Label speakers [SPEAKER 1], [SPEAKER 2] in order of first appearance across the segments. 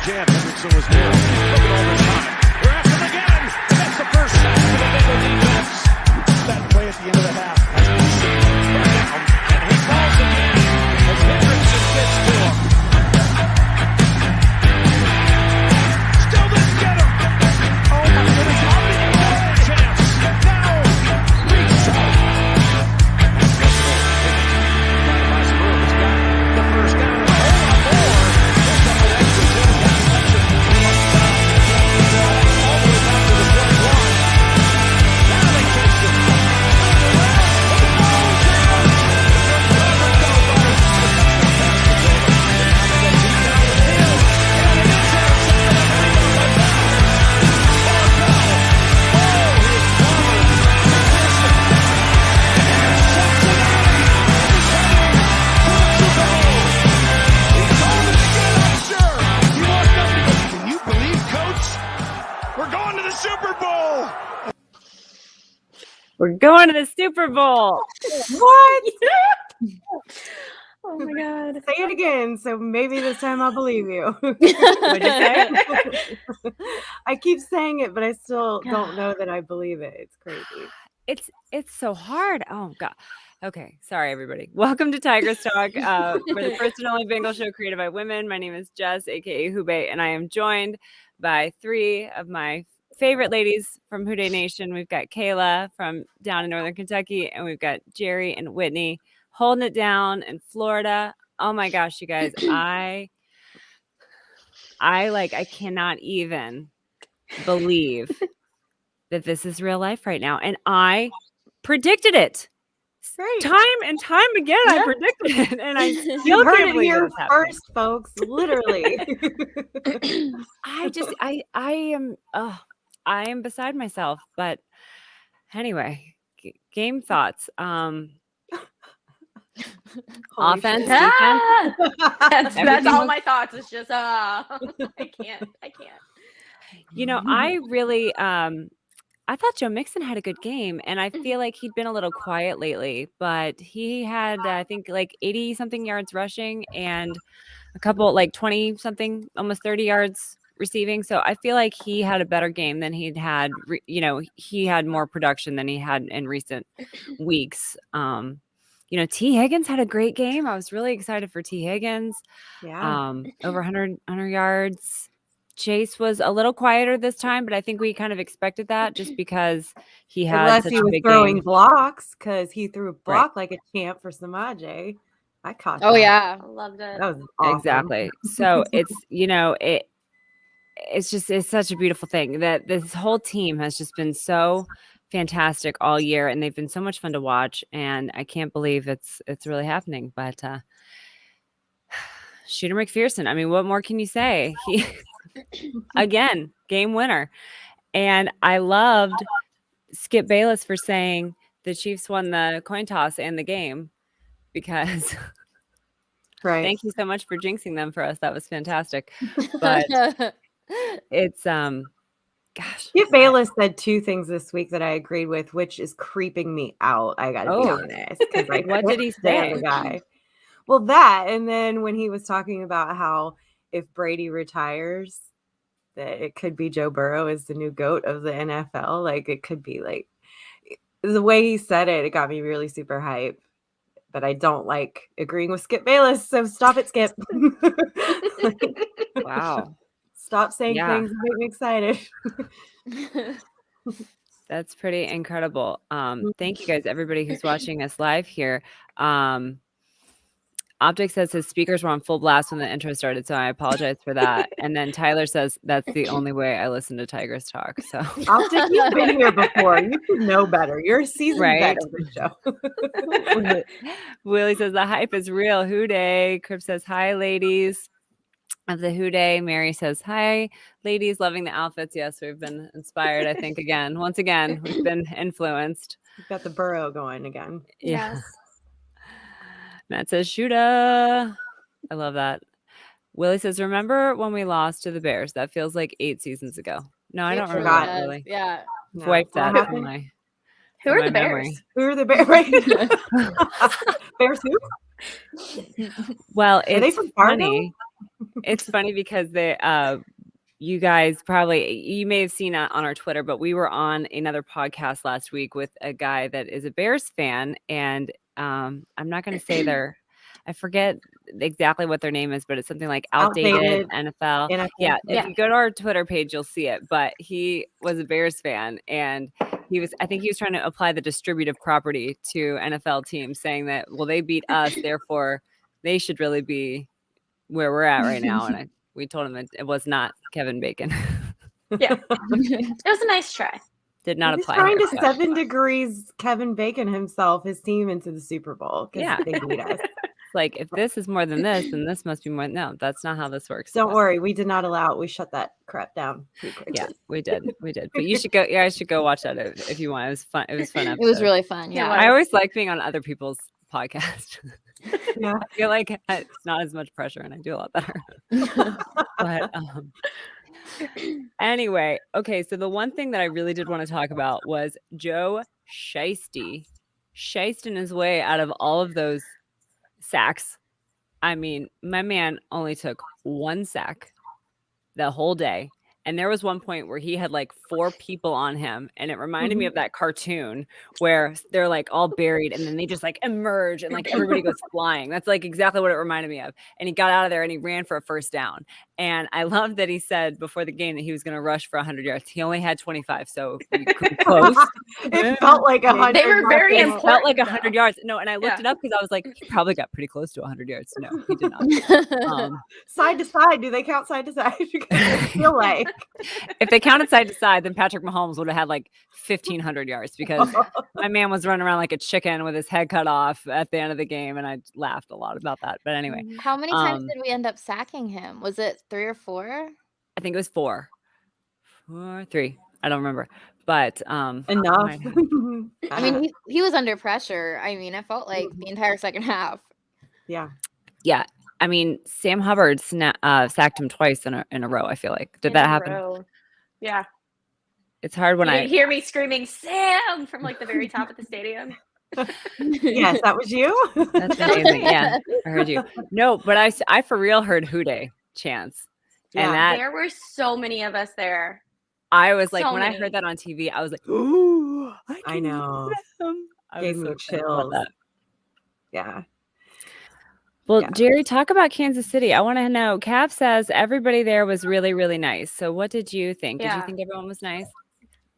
[SPEAKER 1] jam. Hendrickson was there. Look at all this time. They're after him again. That's the first sack for the Bengal defense. That play at the end of the half. And he falls again as Hendrickson gets to him. Still didn't get him. Oh my goodness. How did he get a chance? Now, reach out. Trying to buy some room. He's got the first down. A whole lot more. He'll come with extra 10 down. That's it. All the way back to the 21. Now they chase him. Can you believe, Coach? We're going to the Super Bowl.
[SPEAKER 2] We're going to the Super Bowl.
[SPEAKER 3] What?
[SPEAKER 4] Oh my God.
[SPEAKER 3] Say it again, so maybe this time I'll believe you.
[SPEAKER 2] What'd you say?
[SPEAKER 3] I keep saying it, but I still don't know that I believe it. It's crazy.
[SPEAKER 2] It's so hard. Oh God. Okay, sorry everybody. Welcome to Tigress Talk. We're the first and only Bengal show created by women. My name is Jess, aka Hubei, and I am joined by three of my favorite ladies from Houday Nation. We've got Kayla from down in Northern Kentucky, and we've got Jerry and Whitney holding it down in Florida. Oh my gosh, you guys, I cannot even believe that this is real life right now. And I predicted it.
[SPEAKER 3] Great.
[SPEAKER 2] Time and time again, I predicted it. And I
[SPEAKER 3] You
[SPEAKER 2] still
[SPEAKER 3] heard
[SPEAKER 2] can't
[SPEAKER 3] it
[SPEAKER 2] believe
[SPEAKER 3] here
[SPEAKER 2] it's happening.
[SPEAKER 3] first, folks. Literally.
[SPEAKER 2] I am beside myself. But anyway, game thoughts.
[SPEAKER 3] Holy
[SPEAKER 2] Offense,
[SPEAKER 3] shit.
[SPEAKER 2] defense.
[SPEAKER 4] That's all my thoughts. It's just I can't.
[SPEAKER 2] You know, I really I thought Joe Mixon had a good game, and I feel like he'd been a little quiet lately, but he had I think like 80 something yards rushing and a couple like 20 something, almost 30 yards receiving. So I feel like he had a better game than he'd had. He had more production than he had in recent weeks. T. Higgins had a great game. I was really excited for T. Higgins.
[SPEAKER 3] Yeah.
[SPEAKER 2] Over 100 yards. Chase was a little quieter this time, but I think we kind of expected that just because he had
[SPEAKER 3] Unless
[SPEAKER 2] such
[SPEAKER 3] he
[SPEAKER 2] a
[SPEAKER 3] was
[SPEAKER 2] big
[SPEAKER 3] throwing
[SPEAKER 2] game.
[SPEAKER 3] blocks, because he threw a block like a champ for Samaje. I caught that.
[SPEAKER 4] Oh yeah, I loved it.
[SPEAKER 3] That was awesome.
[SPEAKER 2] Exactly. So it's it's such a beautiful thing that this whole team has just been so fantastic all year, and they've been so much fun to watch, and I can't believe it's really happening. But Shooter McPherson, I mean, what more can you say? He again, game winner. And I loved Skip Bayless for saying the Chiefs won the coin toss and the game because
[SPEAKER 3] Right.
[SPEAKER 2] thank you so much for jinxing them for us. That was fantastic. But it's gosh.
[SPEAKER 3] Skip Bayless said two things this week that I agreed with, which is creeping me out. I gotta be honest. 'Cause I
[SPEAKER 2] What did he
[SPEAKER 3] can't stand
[SPEAKER 2] say?
[SPEAKER 3] the guy. Well, that, and then when he was talking about how if Brady retires, that it could be Joe Burrow is the new GOAT of the NFL. Like it could be like the way he said it, it got me really super hype. But I don't like agreeing with Skip Bayless, so stop it, Skip.
[SPEAKER 2] Wow.
[SPEAKER 3] Stop saying things that make me excited.
[SPEAKER 2] That's pretty incredible. Thank you guys, everybody who's watching us live here. Optic says his speakers were on full blast when the intro started, so I apologize for that. And then Tyler says that's the only way I listen to Tigress Talk. So
[SPEAKER 3] Optic, you've been here before. You should know better. You're a seasoned vet of the show.
[SPEAKER 2] Willie says the hype is real. Houday. Crip says hi, ladies of the Houday. Mary says hi, ladies. Loving the outfits. Yes, we've been inspired. I think once again, we've been influenced.
[SPEAKER 3] You've got the Burrow going again.
[SPEAKER 2] Yeah.
[SPEAKER 4] Yes.
[SPEAKER 2] Matt says, Shooter. I love that. Willie says, remember when we lost to the Bears? That feels like 8 seasons ago. No, I don't remember that, really.
[SPEAKER 4] Yeah.
[SPEAKER 3] No.
[SPEAKER 2] Wipe that
[SPEAKER 3] What
[SPEAKER 2] from
[SPEAKER 3] happened?
[SPEAKER 4] Who are
[SPEAKER 2] my
[SPEAKER 4] the Bears?
[SPEAKER 2] memory.
[SPEAKER 3] Who are the Bears? Bears who?
[SPEAKER 2] Well,
[SPEAKER 3] Are they
[SPEAKER 2] it's
[SPEAKER 3] from Fargo?
[SPEAKER 2] funny. It's funny because you guys you may have seen it on our Twitter, but we were on another podcast last week with a guy that is a Bears fan, and I'm not going to say I forget exactly what their name is, but it's something like Outdated NFL. Yeah, if you go to our Twitter page, you'll see it. But he was a Bears fan, and I think he was trying to apply the distributive property to NFL teams, saying that, well, they beat us, therefore they should really be where we're at right now. And we told him it was not Kevin Bacon.
[SPEAKER 4] Yeah. It was a nice try.
[SPEAKER 2] Did not
[SPEAKER 3] He's
[SPEAKER 2] apply.
[SPEAKER 3] trying
[SPEAKER 2] here,
[SPEAKER 3] to
[SPEAKER 2] but-
[SPEAKER 3] 7 degrees Kevin Bacon himself, his team, into the Super Bowl because
[SPEAKER 2] Yeah.
[SPEAKER 3] they beat us.
[SPEAKER 2] Like, if this is more than this, then this must be more. No, that's not how this works.
[SPEAKER 3] Don't worry, we did not allow. We shut that crap down pretty quickly.
[SPEAKER 2] Yeah, we did. But you should go. Yeah, I should go watch that if you want. It was fun. It was fun.
[SPEAKER 5] It was really fun.
[SPEAKER 4] Yeah.
[SPEAKER 5] Yeah.
[SPEAKER 2] I always like being on other people's podcasts.
[SPEAKER 3] Yeah.
[SPEAKER 2] I feel like it's not as much pressure, and I do a lot better. But anyway, okay. So the one thing that I really did want to talk about was Joe Shiesty in his way out of all of those sacks. I mean, my man only took 1 sack the whole day. And there was one point where he had like 4 people on him. And it reminded me of that cartoon where they're like all buried and then they just like emerge and like everybody goes flying. That's like exactly what it reminded me of. And he got out of there and he ran for a first down. And I love that he said before the game that he was going to rush for 100 yards. He only had 25. So we could close.
[SPEAKER 3] It felt like 100.
[SPEAKER 4] They were very
[SPEAKER 2] It
[SPEAKER 4] important.
[SPEAKER 2] felt like 100 yards. No, and I looked
[SPEAKER 4] Yeah.
[SPEAKER 2] it up because I was like, he probably got pretty close to 100 yards. No, he did not.
[SPEAKER 3] Side to side. Do they count side to side? Because I feel like
[SPEAKER 2] If they counted side to side, then Patrick Mahomes would have had like 1,500 yards because my man was running around like a chicken with his head cut off at the end of the game, and I laughed a lot about that. But anyway,
[SPEAKER 5] How many times
[SPEAKER 2] Um,
[SPEAKER 5] did we end up sacking him? Was it 3 or 4?
[SPEAKER 2] I think it was 4 or 3. I don't remember, but
[SPEAKER 3] enough.
[SPEAKER 2] might have-
[SPEAKER 5] I mean, he was under pressure. I mean, it felt like the entire second half.
[SPEAKER 3] yeah.
[SPEAKER 2] yeah. I mean, Sam Hubbard sacked him twice in a row. I feel like did
[SPEAKER 4] In
[SPEAKER 2] that
[SPEAKER 4] a
[SPEAKER 2] happen?
[SPEAKER 4] row. Yeah.
[SPEAKER 2] It's hard when
[SPEAKER 4] you
[SPEAKER 2] I
[SPEAKER 4] didn't hear me screaming Sam from like the very top of the stadium.
[SPEAKER 3] Yes, that was you.
[SPEAKER 2] That's amazing. Yeah, I heard you. No, but I for real heard Houday chants, and that
[SPEAKER 4] There were so many of us there.
[SPEAKER 2] I was like,
[SPEAKER 4] So
[SPEAKER 2] when I
[SPEAKER 4] many.
[SPEAKER 2] heard that on TV, I was like, "Ooh,
[SPEAKER 3] I know.
[SPEAKER 2] I
[SPEAKER 3] Gave
[SPEAKER 2] was
[SPEAKER 3] me
[SPEAKER 2] so excited about
[SPEAKER 3] chills.
[SPEAKER 2] that.
[SPEAKER 3] Yeah.
[SPEAKER 2] Well,
[SPEAKER 3] Yeah.
[SPEAKER 2] Jerry, talk about Kansas City. I want to know. Cav says everybody there was really, really nice. So, what did you think? Did you
[SPEAKER 4] Yeah.
[SPEAKER 2] think everyone was nice?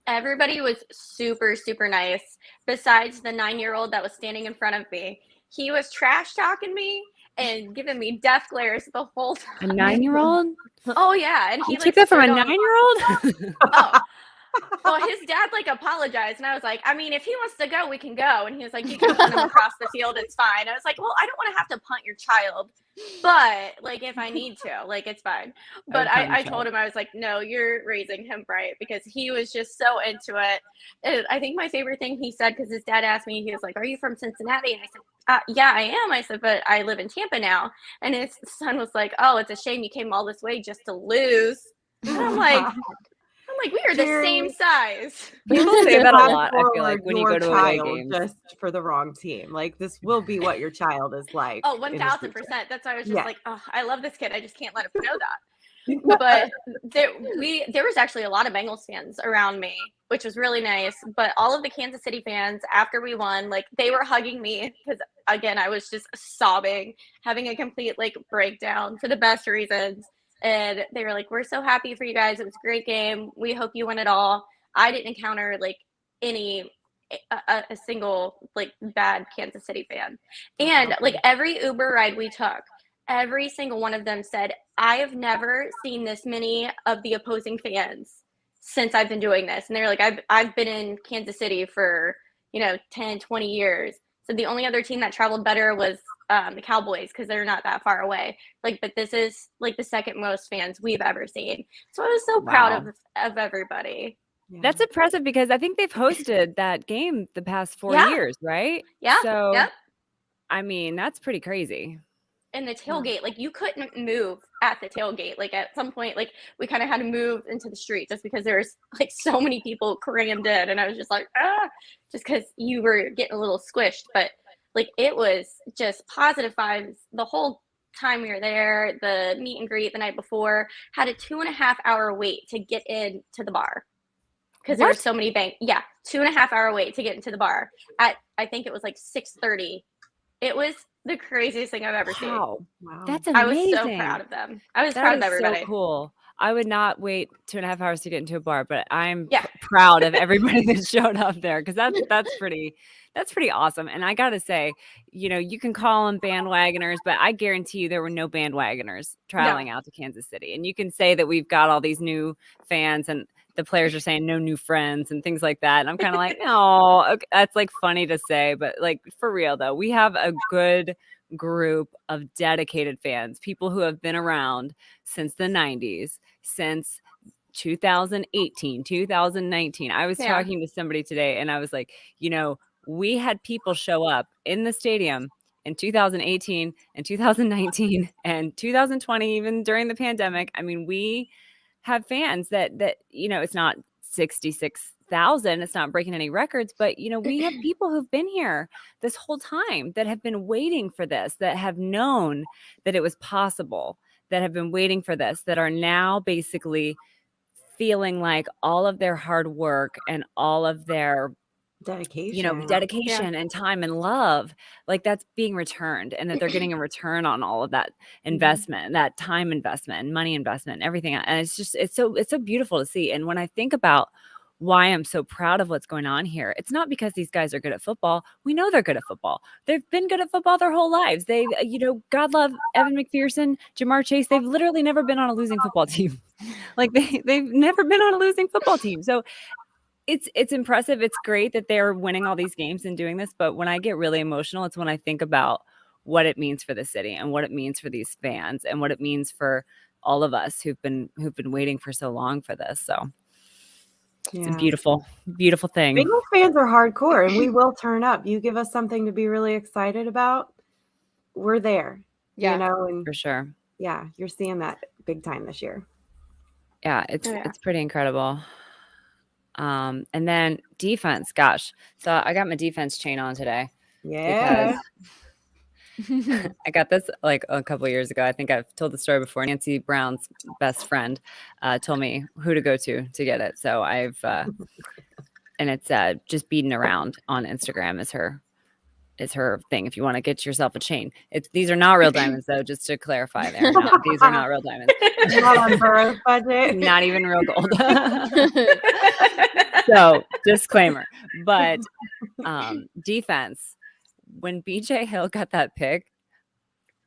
[SPEAKER 4] Everybody was super, super nice. Besides the 9-year-old that was standing in front of me, he was trash talking me and giving me death glares the whole
[SPEAKER 2] A
[SPEAKER 4] time.
[SPEAKER 2] 9-year-old?
[SPEAKER 4] Oh yeah, and he
[SPEAKER 2] You
[SPEAKER 4] like
[SPEAKER 2] took that from a
[SPEAKER 4] stood on-
[SPEAKER 2] 9-year-old?
[SPEAKER 4] Oh. Well, his dad like apologized, and I was like, I mean, if he wants to go, we can go. And he was like, you can punt him across the field, it's fine. I was like, well, I don't want to have to punt your child, but like if I need to, like it's fine. But
[SPEAKER 2] punt your
[SPEAKER 4] I told him, I was like, no, you're raising him right, because he was just so into it. And I think my favorite thing he said, because his dad asked me, he was like, are you from Cincinnati? And I said, yeah, I am. I said, but I live in Tampa now. And his son was like, oh, it's a shame you came all this way just to lose. And I'm like, we are the
[SPEAKER 3] Jerry,
[SPEAKER 4] same size.
[SPEAKER 2] People say that a lot. I feel like when you go to away
[SPEAKER 3] child
[SPEAKER 2] games.
[SPEAKER 3] just for the wrong team. Like this will be what your child is like.
[SPEAKER 4] Oh,
[SPEAKER 3] in the
[SPEAKER 4] 1000%.
[SPEAKER 3] future.
[SPEAKER 4] That's why I was just
[SPEAKER 3] Yeah.
[SPEAKER 4] like, oh, I love this kid. I just can't let him know that. But there was actually a lot of Bengals fans around me, which was really nice. But all of the Kansas City fans, after we won, like they were hugging me because again, I was just sobbing, having a complete like breakdown for the best reasons. And they were like, we're so happy for you guys. It was a great game. We hope you win it all. I didn't encounter like a single like bad Kansas City fan. And like every Uber ride we took, every single one of them said, I have never seen this many of the opposing fans since I've been doing this. And they're like, I've been in Kansas City for, 10, 20 years. So the only other team that traveled better was the Cowboys, because they're not that far away. Like, but this is like the second most fans we've ever seen. So I was so proud of everybody.
[SPEAKER 3] Yeah.
[SPEAKER 2] That's impressive because I think they've hosted that game the past 4
[SPEAKER 4] Yeah.
[SPEAKER 2] years, right?
[SPEAKER 4] Yeah.
[SPEAKER 2] So,
[SPEAKER 4] Yep.
[SPEAKER 2] I mean, that's pretty crazy.
[SPEAKER 4] And the tailgate, like you couldn't move at the tailgate. Like at some point, like we kind of had to move into the street just because there's like so many people crammed in, and I was just like, just because you were getting a little squished. But like it was just positive vibes the whole time we were there, the meet and greet the night before, had a 2.5-hour wait to get into the bar. Because there were so many 2.5-hour wait to get into the bar at, I think it was like 6:30. It was the craziest thing I've ever seen.
[SPEAKER 3] Wow.
[SPEAKER 2] That's
[SPEAKER 4] I was
[SPEAKER 2] amazing.
[SPEAKER 4] so proud of them. I was
[SPEAKER 2] That
[SPEAKER 4] proud of
[SPEAKER 2] is
[SPEAKER 4] everybody.
[SPEAKER 2] so cool. I would not wait 2.5 hours to get into a bar, but I'm
[SPEAKER 4] Yeah.
[SPEAKER 2] proud of everybody that showed up there because that's pretty awesome. And I gotta say, you can call them bandwagoners, but I guarantee you there were no bandwagoners traveling out to Kansas City. And you can say that we've got all these new fans and the players are saying no new friends and things like that. And I'm kind of like, no, okay, that's like funny to say, but like for real though, we have a good group of dedicated fans, people who have been around since the 90s, since 2018, 2019. I was talking to somebody today and I was like, we had people show up in the stadium in 2018 and 2019 and 2020, even during the pandemic. I mean, we have fans that it's not 66,000. It's not breaking any records, but we have people who've been here this whole time that have been waiting for this, that have known that it was possible, that have been waiting for this, that are now basically feeling like all of their hard work and all of their dedication and time and love, like that's being returned, and that they're getting a return on all of that investment, that time investment and money investment and everything. And it's so beautiful to see. And when I think about why I'm so proud of what's going on here, it's not because these guys are good at football. We know they're good at football. They've been good at football their whole lives. They, God love Evan McPherson, Jamar Chase. They've literally never been on a losing football team. Like they've never been on a losing football team. So it's impressive. It's great that they're winning all these games and doing this. But when I get really emotional, it's when I think about what it means for the city and what it means for these fans and what it means for all of us who've been waiting for so long for this. So it's a beautiful, beautiful thing.
[SPEAKER 3] Bengals fans are hardcore and we will turn up. You give us something to be really excited about, we're there. And
[SPEAKER 2] for sure.
[SPEAKER 3] Yeah, you're seeing that big time this year.
[SPEAKER 2] Yeah, it's pretty incredible. And then defense, gosh. So I got my defense chain on today.
[SPEAKER 3] Yeah.
[SPEAKER 2] Because I got this like a couple of years ago. I think I've told the story before. Nancy Brown's best friend told me who to go to get it. So I've and it's just beating around on Instagram is her thing. If you want to get yourself a chain, these are not real diamonds though. Just to clarify, these are not real diamonds.
[SPEAKER 3] Not on Burrow's budget.
[SPEAKER 2] Not even real gold. So disclaimer, but defense. When BJ Hill got that pick,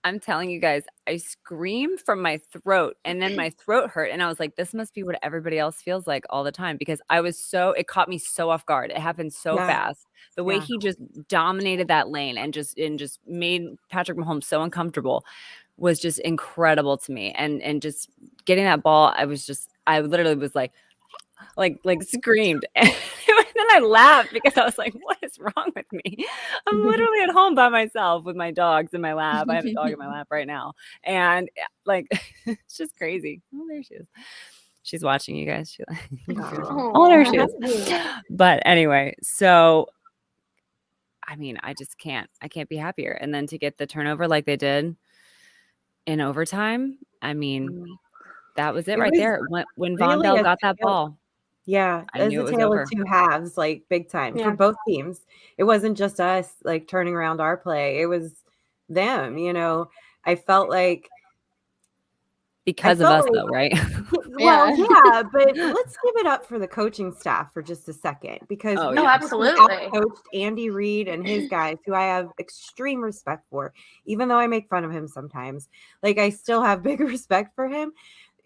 [SPEAKER 2] I'm telling you guys, I screamed from my throat and then my throat hurt. And I was like, this must be what everybody else feels like all the time, because it caught me so off guard. It happened so fast. The way he just dominated that lane and just made Patrick Mahomes so uncomfortable was just incredible to me. And just getting that ball, I literally was like screamed. And then I laughed because I was like, what is wrong with me? I'm literally at home by myself with my dogs in my lap. I have a dog in my lap right now. And like, it's just crazy. Oh, there she is. She's watching you guys. Oh, there she is. But anyway, so, I mean, I can't be happier. And then to get the turnover like they did in overtime, I mean, that was it right there. When Von Bell got that ball.
[SPEAKER 3] Yeah, it's a tale of two halves, like big time for both teams. It wasn't just us like turning around our play. It was them, I felt like
[SPEAKER 2] because of us though, right?
[SPEAKER 3] Well, yeah, but let's give it up for the coaching staff for just a second, because
[SPEAKER 4] absolutely
[SPEAKER 3] coached Andy Reid and his guys, who I have extreme respect for, even though I make fun of him sometimes. Like I still have big respect for him,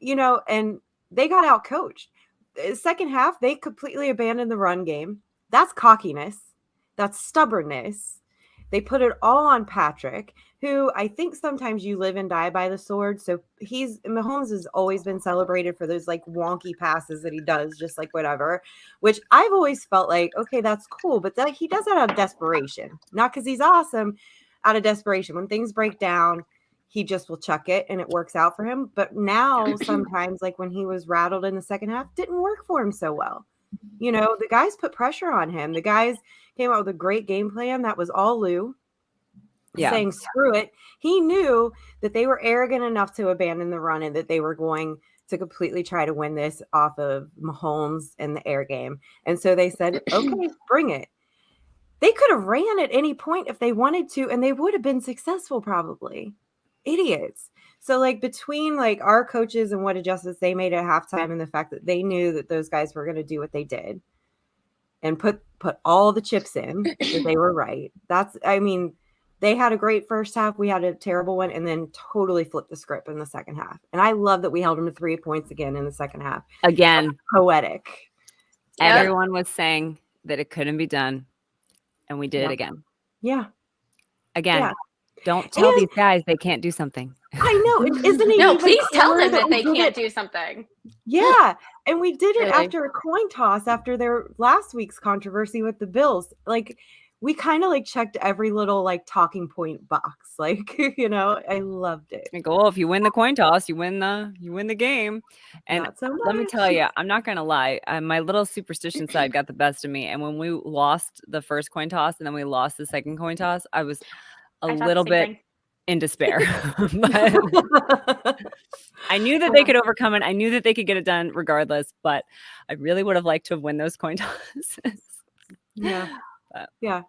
[SPEAKER 3] and they got out coached. Second half, they completely abandoned the run game. That's cockiness. That's stubbornness. They put it all on Patrick, who I think sometimes you live and die by the sword. So Mahomes has always been celebrated for those like wonky passes that he does, just like whatever, which I've always felt like, okay, that's cool. But he does that out of desperation, not because he's awesome, out of desperation. When things break down, he just will chuck it and it works out for him. But now sometimes, like when he was rattled in the second half, didn't work for him so well. The guys put pressure on him. The guys came out with a great game plan that was all Lou. saying screw it. He knew that they were arrogant enough to abandon the run and that they were going to completely try to win this off of Mahomes and the air game. And so they said, okay, bring it. They could have ran at any point if they wanted to, and they would have been successful probably. Idiots. So like between like our coaches and what adjustments they made at halftime and the fact that they knew that those guys were going to do what they did and put all the chips in, that they were right. They had a great first half. We had a terrible one, and then totally flipped the script in the second half. And I love that we held them to 3 points again in the second half.
[SPEAKER 2] Again.
[SPEAKER 3] Poetic.
[SPEAKER 2] Everyone was saying that it couldn't be done, and we did it again.
[SPEAKER 3] Yeah.
[SPEAKER 2] Again. Yeah. Don't tell these guys they can't do something.
[SPEAKER 3] I know. Isn't it?
[SPEAKER 4] No, please tell them that they can't do something.
[SPEAKER 3] Yeah. And we did it after a coin toss, after their last week's controversy with the Bills. Like, we kind of like checked every little like talking point box. Like, I loved it.
[SPEAKER 2] Like, well, if you win the coin toss, you win the game. And let me tell you, I'm not gonna lie. My little superstition side got the best of me. And when we lost the first coin toss and then we lost the second coin toss, I was a little bit in despair. But I knew that they could overcome it. I knew that they could get it done regardless, but I really would have liked to have won those coin tosses.
[SPEAKER 3] Yeah. Yeah.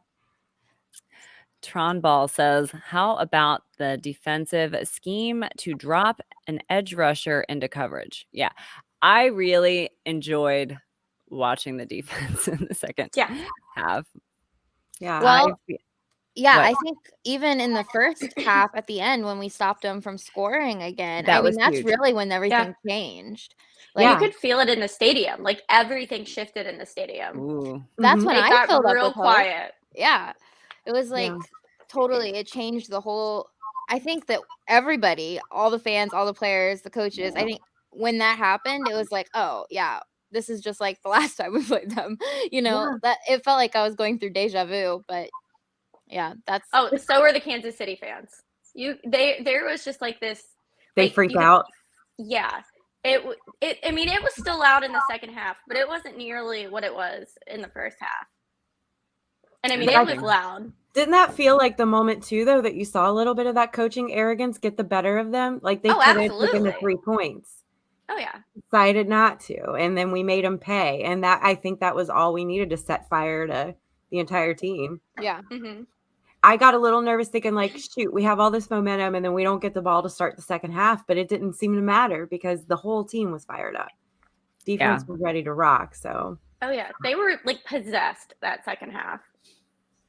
[SPEAKER 2] Tron Ball says, how about the defensive scheme to drop an edge rusher into coverage? Yeah. I really enjoyed watching the defense in the second half.
[SPEAKER 3] Yeah.
[SPEAKER 5] Well, I think even in the first half at the end when we stopped them from scoring again, that's huge. Really when everything changed.
[SPEAKER 4] Like you could feel it in the stadium. Like everything shifted in the stadium.
[SPEAKER 2] Ooh.
[SPEAKER 5] That's when I
[SPEAKER 4] got
[SPEAKER 5] felt
[SPEAKER 4] real quiet.
[SPEAKER 5] Yeah. It was like totally, it changed the whole. I think that everybody, all the fans, all the players, the coaches, I think when that happened, it was like, oh yeah, this is just like the last time we played them. That it felt like I was going through deja vu, but yeah, that's.
[SPEAKER 4] Oh, so were the Kansas City fans. There was just like this.
[SPEAKER 3] They freak out.
[SPEAKER 4] Yeah. It was still loud in the second half, but it wasn't nearly what it was in the first half. And it was loud.
[SPEAKER 3] Didn't that feel like the moment too, though, that you saw a little bit of that coaching arrogance get the better of them? Like they couldn't taken the 3 points.
[SPEAKER 4] Oh yeah.
[SPEAKER 3] Decided not to, and then we made them pay, and that I think that was all we needed to set fire to the entire team.
[SPEAKER 5] Yeah.
[SPEAKER 4] Mm-hmm.
[SPEAKER 3] I got a little nervous thinking like, shoot, we have all this momentum and then we don't get the ball to start the second half, but it didn't seem to matter because the whole team was fired up. Defense was ready to rock. So.
[SPEAKER 4] Oh yeah. They were like possessed that second half.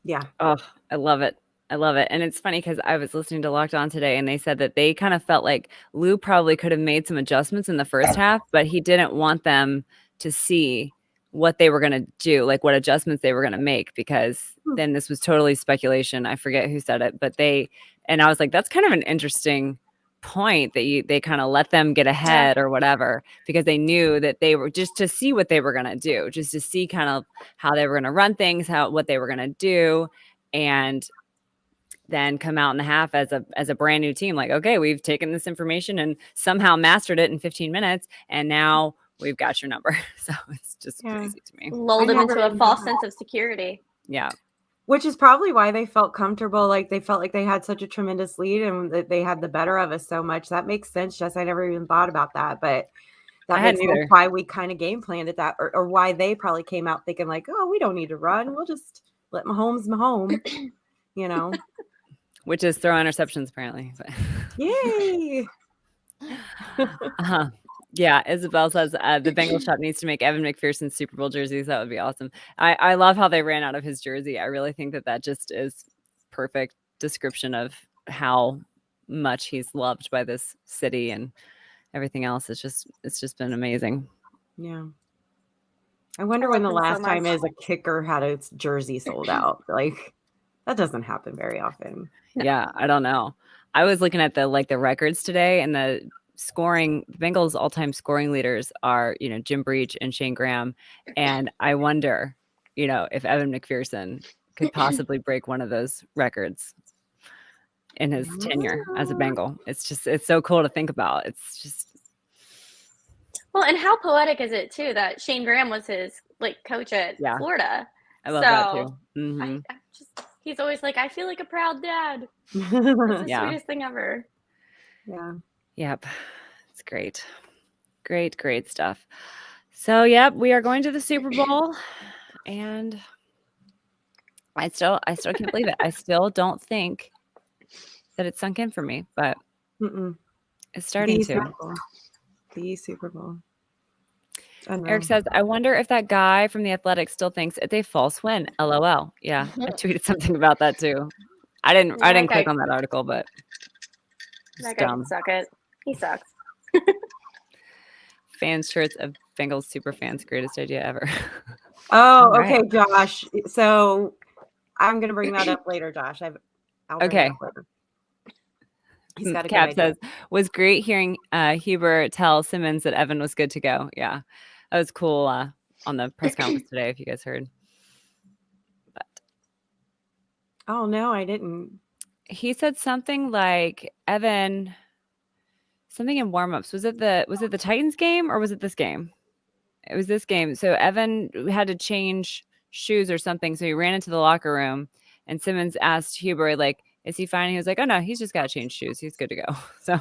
[SPEAKER 3] Yeah.
[SPEAKER 2] Oh, I love it. I love it. And it's funny because I was listening to Locked On today and they said that they kind of felt like Lou probably could have made some adjustments in the first half, but he didn't want them to see what they were going to do, like what adjustments they were going to make, because then this was totally speculation. I forget who said it, but and I was like, that's kind of an interesting point that they kind of let them get ahead or whatever, because they knew that they were just to see what they were going to do, just to see kind of how they were going to run things, what they were going to do. And then come out in the half as a brand new team. Like, okay, we've taken this information and somehow mastered it in 15 minutes. And now we've got your number. So it's just crazy to me.
[SPEAKER 4] Lulled them into a false sense of security.
[SPEAKER 2] Yeah.
[SPEAKER 3] Which is probably why they felt comfortable. Like they felt like they had such a tremendous lead and that they had the better of us so much. That makes sense, Jess. I never even thought about that. But that makes sense why we kind of game planned at that, or why they probably came out thinking like, oh, we don't need to run. We'll just let Mahomes.
[SPEAKER 2] Which is throw interceptions, apparently. But.
[SPEAKER 3] Yay!
[SPEAKER 2] Yeah, Isabel says the Bengals shop needs to make Evan McPherson's Super Bowl jerseys. That would be awesome. I love how they ran out of his jersey. I really think that just is perfect description of how much he's loved by this city and everything else. It's just been amazing.
[SPEAKER 3] Yeah. I wonder when the last time a kicker had its jersey sold out. Like that doesn't happen very often.
[SPEAKER 2] Yeah, I don't know. I was looking at the records today, and the Bengals all-time scoring leaders are, Jim Breach and Shane Graham. And I wonder, if Evan McPherson could possibly break one of those records in his tenure as a Bengal. It's so cool to think about. It's just.
[SPEAKER 4] Well, and how poetic is it too that Shane Graham was his coach at Florida?
[SPEAKER 2] I love that too. Mm-hmm.
[SPEAKER 4] He's always like, I feel like a proud dad. It's the
[SPEAKER 2] Yeah.
[SPEAKER 4] sweetest thing ever.
[SPEAKER 3] Yeah.
[SPEAKER 2] Yep. It's great. Great stuff. So, yep, we are going to the Super Bowl, and I still can't believe it. I still don't think that it's sunk in for me, but it's starting to.
[SPEAKER 3] The Super Bowl.
[SPEAKER 2] Eric says, I wonder if that guy from The Athletic still thinks it's a false win. LOL. Yeah, I tweeted something about that too. I didn't click on that article, but
[SPEAKER 4] that guy can suck it. He sucks.
[SPEAKER 2] Fans shirts of Bengals super fans, greatest idea ever.
[SPEAKER 3] Oh,
[SPEAKER 2] All right.
[SPEAKER 3] okay, Josh. So I'm gonna bring that up later, Josh. I'll bring it up later. He's got a
[SPEAKER 2] Cap
[SPEAKER 3] good idea.
[SPEAKER 2] says, was great hearing Huber tell Simmons that Evan was good to go. Yeah, that was cool on the press conference today, if you guys heard. But
[SPEAKER 3] oh no, I didn't.
[SPEAKER 2] He said something like Evan, something in warmups. Was it the Titans game or was it this game? It was this game. So Evan had to change shoes or something, so he ran into the locker room, and Simmons asked Huber, like, is he fine? He was like, oh no, he's just got to change shoes. He's good to go. So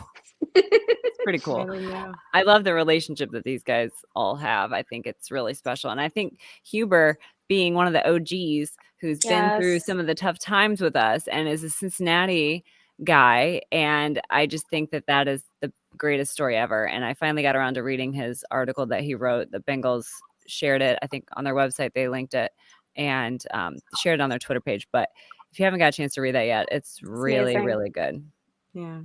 [SPEAKER 2] it's pretty cool.
[SPEAKER 3] Really, yeah.
[SPEAKER 2] I love the relationship that these guys all have. I think it's really special. And I think Huber, being one of the OGs who's been through some of the tough times with us and is a Cincinnati guy, and I just think that is the greatest story ever. And I finally got around to reading his article that he wrote. The Bengals shared it, I think, on their website. They linked it and shared it on their Twitter page. But if you haven't got a chance to read that yet, it's really, really good.
[SPEAKER 3] Yeah.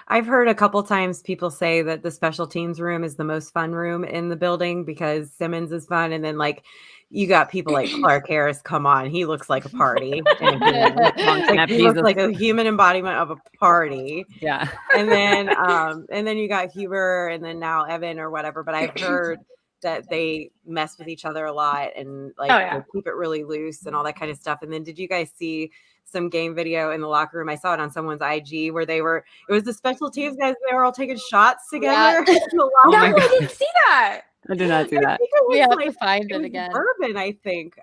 [SPEAKER 3] I've heard a couple times people say that the special teams room is the most fun room in the building because Simmons is fun. And then, like, you got people like Clark Harris. Come on. He looks like a party. He looks like a human embodiment of a party.
[SPEAKER 2] Yeah.
[SPEAKER 3] And then you got Huber and then now Evan or whatever. But I've heard that they mess with each other a lot and they keep it really loose and all that kind of stuff. And then did you guys see some game video in the locker room? I saw it on someone's IG where it was the special teams guys. They were all taking shots together.
[SPEAKER 4] Yeah. No, I didn't see that.
[SPEAKER 2] I did not see that.
[SPEAKER 5] We have to find it again.
[SPEAKER 3] Bourbon, I think.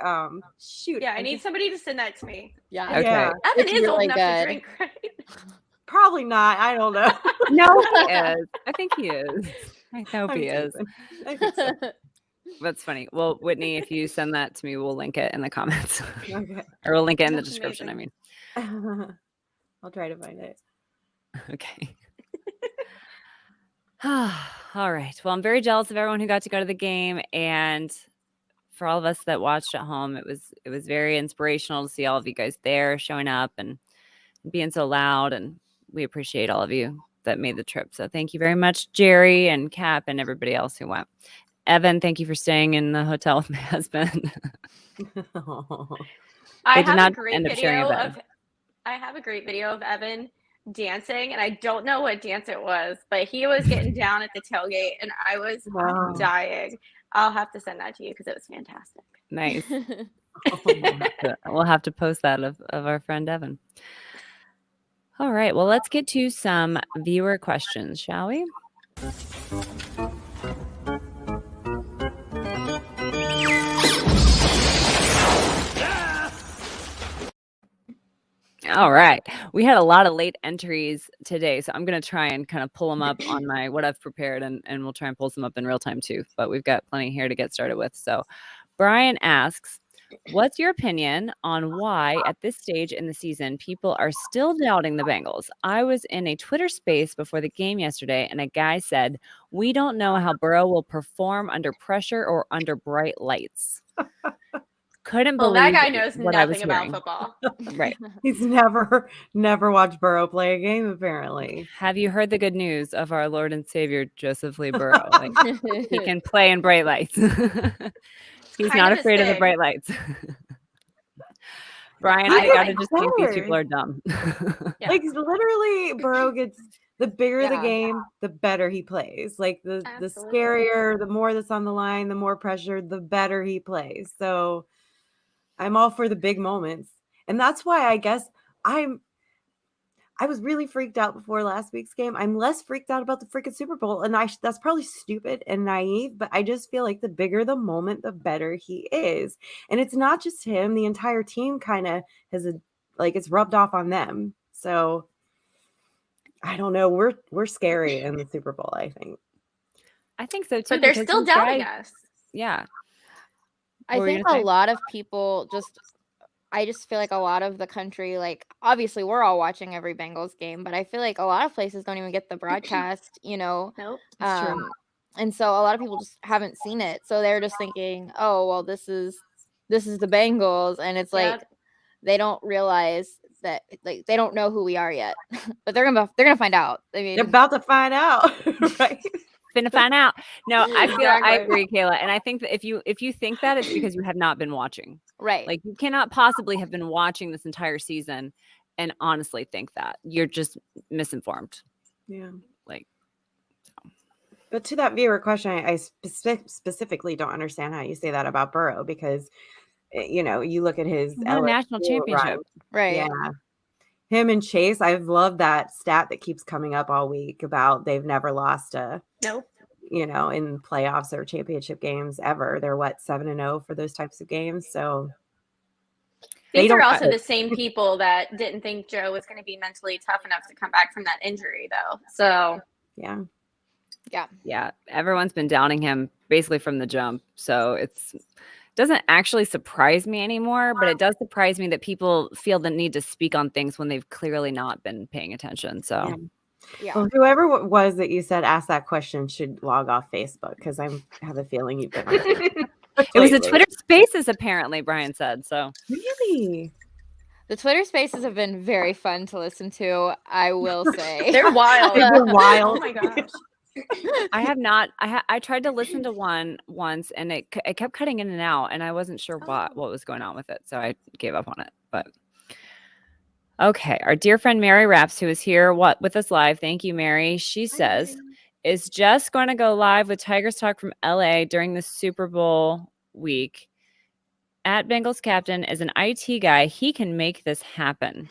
[SPEAKER 3] Shoot.
[SPEAKER 4] Yeah, I need somebody to send that to me.
[SPEAKER 5] Yeah.
[SPEAKER 2] Okay.
[SPEAKER 3] Yeah.
[SPEAKER 4] Evan is old
[SPEAKER 5] really
[SPEAKER 4] enough to drink, right?
[SPEAKER 3] Probably not. I don't know.
[SPEAKER 2] No, he is. I think he is. I hope he is.
[SPEAKER 3] I think so.
[SPEAKER 2] That's funny. Well, Whitney, if you send that to me, we'll link it in the comments.
[SPEAKER 3] Okay.
[SPEAKER 2] Or we'll link it in the
[SPEAKER 4] That's
[SPEAKER 2] description,
[SPEAKER 4] amazing.
[SPEAKER 2] I mean.
[SPEAKER 3] I'll try to find it.
[SPEAKER 2] Okay. All right. Well, I'm very jealous of everyone who got to go to the game, and for all of us that watched at home, it was very inspirational to see all of you guys there showing up and being so loud, and we appreciate all of you that made the trip. So thank you very much, Jerry and Cap and everybody else who went. Evan, thank you for staying in the hotel with my husband.
[SPEAKER 4] I
[SPEAKER 2] did
[SPEAKER 4] have
[SPEAKER 2] not
[SPEAKER 4] a great
[SPEAKER 2] end up sharing a
[SPEAKER 4] video
[SPEAKER 2] bed.
[SPEAKER 4] I have a great video of Evan dancing, and I don't know what dance it was, but he was getting down at the tailgate, and I was dying. I'll have to send that to you because it was fantastic.
[SPEAKER 2] Nice. We'll have to post that of our friend Evan. All right. Well, let's get to some viewer questions, shall we? All right. We had a lot of late entries today, so I'm going to try and kind of pull them up on my what I've prepared, and we'll try and pull some up in real time too. But we've got plenty here to get started with. So Brian asks, what's your opinion on why at this stage in the season people are still doubting the Bengals? I was in a Twitter space before the game yesterday, and a guy said, we don't know how Burrow will perform under pressure or under bright lights. Couldn't believe
[SPEAKER 4] that guy knows
[SPEAKER 2] what I was
[SPEAKER 4] nothing about
[SPEAKER 2] hearing.
[SPEAKER 4] football.
[SPEAKER 2] Right.
[SPEAKER 3] He's never watched Burrow play a game, apparently.
[SPEAKER 2] Have you heard the good news of our Lord and Savior, Joseph Lee Burrow? Like, he can play in bright lights. He's
[SPEAKER 4] Kind
[SPEAKER 2] not
[SPEAKER 4] of
[SPEAKER 2] afraid of the
[SPEAKER 4] thing.
[SPEAKER 2] bright lights. Brian, I gotta just think these people are dumb.
[SPEAKER 4] Yeah.
[SPEAKER 3] Like, literally, Burrow gets the bigger the
[SPEAKER 5] Yeah.
[SPEAKER 3] game, the better he plays. Like, the
[SPEAKER 4] Absolutely.
[SPEAKER 3] scarier, the more that's on the line, the more pressure, the better he plays. So I'm all for the big moments. And that's why I guess I was really freaked out before last week's game. I'm less freaked out about the freaking Super Bowl. And that's probably stupid and naive, but I just feel like the bigger the moment, the better he is. And it's not just him. The entire team kind of has like it's rubbed off on them. So I don't know. We're scary in the Super Bowl, I think.
[SPEAKER 2] I think so too.
[SPEAKER 4] But they're
[SPEAKER 2] because
[SPEAKER 4] still
[SPEAKER 2] these
[SPEAKER 4] doubting
[SPEAKER 2] guys-
[SPEAKER 4] us.
[SPEAKER 2] Yeah.
[SPEAKER 5] I
[SPEAKER 2] What were you
[SPEAKER 5] think
[SPEAKER 2] gonna
[SPEAKER 5] a
[SPEAKER 2] say?
[SPEAKER 5] lot of people I just feel like a lot of the country, like obviously we're all watching every Bengals game, but I feel like a lot of places don't even get the broadcast,
[SPEAKER 4] Nope.
[SPEAKER 3] It's true.
[SPEAKER 5] And so a lot of people just haven't seen it. So they're just thinking, oh, well, this is the Bengals. And it's like
[SPEAKER 4] Yep.
[SPEAKER 5] they don't realize that, like, they don't know who we are yet. But they're gonna find out. I mean,
[SPEAKER 3] They're about to find out, right?
[SPEAKER 2] Finna find out. No, I
[SPEAKER 4] Exactly.
[SPEAKER 2] agree, Kayla. And I think that if you think that, it's because you have not been watching.
[SPEAKER 5] right.
[SPEAKER 2] Like you cannot possibly have been watching this entire season and honestly think that. You're just misinformed.
[SPEAKER 3] Yeah.
[SPEAKER 2] Like,
[SPEAKER 3] But to that viewer question, I specifically don't understand how you say that about Burrow because, you look at his
[SPEAKER 2] won a national
[SPEAKER 3] LSU
[SPEAKER 2] championship.
[SPEAKER 3] run.
[SPEAKER 5] Right.
[SPEAKER 3] Yeah. Him and Chase, I've loved that stat that keeps coming up all week about they've never lost
[SPEAKER 4] Nope.
[SPEAKER 3] in playoffs or championship games ever. They're 7-0 for those types of games. So
[SPEAKER 4] These
[SPEAKER 3] don't-
[SPEAKER 4] are also the same people that didn't think Joe was going to be mentally tough enough to come back from that injury, though. So
[SPEAKER 3] yeah.
[SPEAKER 2] Yeah, everyone's been downing him basically from the jump. So it's doesn't actually surprise me anymore, but it does surprise me that people feel the need to speak on things when they've clearly not been paying attention. So
[SPEAKER 5] Yeah.
[SPEAKER 3] Well, whoever it was that you said asked that question should log off Facebook because I have a feeling you've been on it.
[SPEAKER 2] it was a
[SPEAKER 3] lately.
[SPEAKER 2] Twitter Spaces, apparently, Brian said. So
[SPEAKER 3] Really?
[SPEAKER 5] The Twitter Spaces have been very fun to listen to, I will say.
[SPEAKER 4] they're wild.
[SPEAKER 3] They're wild.
[SPEAKER 4] Oh my gosh.
[SPEAKER 2] I have not. I tried to listen to one once, and it kept cutting in and out, and I wasn't sure what was going on with it, so I gave up on it. But okay, our dear friend Mary Raps, who is here with us live. Thank you, Mary. She says is just going to go live with Tigress Talk from LA during the Super Bowl week. At Bengals Captain is an IT guy. He can make this happen.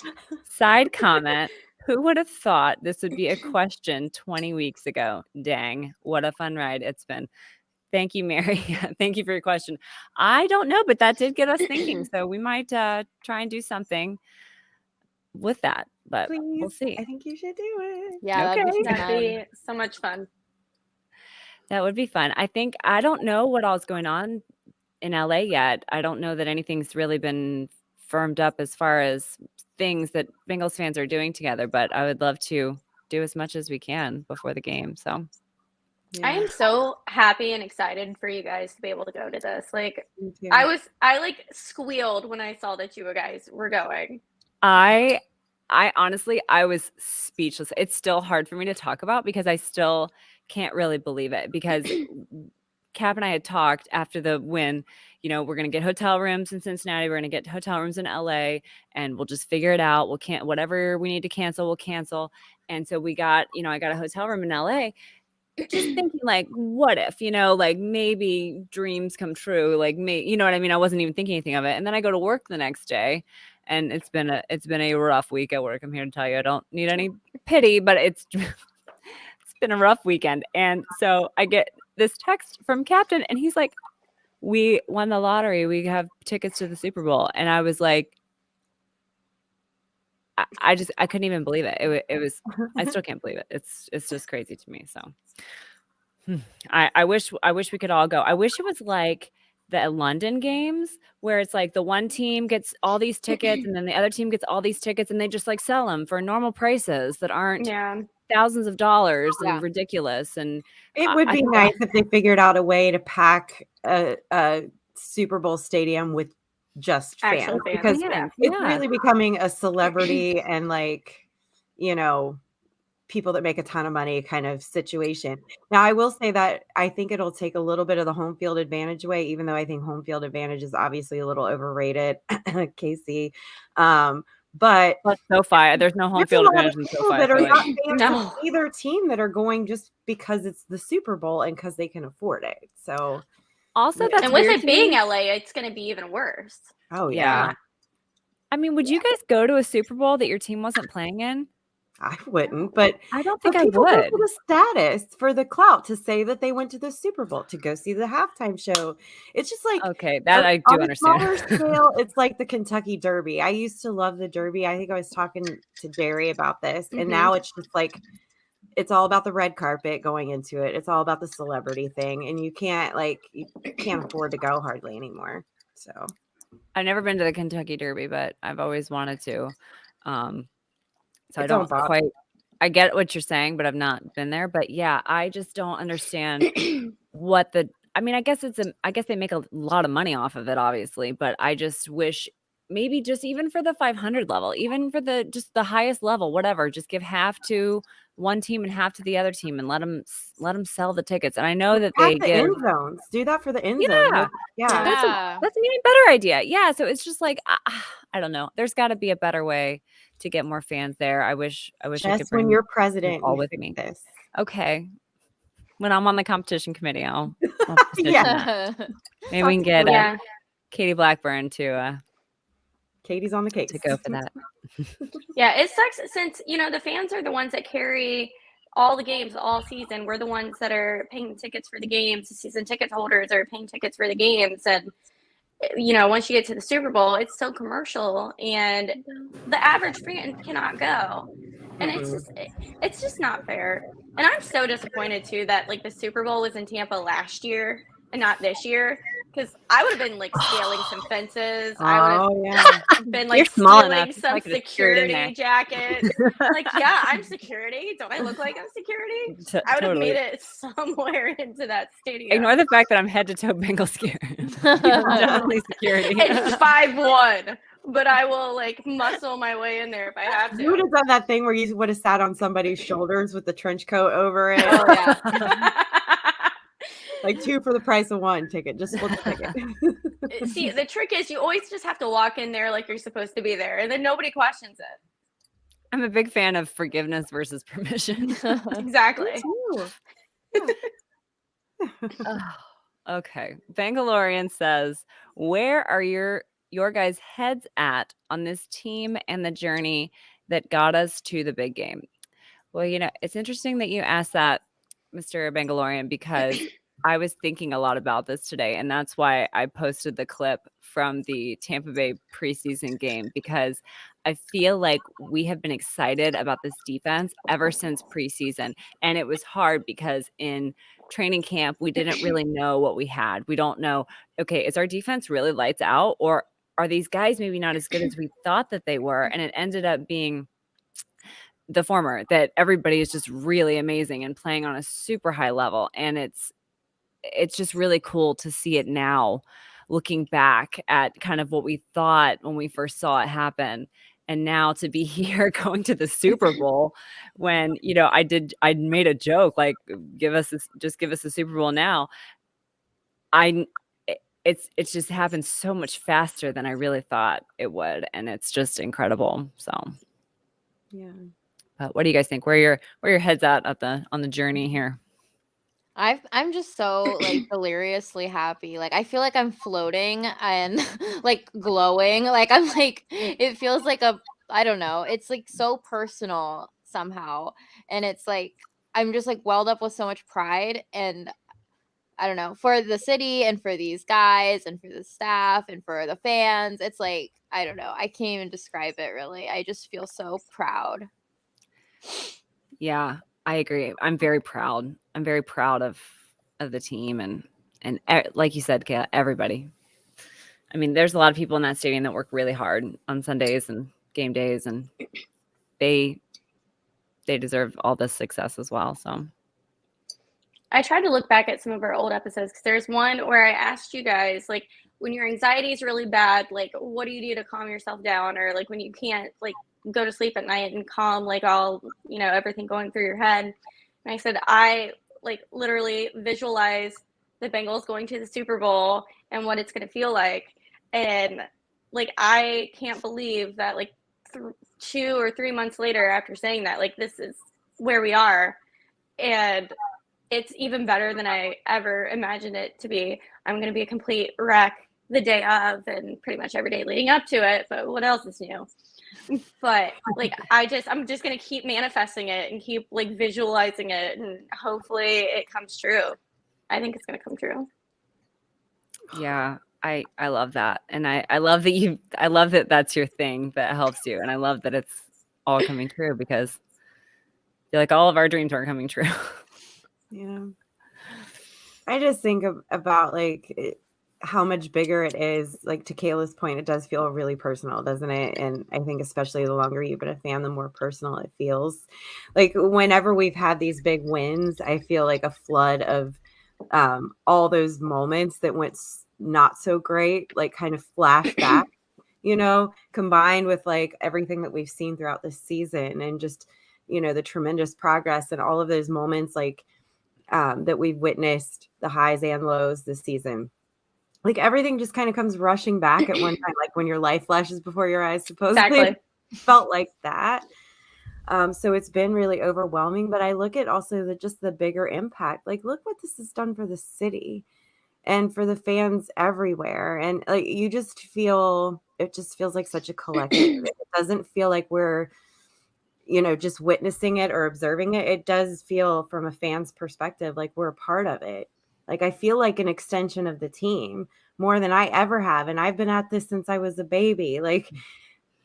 [SPEAKER 2] Side comment. Who would have thought this would be a question 20 weeks ago? Dang, what a fun ride it's been. Thank you, Mary. Thank you for your question. I don't know, but that did get us thinking. So we might try and do something with that, but we'll
[SPEAKER 3] Please.
[SPEAKER 2] see.
[SPEAKER 3] I think you should do it.
[SPEAKER 5] Yeah,
[SPEAKER 2] Okay.
[SPEAKER 4] That'd be so much fun.
[SPEAKER 2] That would be fun. I don't know what all's going on in LA yet. I don't know that anything's really been firmed up as far as things that Bengals fans are doing together, but I would love to do as much as we can before the game. So
[SPEAKER 4] I am so happy and excited for you guys to be able to go to this. Like,
[SPEAKER 3] Me too.
[SPEAKER 4] I like squealed when I saw that you guys were going.
[SPEAKER 2] I honestly, I was speechless. It's still hard for me to talk about because I still can't really believe it because Cap and I had talked after the win, we're going to get hotel rooms in Cincinnati. We're going to get hotel rooms in LA and we'll just figure it out. Whatever we need to cancel, we'll cancel. And so we got, I got a hotel room in LA just thinking like, what if, like maybe dreams come true. Like you know what I mean? I wasn't even thinking anything of it. And then I go to work the next day and it's been a rough week at work. I'm here to tell you, I don't need any pity, but it's been a rough weekend. And so I get this text from Captain and he's like, we won the lottery. We have tickets to the Super Bowl. And I was like, I couldn't even believe it. It was, I still can't believe it. It's just crazy to me. So I wish we could all go. I wish it was like the London games where it's like the one team gets all these tickets and then the other team gets all these tickets and they just like sell them for normal prices that aren't thousands of dollars and ridiculous. And
[SPEAKER 3] it would be nice if they figured out a way to pack a Super Bowl stadium with just fans because it's really becoming a celebrity and like, people that make a ton of money kind of situation. Now, I will say that I think it'll take a little bit of the home field advantage away, even though I think home field advantage is obviously a little overrated, Casey. But
[SPEAKER 2] SoFi, there's no home field advantage in SoFi.
[SPEAKER 3] That are not fans of either team that are going just because it's the Super Bowl and because they can afford it. So
[SPEAKER 2] also, that's
[SPEAKER 4] and with it being LA, it's going to be even worse.
[SPEAKER 3] Oh yeah.
[SPEAKER 2] I mean, would you guys go to a Super Bowl that your team wasn't playing in?
[SPEAKER 3] I wouldn't, but
[SPEAKER 2] I don't think I
[SPEAKER 3] people go
[SPEAKER 2] would.
[SPEAKER 3] for the status, for the clout, to say that they went to the Super Bowl, to go see the halftime show. It's just like
[SPEAKER 2] Okay, that I do
[SPEAKER 3] on a smaller
[SPEAKER 2] understand.
[SPEAKER 3] scale, it's like the Kentucky Derby. I used to love the Derby. I think I was talking to Jerry about this, and now it's just like it's all about the red carpet going into it. It's all about the celebrity thing, and you can't afford to go hardly anymore. So
[SPEAKER 2] I've never been to the Kentucky Derby, but I've always wanted to. So I
[SPEAKER 3] It's all
[SPEAKER 2] don't
[SPEAKER 3] about
[SPEAKER 2] quite. I get what you're saying, but I've not been there. But yeah, I just don't understand what the. I mean, I guess they make a lot of money off of it, obviously. But I just wish maybe just even for the 500 level, even for the highest level, whatever, just give half to one team and half to the other team, and let them sell the tickets. And I know that
[SPEAKER 3] have
[SPEAKER 2] they
[SPEAKER 3] the
[SPEAKER 2] give.
[SPEAKER 3] end zones. Do that for the end zone.
[SPEAKER 2] Yeah.
[SPEAKER 3] Yeah.
[SPEAKER 2] That's an even better idea. Yeah, so it's just like I don't know. There's got to be a better way to get more fans there. I wish I could
[SPEAKER 3] Just
[SPEAKER 2] bring
[SPEAKER 3] when you're
[SPEAKER 2] them
[SPEAKER 3] president,
[SPEAKER 2] all
[SPEAKER 3] you
[SPEAKER 2] with
[SPEAKER 3] fix
[SPEAKER 2] me.
[SPEAKER 3] this.
[SPEAKER 2] Okay. When I'm on the competition committee, I'll petition
[SPEAKER 3] Yeah.
[SPEAKER 2] that. Maybe we can get
[SPEAKER 4] Yeah.
[SPEAKER 2] Katie Blackburn to
[SPEAKER 3] Katie's on the case.
[SPEAKER 2] go for that.
[SPEAKER 4] Yeah, it sucks since, the fans are the ones that carry all the games all season. We're the ones that are paying tickets for the games. The season ticket holders are paying tickets for the games. And, once you get to the Super Bowl, it's so commercial and the average fan cannot go. And it's just not fair. And I'm so disappointed too that like the Super Bowl was in Tampa last year and not this year. Because I would have been like scaling some fences. I would
[SPEAKER 3] Oh yeah.
[SPEAKER 4] have been like
[SPEAKER 2] You're small enough.
[SPEAKER 4] stealing
[SPEAKER 2] You
[SPEAKER 4] some
[SPEAKER 2] probably could have scurried in there.
[SPEAKER 4] security jackets. Like, yeah, I'm security. Don't I look like I'm security? I would have made it somewhere into that stadium.
[SPEAKER 2] Ignore the fact that I'm head to toe Bengals gear. I'm definitely security.
[SPEAKER 4] It's 5'1", but I will like muscle my way in there if I have
[SPEAKER 3] You would
[SPEAKER 4] to.
[SPEAKER 3] have done that thing where you would have sat on somebody's shoulders with the trench coat over it.
[SPEAKER 5] Oh yeah.
[SPEAKER 3] Like 2 for the price of 1 ticket. Just split the ticket.
[SPEAKER 4] See, the trick is you always just have to walk in there like you're supposed to be there, and then nobody questions it.
[SPEAKER 2] I'm a big fan of forgiveness versus permission.
[SPEAKER 4] Exactly.
[SPEAKER 2] Okay. Bangalorian says, where are your guys' heads at on this team and the journey that got us to the big game? Well, it's interesting that you asked that, Mr. Bangalorian, because I was thinking a lot about this today, and that's why I posted the clip from the Tampa Bay preseason game, because I feel like we have been excited about this defense ever since preseason. And it was hard because in training camp, we didn't really know what we had. We don't know, okay, is our defense really lights out, or are these guys maybe not as good as we thought that they were? And it ended up being the former, that everybody is just really amazing and playing on a super high level. And it's just really cool to see it now, looking back at kind of what we thought when we first saw it happen. And now to be here going to the Super Bowl when, I made a joke, like, give us a Super Bowl now. It's just happened so much faster than I really thought it would. And it's just incredible. So,
[SPEAKER 3] Yeah.
[SPEAKER 2] what do you guys think? Where your heads at on the journey here?
[SPEAKER 5] I'm just so like deliriously happy. Like I feel like I'm floating and like glowing. Like I'm like it feels like I don't know. It's like so personal somehow. And it's like I'm just like welled up with so much pride, and I don't know, for the city and for these guys and for the staff and for the fans. It's like I don't know. I can't even describe it really. I just feel so proud.
[SPEAKER 2] Yeah, I agree. I'm very proud. I'm very proud of the team and like you said, Kayla, everybody. I mean, there's a lot of people in that stadium that work really hard on Sundays and game days, and they deserve all this success as well. So
[SPEAKER 4] I tried to look back at some of our old episodes because there's one where I asked you guys, like, when your anxiety is really bad, like, what do you do to calm yourself down? Or, like, when you can't, like, go to sleep at night and calm, like, all, everything going through your head. And I said, I, like, literally visualize the Bengals going to the Super Bowl and what it's going to feel like. And, like, I can't believe that, like, 2 or 3 months later after saying that, like, this is where we are. And it's even better than I ever imagined it to be. I'm going to be a complete wreck the day of and pretty much every day leading up to it. But what else is new? But like I'm just gonna keep manifesting it and keep like visualizing it, and hopefully it comes true. I think it's gonna come true.
[SPEAKER 2] Yeah, I love that. And I love that I love that that's your thing that helps you. And I love that it's all coming true because I feel like all of our dreams are coming true.
[SPEAKER 3] Yeah. I just think about like how much bigger it is. Like to Kayla's point, it does feel really personal, doesn't it? And I think especially the longer you've been a fan, the more personal it feels. Like whenever we've had these big wins, I feel like a flood of all those moments that went not so great, like kind of flashback, combined with like everything that we've seen throughout this season and just, the tremendous progress and all of those moments like that we've witnessed, the highs and lows this season. Like everything just kind of comes rushing back at one time, like when your life flashes before your eyes, supposedly.
[SPEAKER 4] Exactly.
[SPEAKER 3] Felt like that. So it's been really overwhelming, but I look at also just the bigger impact. Like, look what this has done for the city and for the fans everywhere. And like, it just feels like such a collective. It doesn't feel like we're, just witnessing it or observing it. It does feel from a fan's perspective, like we're a part of it. Like, I feel like an extension of the team more than I ever have. And I've been at this since I was a baby. Like,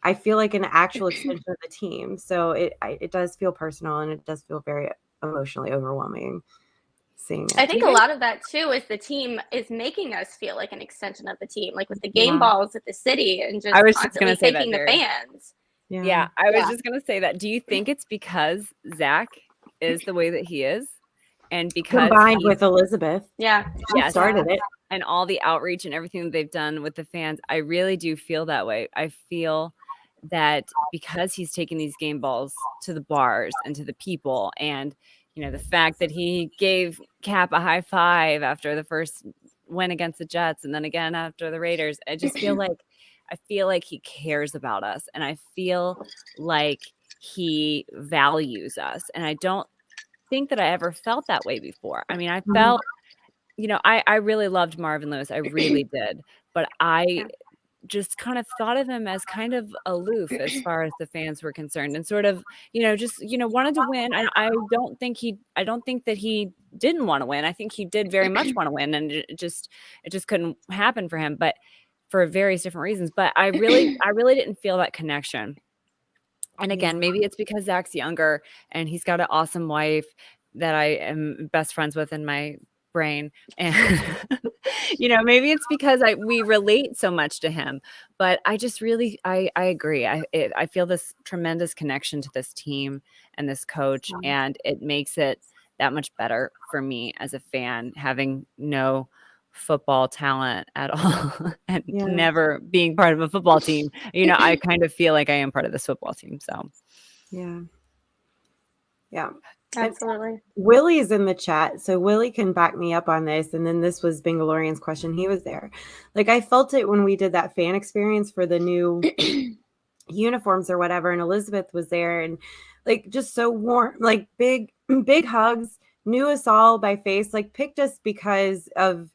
[SPEAKER 3] I feel like an actual extension of the team. So it does feel personal and it does feel very emotionally overwhelming seeing it.
[SPEAKER 4] I think a lot of that too is the team is making us feel like an extension of the team, like with the game balls at the city and just constantly taking the fans.
[SPEAKER 2] Yeah, I was just going to say that. Do you think it's because Zach is the way that he is? And because
[SPEAKER 3] combined with Elizabeth.
[SPEAKER 4] She
[SPEAKER 3] started it.
[SPEAKER 2] And all the outreach and everything that they've done with the fans, I really do feel that way. I feel that because he's taking these game balls to the bars and to the people, and the fact that he gave Cap a high five after the first win against the Jets and then again after the Raiders, I just feel like he cares about us, and I feel like he values us, and I don't think that I ever felt that way before. I mean, I felt I really loved Marvin Lewis. I really did. But I just kind of thought of him as kind of aloof as far as the fans were concerned and sort of, just, wanted to win. I don't think that he didn't want to win. I think he did very much want to win, and it just couldn't happen for him, but for various different reasons. But I really didn't feel that connection. And again, maybe it's because Zach's younger and he's got an awesome wife that I am best friends with in my brain. And, maybe it's because we relate so much to him. But I just really, I agree. I feel this tremendous connection to this team and this coach. And it makes it that much better for me as a fan, having no football talent at all and never being part of a football team. I kind of feel like I am part of this football team. So
[SPEAKER 3] yeah,
[SPEAKER 4] absolutely.
[SPEAKER 3] Willie's in the chat, so Willie can back me up on this. And then this was Bengalorian's question. He was there. Like, I felt it when we did that fan experience for the new uniforms or whatever, and Elizabeth was there, and like just so warm, like big hugs, knew us all by face, like picked us because of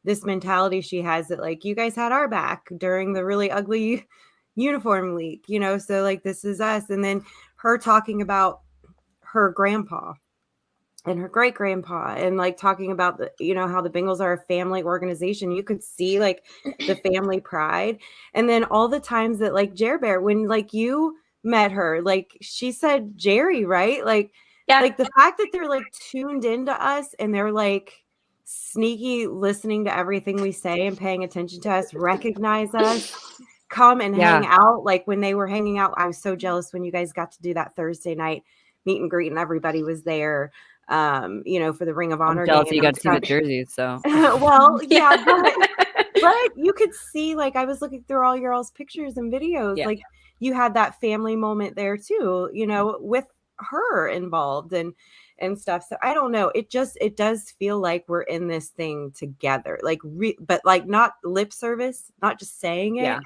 [SPEAKER 3] this mentality she has that like, you guys had our back during the really ugly uniform leak, so like, this is us. And then her talking about her grandpa and her great grandpa, and like talking about the, how the Bengals are a family organization. You could see like the family pride. And then all the times that like Jer Bear, when like you met her, like she said Jerry, right? Like, like the fact that they're like tuned into us and they're like sneaky listening to everything we say and paying attention to us, recognize us, come and hang out. Like when they were hanging out, I was so jealous when you guys got to do that Thursday night meet and greet and everybody was there, for the Ring of Honor game.
[SPEAKER 2] You got to see the jerseys, so
[SPEAKER 3] well, yeah, but you could see, like, I was looking through all your all's pictures and videos, like you had that family moment there too, with her involved and stuff. So I don't know. It does feel like we're in this thing together, like, but like not lip service, not just saying it.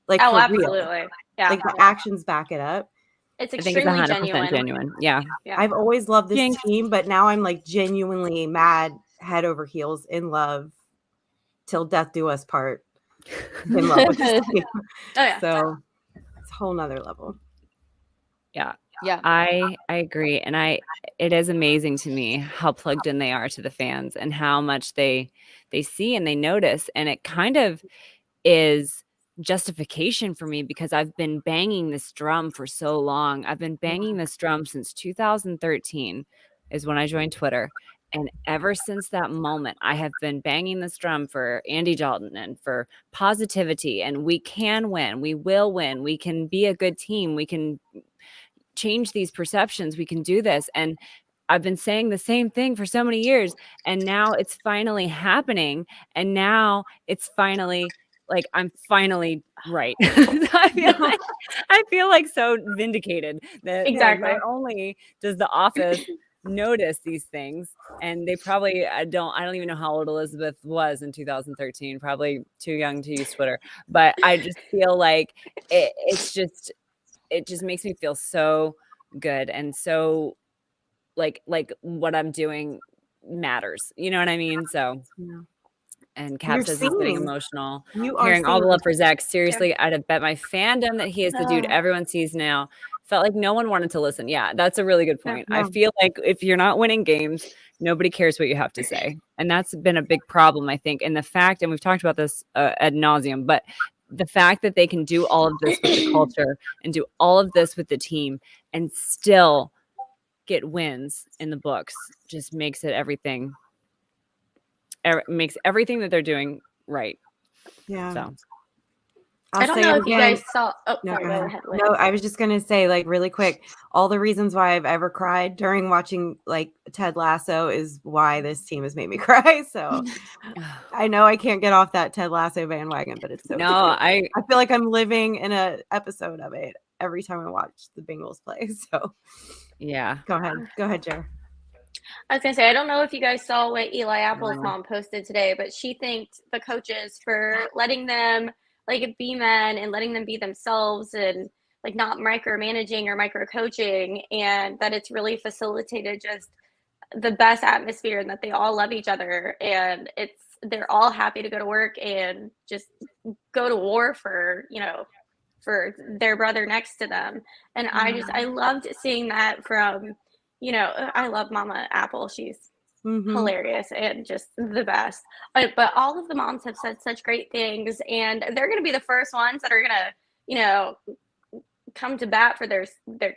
[SPEAKER 3] Like, for
[SPEAKER 4] absolutely.
[SPEAKER 3] Real. Like the actions back it up.
[SPEAKER 4] It's extremely
[SPEAKER 2] genuine. Yeah.
[SPEAKER 3] I've always loved this team, but now I'm like genuinely mad, head over heels, in love, till death do us part. In love with this team. So it's whole nother level.
[SPEAKER 2] Yeah.
[SPEAKER 5] Yeah.
[SPEAKER 2] I agree. And it is amazing to me how plugged in they are to the fans and how much they see and they notice. And it kind of is justification for me because I've been banging this drum for so long. I've been banging this drum since 2013 is when I joined Twitter. And ever since that moment, I have been banging this drum for Andy Dalton and for positivity. And we can win. We will win. We can be a good team. We can change these perceptions. We can do this. And I've been saying the same thing for so many years. And now it's finally happening. And now it's finally like I'm finally right. I feel like so vindicated that
[SPEAKER 4] Exactly.
[SPEAKER 2] not only does the office notice these things, and they probably I don't even know how old Elizabeth was in 2013, probably too young to use Twitter, but I just feel like it just makes me feel so good and so like what I'm doing matters. You know what I mean? So
[SPEAKER 3] Yeah.
[SPEAKER 2] and Cap
[SPEAKER 3] You're
[SPEAKER 2] says he's getting
[SPEAKER 3] seen.
[SPEAKER 2] emotional.
[SPEAKER 3] You are
[SPEAKER 2] Hearing all the
[SPEAKER 3] seen.
[SPEAKER 2] love for Zach. Seriously, I'd have bet my fandom that he is the dude everyone sees now. Felt like no one wanted to listen. Yeah, that's a really good point. I
[SPEAKER 3] No.
[SPEAKER 2] feel like if you're not winning games, nobody cares what you have to say. And that's been a big problem, I think. And the fact, and we've talked about this ad nauseum, but the fact that they can do all of this with the culture and do all of this with the team and still get wins in the books just makes it everything makes everything that they're doing right.
[SPEAKER 3] Yeah.
[SPEAKER 2] So
[SPEAKER 3] I'll
[SPEAKER 4] I don't
[SPEAKER 3] say
[SPEAKER 4] know
[SPEAKER 3] it
[SPEAKER 4] if you
[SPEAKER 3] again.
[SPEAKER 4] guys saw. Oh,
[SPEAKER 3] No,
[SPEAKER 4] sorry,
[SPEAKER 3] go
[SPEAKER 4] go
[SPEAKER 3] ahead.
[SPEAKER 4] ahead.
[SPEAKER 3] No, I was just gonna say, like, really quick, all the reasons why I've ever cried during watching like Ted Lasso is why this team has made me cry. So I know I can't get off that Ted Lasso bandwagon, but it's so
[SPEAKER 2] no,
[SPEAKER 3] cute.
[SPEAKER 2] I
[SPEAKER 3] feel like I'm living in a episode of it every time I watch the Bengals play. So
[SPEAKER 2] yeah.
[SPEAKER 3] go ahead, Jer.
[SPEAKER 4] I was gonna say, I don't know if you guys saw what Eli Apple's mom posted today, but she thanked the coaches for letting them like be men and letting them be themselves and like not micromanaging or micro coaching, and that it's really facilitated just the best atmosphere and that they all love each other and they're all happy to go to work and just go to war for for their brother next to them. And I loved seeing that from I love Mama Apple. She's hilarious and just the best. But all of the moms have said such great things, and they're going to be the first ones that are going to come to bat for their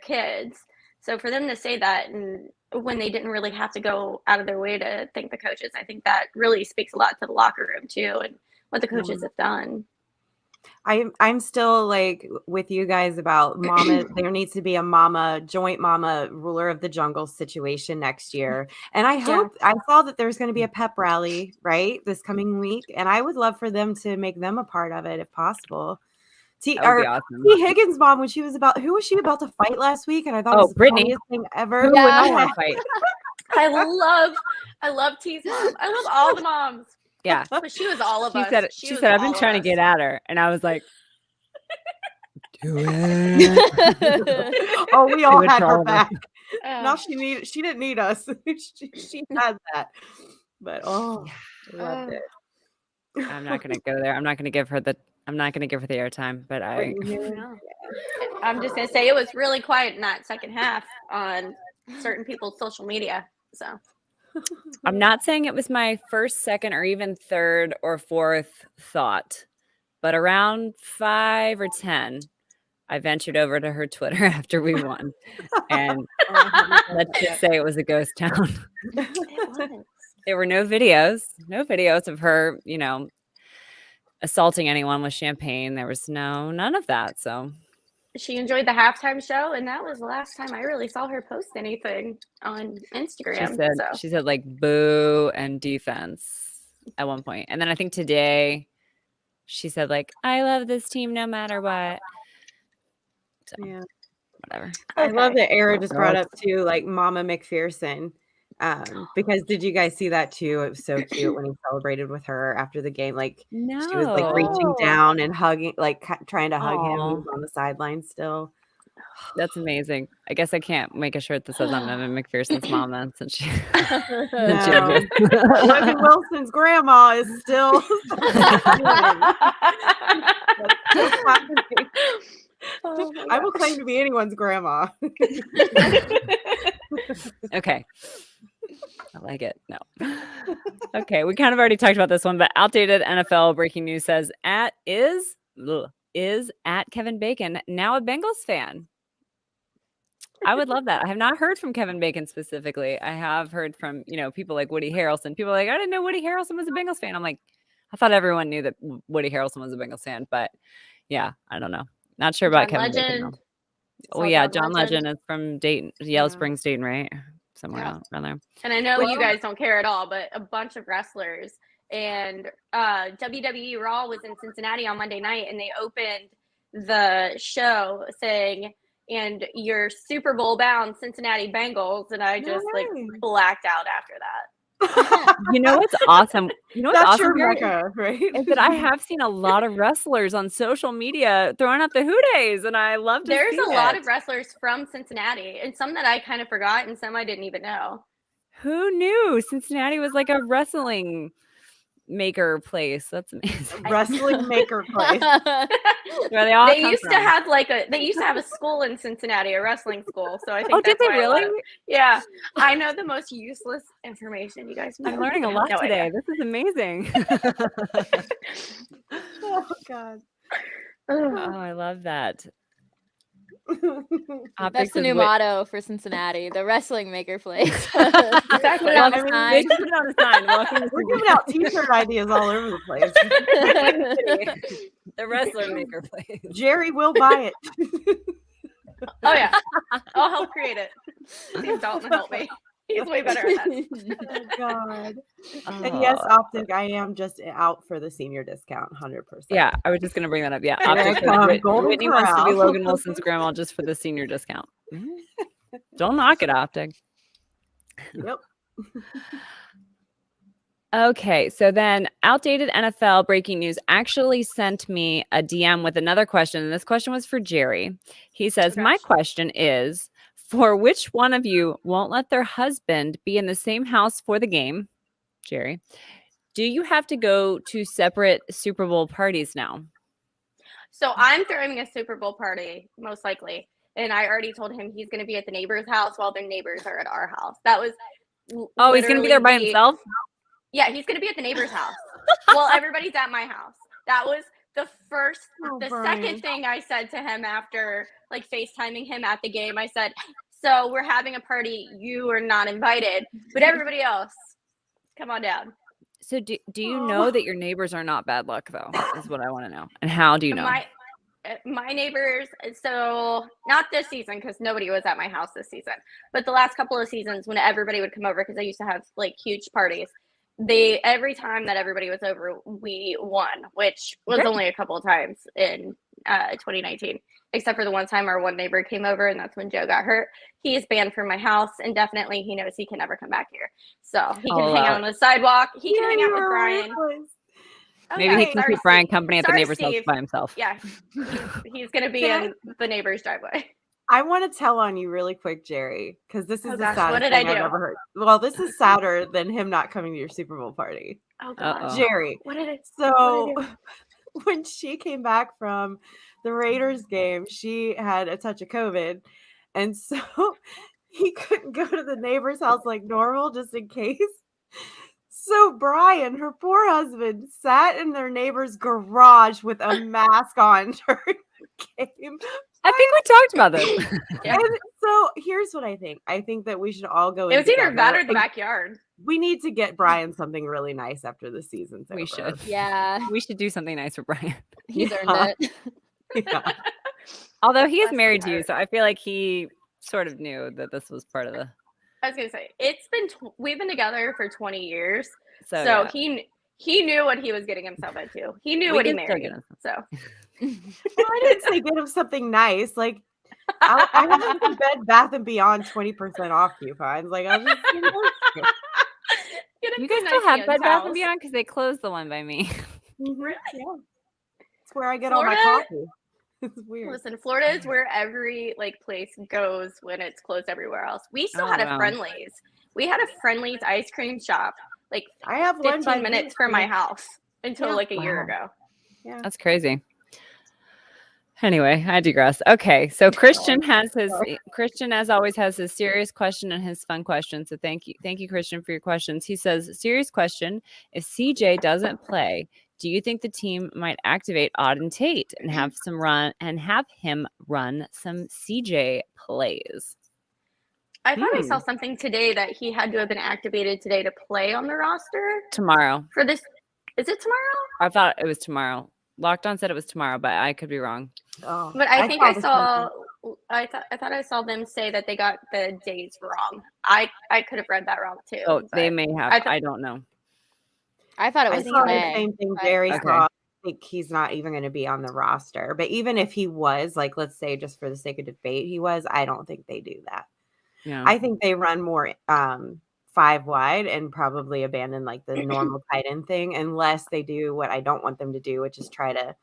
[SPEAKER 4] kids. So for them to say that, and when they didn't really have to go out of their way to thank the coaches, I think that really speaks a lot to the locker room too, and what the coaches have done.
[SPEAKER 3] I'm still like with you guys about mama. There needs to be a joint mama ruler of the jungle situation next year. And I hope I saw that there's going to be a pep rally, right, this coming week. And I would love for them to make them a part of it if possible.
[SPEAKER 2] That would be awesome.
[SPEAKER 3] T. Higgins' mom, when who was she about to fight last week? And I thought it was the
[SPEAKER 2] Brittany.
[SPEAKER 3] funniest thing ever.
[SPEAKER 2] Who would not want to fight?
[SPEAKER 4] I love T's mom. I love all the moms.
[SPEAKER 2] Yeah.
[SPEAKER 4] But she was all of us.
[SPEAKER 2] She said, I've been trying to get at her. And I was like, do it.
[SPEAKER 3] Oh, we all had her
[SPEAKER 2] all
[SPEAKER 3] back. No, she didn't need us. she had that. But I loved it.
[SPEAKER 2] I'm not gonna go there. I'm not gonna give her the airtime, but
[SPEAKER 4] I'm just gonna say it was really quiet in that second half on certain people's social media. So
[SPEAKER 2] I'm not saying it was my first, second, or even third or fourth thought, but around 5 or 10, I ventured over to her Twitter after we won. And let's just say it was a ghost town. There were no videos of her, assaulting anyone with champagne. There was none of that. So
[SPEAKER 4] she enjoyed the halftime show, and that was the last time I really saw her post anything on Instagram.
[SPEAKER 2] She said like boo and defense at one point. And then I think today she said like, I love this team no matter what. So whatever.
[SPEAKER 3] I love that Era just brought up too, like Mama McPherson. Because did you guys see that too? It was so cute when he celebrated with her after the game. Like she was like reaching down and hugging, like trying to hug him. He was on the sideline still.
[SPEAKER 2] That's amazing. I guess I can't make a shirt that says I'm Emma McPherson's mom then, since she.
[SPEAKER 3] Logan Wilson's grandma is still. I will claim to be anyone's grandma.
[SPEAKER 2] Okay. I like it. No. Okay, we kind of already talked about this one, but outdated NFL breaking news says is at Kevin Bacon now a Bengals fan? I would love that. I have not heard from Kevin Bacon specifically. I have heard from, people like Woody Harrelson. People are like, I didn't know Woody Harrelson was a Bengals fan. I'm like, I thought everyone knew that Woody Harrelson was a Bengals fan, but yeah, I don't know. Not sure about Kevin Bacon though. Oh yeah, John Legend is from Dayton, Yellow Springs, Dayton, right? Somewhere out around there.
[SPEAKER 4] And I know you guys don't care at all, but a bunch of wrestlers and WWE Raw was in Cincinnati on Monday night, and they opened the show saying, "And your Super Bowl bound Cincinnati Bengals," and I just blacked out after that.
[SPEAKER 2] You know what's awesome? What's
[SPEAKER 3] That's
[SPEAKER 2] awesome,
[SPEAKER 3] your Mecca, right?
[SPEAKER 2] Is that I have seen a lot of wrestlers on social media throwing up the Who Days, and I love to see
[SPEAKER 4] There's a lot of wrestlers from Cincinnati, and some that I kind of forgot, and some I didn't even know.
[SPEAKER 2] Who knew Cincinnati was like a wrestling maker place? That's amazing.
[SPEAKER 3] Wrestling maker place.
[SPEAKER 2] Where they all
[SPEAKER 4] they used to have a school in Cincinnati, a wrestling school. So I think
[SPEAKER 2] did they really?
[SPEAKER 4] Yeah, I know the most useless information, you guys.
[SPEAKER 2] I'm learning a lot today. This is amazing.
[SPEAKER 3] Oh God.
[SPEAKER 2] Oh, I love that.
[SPEAKER 5] That's the new motto for Cincinnati, the wrestling maker place.
[SPEAKER 2] Exactly.
[SPEAKER 5] Put it on the sign.
[SPEAKER 2] They should put it on the sign.
[SPEAKER 3] We're giving out t-shirt ideas all over the place.
[SPEAKER 2] The wrestler maker place.
[SPEAKER 3] Jerry will buy it.
[SPEAKER 4] Oh yeah, I'll help create it. See Dalton help me. He's way better at that.
[SPEAKER 3] Oh God. And yes, Optic, I am just out for the senior discount, 100%.
[SPEAKER 2] Yeah, I was just gonna bring that up. Yeah, Optic. Whitney wants to be Logan Wilson's grandma just for the senior discount. Don't knock it, Optic.
[SPEAKER 3] Yep.
[SPEAKER 2] Okay, so then outdated NFL breaking news actually sent me a DM with another question, and this question was for Jerry. He says, my question is, for which one of you won't let their husband be in the same house for the game, Jerry? Do you have to go to separate Super Bowl parties now?
[SPEAKER 4] So I'm throwing a Super Bowl party, most likely. And I already told him he's going to be at the neighbor's house while their neighbors are at our house. That was
[SPEAKER 2] he's going to be there by himself?
[SPEAKER 4] Yeah, he's going to be at the neighbor's house. Well, everybody's at my house. That was the second thing I said to him after like FaceTiming him at the game. I said, so we're having a party. You are not invited, but everybody else, come on down.
[SPEAKER 2] So do you know that your neighbors are not bad luck, though, is what I want to know. And how do you know?
[SPEAKER 4] My neighbors, so not this season because nobody was at my house this season, but the last couple of seasons when everybody would come over because I used to have like huge parties. Every time that everybody was over, we won, which was only a couple of times in 2019, except for the one time our one neighbor came over, and that's when Joe got hurt. He is banned from my house, and definitely he knows he can never come back here. So he can hang out on the sidewalk. He can hang out with Brian.
[SPEAKER 2] Maybe he can keep Brian company at the neighbor's house by himself.
[SPEAKER 4] Yeah, he's going to be in the neighbor's driveway.
[SPEAKER 3] I want to tell on you really quick, Jerry, because this is the saddest thing I've ever heard. Well, this is sadder than him not coming to your Super Bowl party.
[SPEAKER 4] Oh, God.
[SPEAKER 3] Jerry.
[SPEAKER 4] What did it?
[SPEAKER 3] So when she came back from the Raiders game, she had a touch of COVID. And so he couldn't go to the neighbor's house like normal, just in case. So Brian, her poor husband, sat in their neighbor's garage with a mask on during the game.
[SPEAKER 2] I think we talked about this.
[SPEAKER 3] Yeah. And so here's what I think. I think that we should all go.
[SPEAKER 4] It was either that or the backyard.
[SPEAKER 3] We need to get Brian something really nice after the season's over.
[SPEAKER 2] We should.
[SPEAKER 5] Yeah.
[SPEAKER 2] We should do something nice for Brian.
[SPEAKER 5] He's earned it.
[SPEAKER 3] Yeah.
[SPEAKER 2] Although he is married to you, so I feel like he sort of knew that this was part of the.
[SPEAKER 4] I was gonna say we've been together for 20 years, so
[SPEAKER 2] yeah.
[SPEAKER 4] he knew what he was getting himself into. He knew what he married. So.
[SPEAKER 3] Well, I didn't say get him something nice. Like I have some Bed Bath and Beyond 20% off coupons. Like I was just.
[SPEAKER 2] You guys still have Bed Bath and Beyond because they closed the one by me.
[SPEAKER 4] Really?
[SPEAKER 3] Yeah. It's where I get all my coffee. It's weird.
[SPEAKER 4] Listen, Florida is where every place goes when it's closed everywhere else. We still had a Friendlies. We had a Friendlies ice cream shop. Like
[SPEAKER 3] I have
[SPEAKER 4] 15 minutes from my house until a year ago.
[SPEAKER 3] Yeah.
[SPEAKER 2] That's crazy. Anyway, I digress. Okay, so Christian as always has his serious question and his fun question. So thank you, Christian, for your questions. He says, serious question: if CJ doesn't play, do you think the team might activate Auden Tate and have him run some CJ plays?
[SPEAKER 4] I thought I saw something today that he had to have been activated today to play on the roster
[SPEAKER 2] Tomorrow.
[SPEAKER 4] for this. Is it tomorrow?
[SPEAKER 2] I thought it was tomorrow. Locked On said it was tomorrow, but I could be wrong.
[SPEAKER 3] Oh,
[SPEAKER 4] But I think I thought I saw them say that they got the days wrong. I could have read that wrong too.
[SPEAKER 2] Oh, they
[SPEAKER 4] but
[SPEAKER 2] may have. I don't know.
[SPEAKER 5] I thought it
[SPEAKER 3] I
[SPEAKER 5] was
[SPEAKER 3] saw the
[SPEAKER 5] today.
[SPEAKER 3] same thing
[SPEAKER 5] but-
[SPEAKER 3] Jerry
[SPEAKER 2] Okay.
[SPEAKER 3] saw. I think he's not even going to be on the roster. But even if he was, like, let's say just for the sake of debate, he was, I don't think they do that.
[SPEAKER 2] Yeah.
[SPEAKER 3] I think they run more 5 wide and probably abandon like the normal tight end thing, unless they do what I don't want them to do, which is try to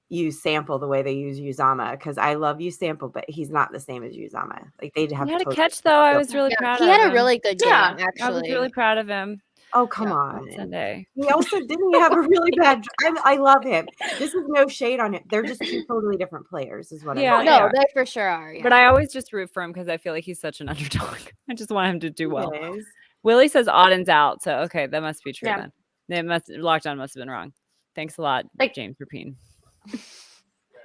[SPEAKER 3] use Sample the way they use Uzama. Because I love use Sample, but he's not the same as Uzama. Like they'd have
[SPEAKER 2] He had a
[SPEAKER 3] totally
[SPEAKER 2] catch though. I was really proud
[SPEAKER 5] he
[SPEAKER 2] of
[SPEAKER 5] had
[SPEAKER 2] him.
[SPEAKER 5] a really good game,
[SPEAKER 4] Yeah,
[SPEAKER 5] actually.
[SPEAKER 2] I was really proud of him
[SPEAKER 3] Oh, come
[SPEAKER 5] Yeah,
[SPEAKER 3] on.
[SPEAKER 2] on Sunday.
[SPEAKER 3] He also didn't he have a really bad. I love him. This is no shade on him. They're just two totally different players, is what
[SPEAKER 2] Yeah,
[SPEAKER 3] I'm
[SPEAKER 2] they
[SPEAKER 3] saying.
[SPEAKER 5] No,
[SPEAKER 2] are.
[SPEAKER 5] they for sure are. Yeah.
[SPEAKER 2] But I always just root for him because I feel like he's such an underdog. I just want him to do well.
[SPEAKER 3] He is.
[SPEAKER 2] Willie says Auden's out, so okay, that must be true
[SPEAKER 4] Yeah.
[SPEAKER 2] then. Locked On must have been wrong. Thanks a lot,
[SPEAKER 4] Like-
[SPEAKER 2] James Rapine.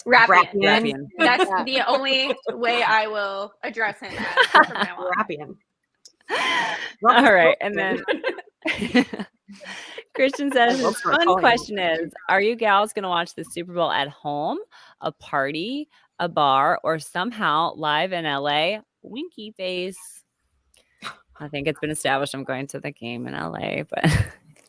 [SPEAKER 4] Rappian.
[SPEAKER 3] Rappian.
[SPEAKER 4] That's
[SPEAKER 5] Yeah.
[SPEAKER 4] the only way I will address him as from now on.
[SPEAKER 3] Rappian.
[SPEAKER 2] All right, and then Christian says
[SPEAKER 3] We'll
[SPEAKER 2] his
[SPEAKER 3] start
[SPEAKER 2] fun
[SPEAKER 3] calling
[SPEAKER 2] question is: are you gals going to watch the Super Bowl at home, a party, a bar, or somehow live in LA? Winky face. I think it's been established I'm going to the game in LA, but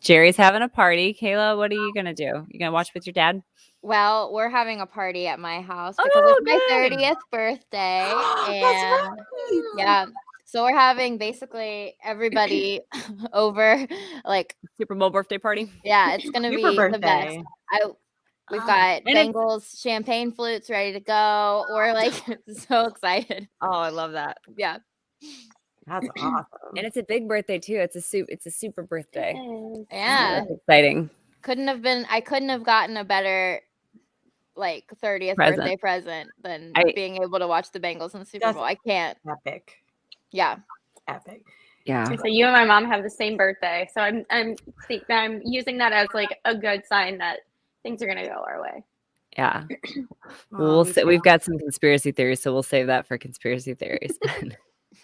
[SPEAKER 2] Jerry's having a party. Kayla, what are you going to do? You going to watch with your dad?
[SPEAKER 5] Well, we're having a party at my house because
[SPEAKER 2] Oh,
[SPEAKER 5] it's my
[SPEAKER 2] good.
[SPEAKER 5] 30th birthday.
[SPEAKER 3] That's
[SPEAKER 5] And
[SPEAKER 3] right.
[SPEAKER 5] yeah, so we're having basically everybody over. Like,
[SPEAKER 2] Super Bowl birthday party?
[SPEAKER 5] yeah, it's gonna
[SPEAKER 3] Super
[SPEAKER 5] be the best.
[SPEAKER 3] birthday.
[SPEAKER 5] We've
[SPEAKER 3] Oh,
[SPEAKER 5] got
[SPEAKER 2] and it's-
[SPEAKER 5] Bengals champagne flutes ready to go. We're like so excited.
[SPEAKER 2] Oh, I love that.
[SPEAKER 5] Yeah.
[SPEAKER 3] That's awesome.
[SPEAKER 2] And it's a big birthday too. It's a super birthday.
[SPEAKER 5] Yeah.
[SPEAKER 2] That's exciting.
[SPEAKER 5] I couldn't have gotten a better like 30th
[SPEAKER 2] Present.
[SPEAKER 5] birthday present than
[SPEAKER 2] I-
[SPEAKER 5] being able to watch the Bengals in the Super
[SPEAKER 3] That's-
[SPEAKER 5] Bowl. I can't.
[SPEAKER 3] Epic.
[SPEAKER 5] Yeah.
[SPEAKER 3] Epic.
[SPEAKER 2] Yeah.
[SPEAKER 4] So you and my mom have the same birthday, so I'm using that as like a good sign that things are gonna go our way.
[SPEAKER 2] Yeah.
[SPEAKER 3] Oh, me too.
[SPEAKER 2] We've got some conspiracy theories, so we'll save that for conspiracy theories.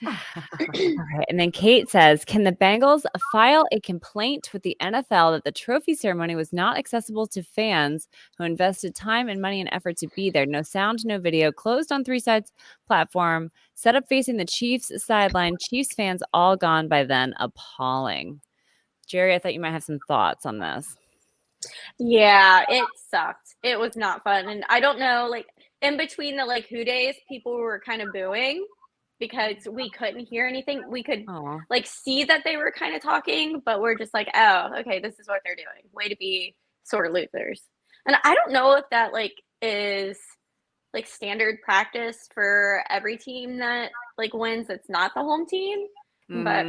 [SPEAKER 2] All right. And then Kate says, can the Bengals file a complaint with the NFL that the trophy ceremony was not accessible to fans who invested time and money and effort to be there? No sound, no video, closed on 3 sides platform, set up facing the Chiefs sideline, Chiefs fans all gone by then. Appalling. Jerry, I thought you might have some thoughts on this.
[SPEAKER 4] Yeah, it sucked. It was not fun, and I don't know. Like in between the like who days, people were kind of booing because we couldn't hear anything. We could
[SPEAKER 2] Oh,
[SPEAKER 4] like see that they were kind of talking, but we're just like, oh, okay, this is what they're doing. Way to be sort of losers. And I don't know if that like is like standard practice for every team that like wins that's not the home team. But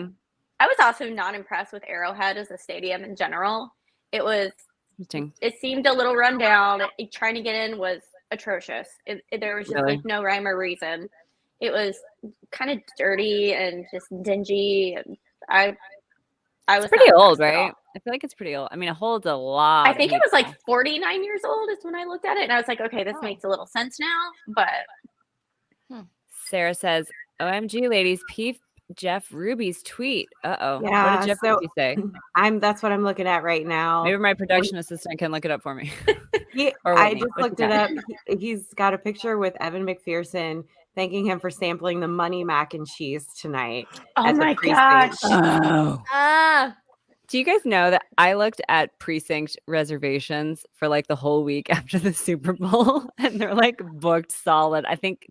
[SPEAKER 4] I was also not impressed with Arrowhead as a stadium in general.
[SPEAKER 2] interesting.
[SPEAKER 4] It seemed a little run down. Trying to get in was atrocious. There was just
[SPEAKER 2] Really?
[SPEAKER 4] like no rhyme or reason. It was kind of dirty and just dingy. And I was
[SPEAKER 2] It's pretty
[SPEAKER 4] not
[SPEAKER 2] old,
[SPEAKER 4] impressed at all.
[SPEAKER 2] right? I feel like it's pretty old. I mean, it holds a lot.
[SPEAKER 4] I think
[SPEAKER 2] of
[SPEAKER 4] it was
[SPEAKER 2] heat,
[SPEAKER 4] like 49 years old is when I looked at it, and I was like, okay, this makes a little sense now. But
[SPEAKER 2] Sarah says, OMG, ladies, peep Jeff Ruby's tweet. Uh-oh. What
[SPEAKER 3] Yeah,
[SPEAKER 2] did Jeff
[SPEAKER 3] so-
[SPEAKER 2] Ruby say?
[SPEAKER 3] That's what I'm looking at right now.
[SPEAKER 2] Maybe my production assistant can look it up for me. or
[SPEAKER 3] I
[SPEAKER 2] Whitney.
[SPEAKER 3] just
[SPEAKER 2] What's
[SPEAKER 3] looked
[SPEAKER 2] he
[SPEAKER 3] it
[SPEAKER 2] got?
[SPEAKER 3] up. He's got a picture with Evan McPherson thanking him for sampling the money mac and cheese tonight.
[SPEAKER 4] oh
[SPEAKER 3] at the
[SPEAKER 4] my
[SPEAKER 3] precinct.
[SPEAKER 4] gosh,
[SPEAKER 2] Oh.
[SPEAKER 5] Ah,
[SPEAKER 2] Do you guys know that I looked at precinct reservations for like the whole week after the Super Bowl, and they're like booked solid. I think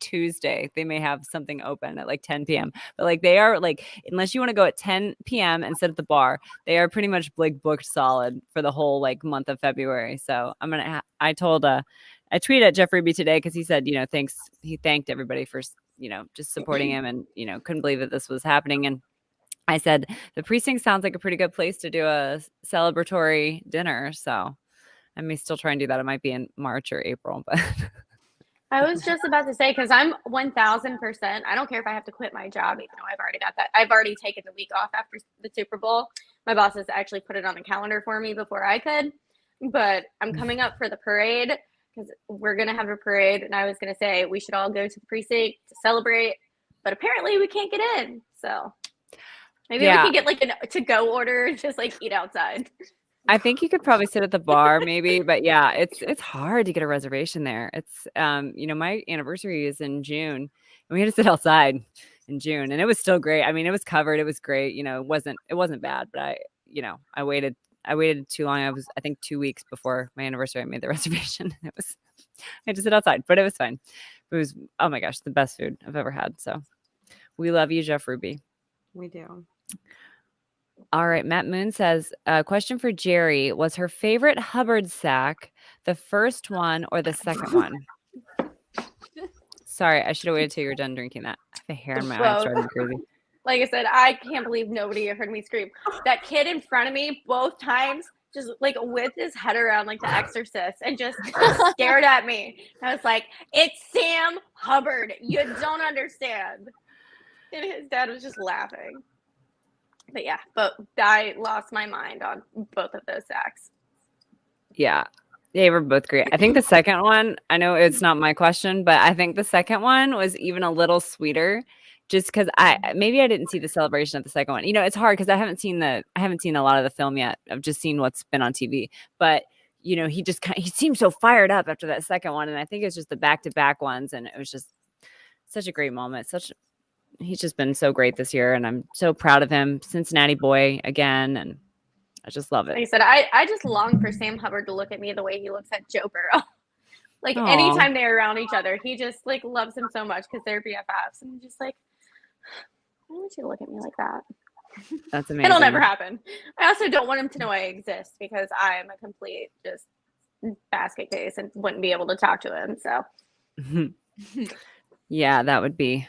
[SPEAKER 2] Tuesday they may have something open at like 10 p.m. But like they are like, unless you want to go at 10 p.m. and sit at the bar, they are pretty much like booked solid for the whole like month of February. So I'm gonna. I tweeted at Jeff Ruby today because he said, thanks. He thanked everybody for just supporting him, and couldn't believe that this was happening. And I said, the precinct sounds like a pretty good place to do a celebratory dinner. So I may still try and do that. It might be in March or April, but
[SPEAKER 4] I was just about to say, because I'm 1000%. I don't care if I have to quit my job, even though I've already got that. I've already taken the week off after the Super Bowl. My boss has actually put it on the calendar for me before I could. But I'm coming up for the parade because we're going to have a parade. And I was going to say we should all go to the precinct to celebrate. But apparently we can't get in. So maybe we can get like a to-go order and just like eat outside.
[SPEAKER 2] I think you could probably sit at the bar maybe, but yeah, it's hard to get a reservation there. It's my anniversary is in June and we had to sit outside in June and it was still great. I mean, it was covered. It was great. It wasn't bad, but I waited too long. I think 2 weeks before my anniversary, I made the reservation. I had to sit outside, but it was fine. It was, oh my gosh, the best food I've ever had. So we love you, Jeff Ruby.
[SPEAKER 3] We do.
[SPEAKER 2] All right. Matt Moon says, question for Jerry. Was her favorite Hubbard sack the first one or the second one? Sorry, I should have waited till you were done drinking that. I have a hair in my eye. It's driving me crazy.
[SPEAKER 4] Like I said, I can't believe nobody heard me scream. That kid in front of me both times just like whipped his head around like the Exorcist and just stared at me. I was like, it's Sam Hubbard. You don't understand. And his dad was just laughing. But yeah, but I lost my mind on both of those sacks.
[SPEAKER 2] Yeah, they were both great. I think the second one, I know it's not my question, but I think the second one was even a little sweeter just because I didn't see the celebration of the second one. It's hard because I haven't seen a lot of the film yet. I've just seen what's been on TV. But he seemed so fired up after that second one. And I think it's just the back-to-back ones. And it was just such a great moment. He's just been so great this year, and I'm so proud of him. Cincinnati boy again, and I just love it.
[SPEAKER 4] Like I said, I just long for Sam Hubbard to look at me the way he looks at Joe Burrow. Like anytime they're around each other, he just like loves him so much because they're BFFs, and I'm just like, I don't want you to look at me like that.
[SPEAKER 2] That's amazing.
[SPEAKER 4] It'll never happen. I also don't want him to know I exist because I am a complete just basket case and wouldn't be able to talk to him. So
[SPEAKER 2] yeah, that would be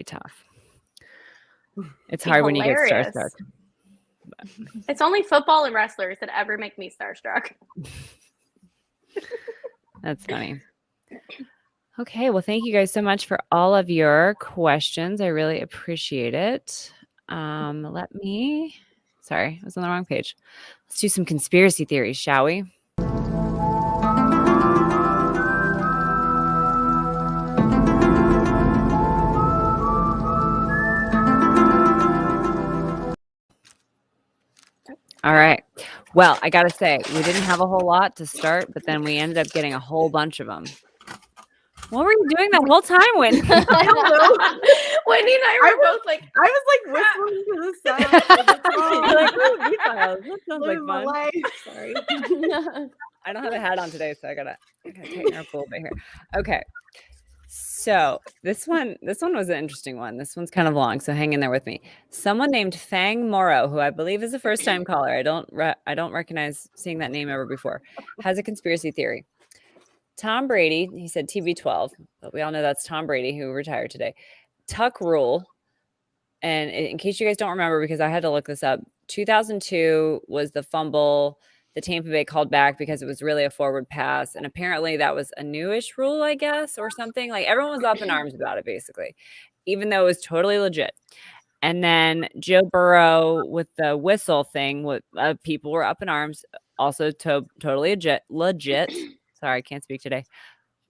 [SPEAKER 2] tough. It's hard when you get starstruck.
[SPEAKER 4] It's only football and wrestlers that ever make me starstruck.
[SPEAKER 2] That's funny. Okay, well, thank you guys so much for all of your questions. I really appreciate it. Sorry, I was on the wrong page. Let's do some conspiracy theories, shall we? All right. Well, I got to say, we didn't have a whole lot to start, but then we ended up getting a whole bunch of them. What were you doing the whole time, Wendy?
[SPEAKER 3] I don't know.
[SPEAKER 4] Wendy and I were both like,
[SPEAKER 3] I was like whistling to the sound.
[SPEAKER 2] You're like, oh, e-files. That sounds like
[SPEAKER 3] Living my
[SPEAKER 2] fun.
[SPEAKER 3] life. Sorry.
[SPEAKER 2] I don't have a hat on today, so I gotta tighten her up a little bit here. Okay. So this one was an interesting one. This one's kind of long, so hang in there with me. Someone named Fang Morrow, who I believe is a first-time caller, I don't recognize seeing that name ever before, has a conspiracy theory. Tom Brady, he said TB12, but we all know that's Tom Brady who retired today. Tuck rule, and in case you guys don't remember, because I had to look this up, 2002 was the fumble the Tampa Bay called back because it was really a forward pass. And apparently that was a newish rule, I guess, or something. Like everyone was up in arms about it, basically, even though it was totally legit. And then Joe Burrow with the whistle thing, people were up in arms, also totally legit. Sorry, I can't speak today.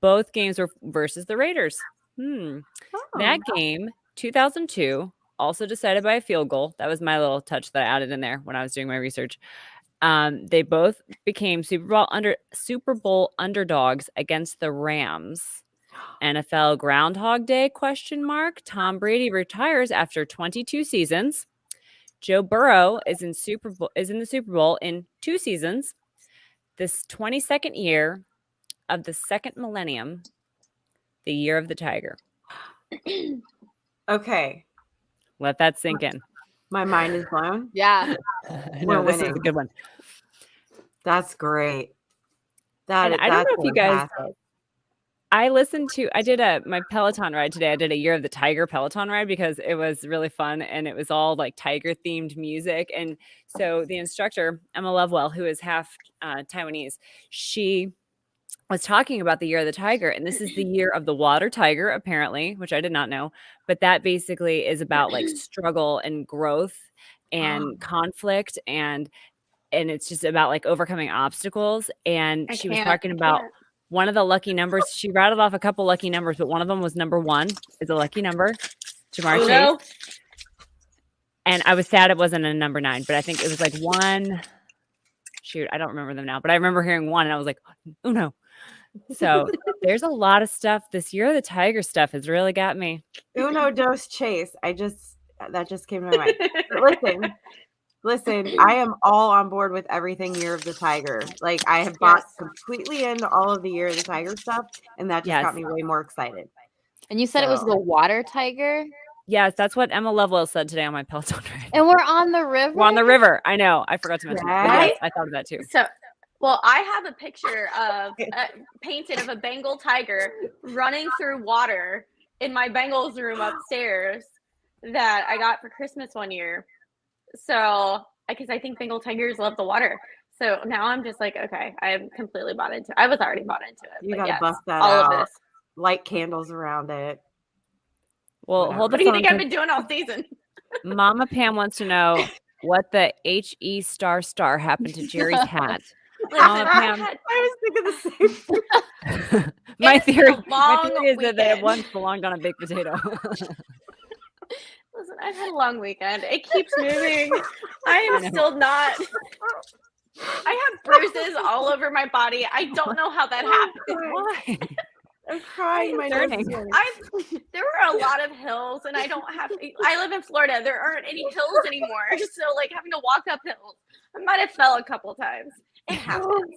[SPEAKER 2] Both games were versus the Raiders. That game, 2002, also decided by a field goal. That was my little touch that I added in there when I was doing my research. They both became Super Bowl underdogs against the Rams. NFL Groundhog Day ? Tom Brady retires after 22 seasons. Joe Burrow is in the Super Bowl in 2 seasons. This 22nd year of the second millennium, the year of the tiger.
[SPEAKER 3] Okay.
[SPEAKER 2] Let that sink in.
[SPEAKER 3] My mind is blown.
[SPEAKER 5] Yeah.
[SPEAKER 2] No, this is a good one.
[SPEAKER 3] That's great.
[SPEAKER 2] I don't know if you guys. I did my Peloton ride today. I did a Year of the Tiger Peloton ride because it was really fun and it was all like tiger themed music. And so the instructor, Emma Lovewell, who is half Taiwanese, she was talking about the Year of the Tiger, and this is the year of the water tiger, apparently, which I did not know. But that basically is about like struggle and growth and conflict, and it's just about like overcoming obstacles. And she was talking about one of the lucky numbers. She rattled off a couple lucky numbers, but one of them was number 1 is a lucky number. Jamar Chase. And I was sad it wasn't a number 9, but I think it was like 1. Shoot, I don't remember them now, but I remember hearing 1 and I was like, oh no. So there's a lot of stuff. This Year of the Tiger stuff has really got me.
[SPEAKER 3] Uno dos chase. That just came to my mind. But listen, I am all on board with everything Year of the Tiger. Like I have bought completely into all of the Year of the Tiger stuff, and that just got me way more excited.
[SPEAKER 5] And you said it was the water tiger?
[SPEAKER 2] Yes, that's what Emma Lovewell said today on my Peloton ride.
[SPEAKER 5] And we're on the river?
[SPEAKER 2] We're on the river. I know. I forgot to mention that. Yes, I thought of that too.
[SPEAKER 4] Well, I have a picture of painted of a Bengal tiger running through water in my Bengals room upstairs that I got for Christmas one year. So, because I think Bengal tigers love the water. So now I'm just like, okay, I'm completely bought into it. I was already bought into it.
[SPEAKER 3] You gotta bust that
[SPEAKER 4] all
[SPEAKER 3] out.
[SPEAKER 4] of this.
[SPEAKER 3] Light candles around it.
[SPEAKER 2] Well, hold
[SPEAKER 4] what do you think I've been doing all season?
[SPEAKER 2] Mama Pam wants to know what the HE * happened to Jerry's hat. Mama Pam,
[SPEAKER 3] I was thinking the same thing.
[SPEAKER 2] my theory is that they once belonged on a baked potato.
[SPEAKER 4] Listen, I've had a long weekend. It keeps moving. I am still not. I have bruises all over my body. I don't know how that happened.
[SPEAKER 2] Why?
[SPEAKER 3] I'm crying.
[SPEAKER 4] There were a lot of hills, and I don't have. I live in Florida. There aren't any hills anymore, so like having to walk up hills. I might have fell a couple times. It happens.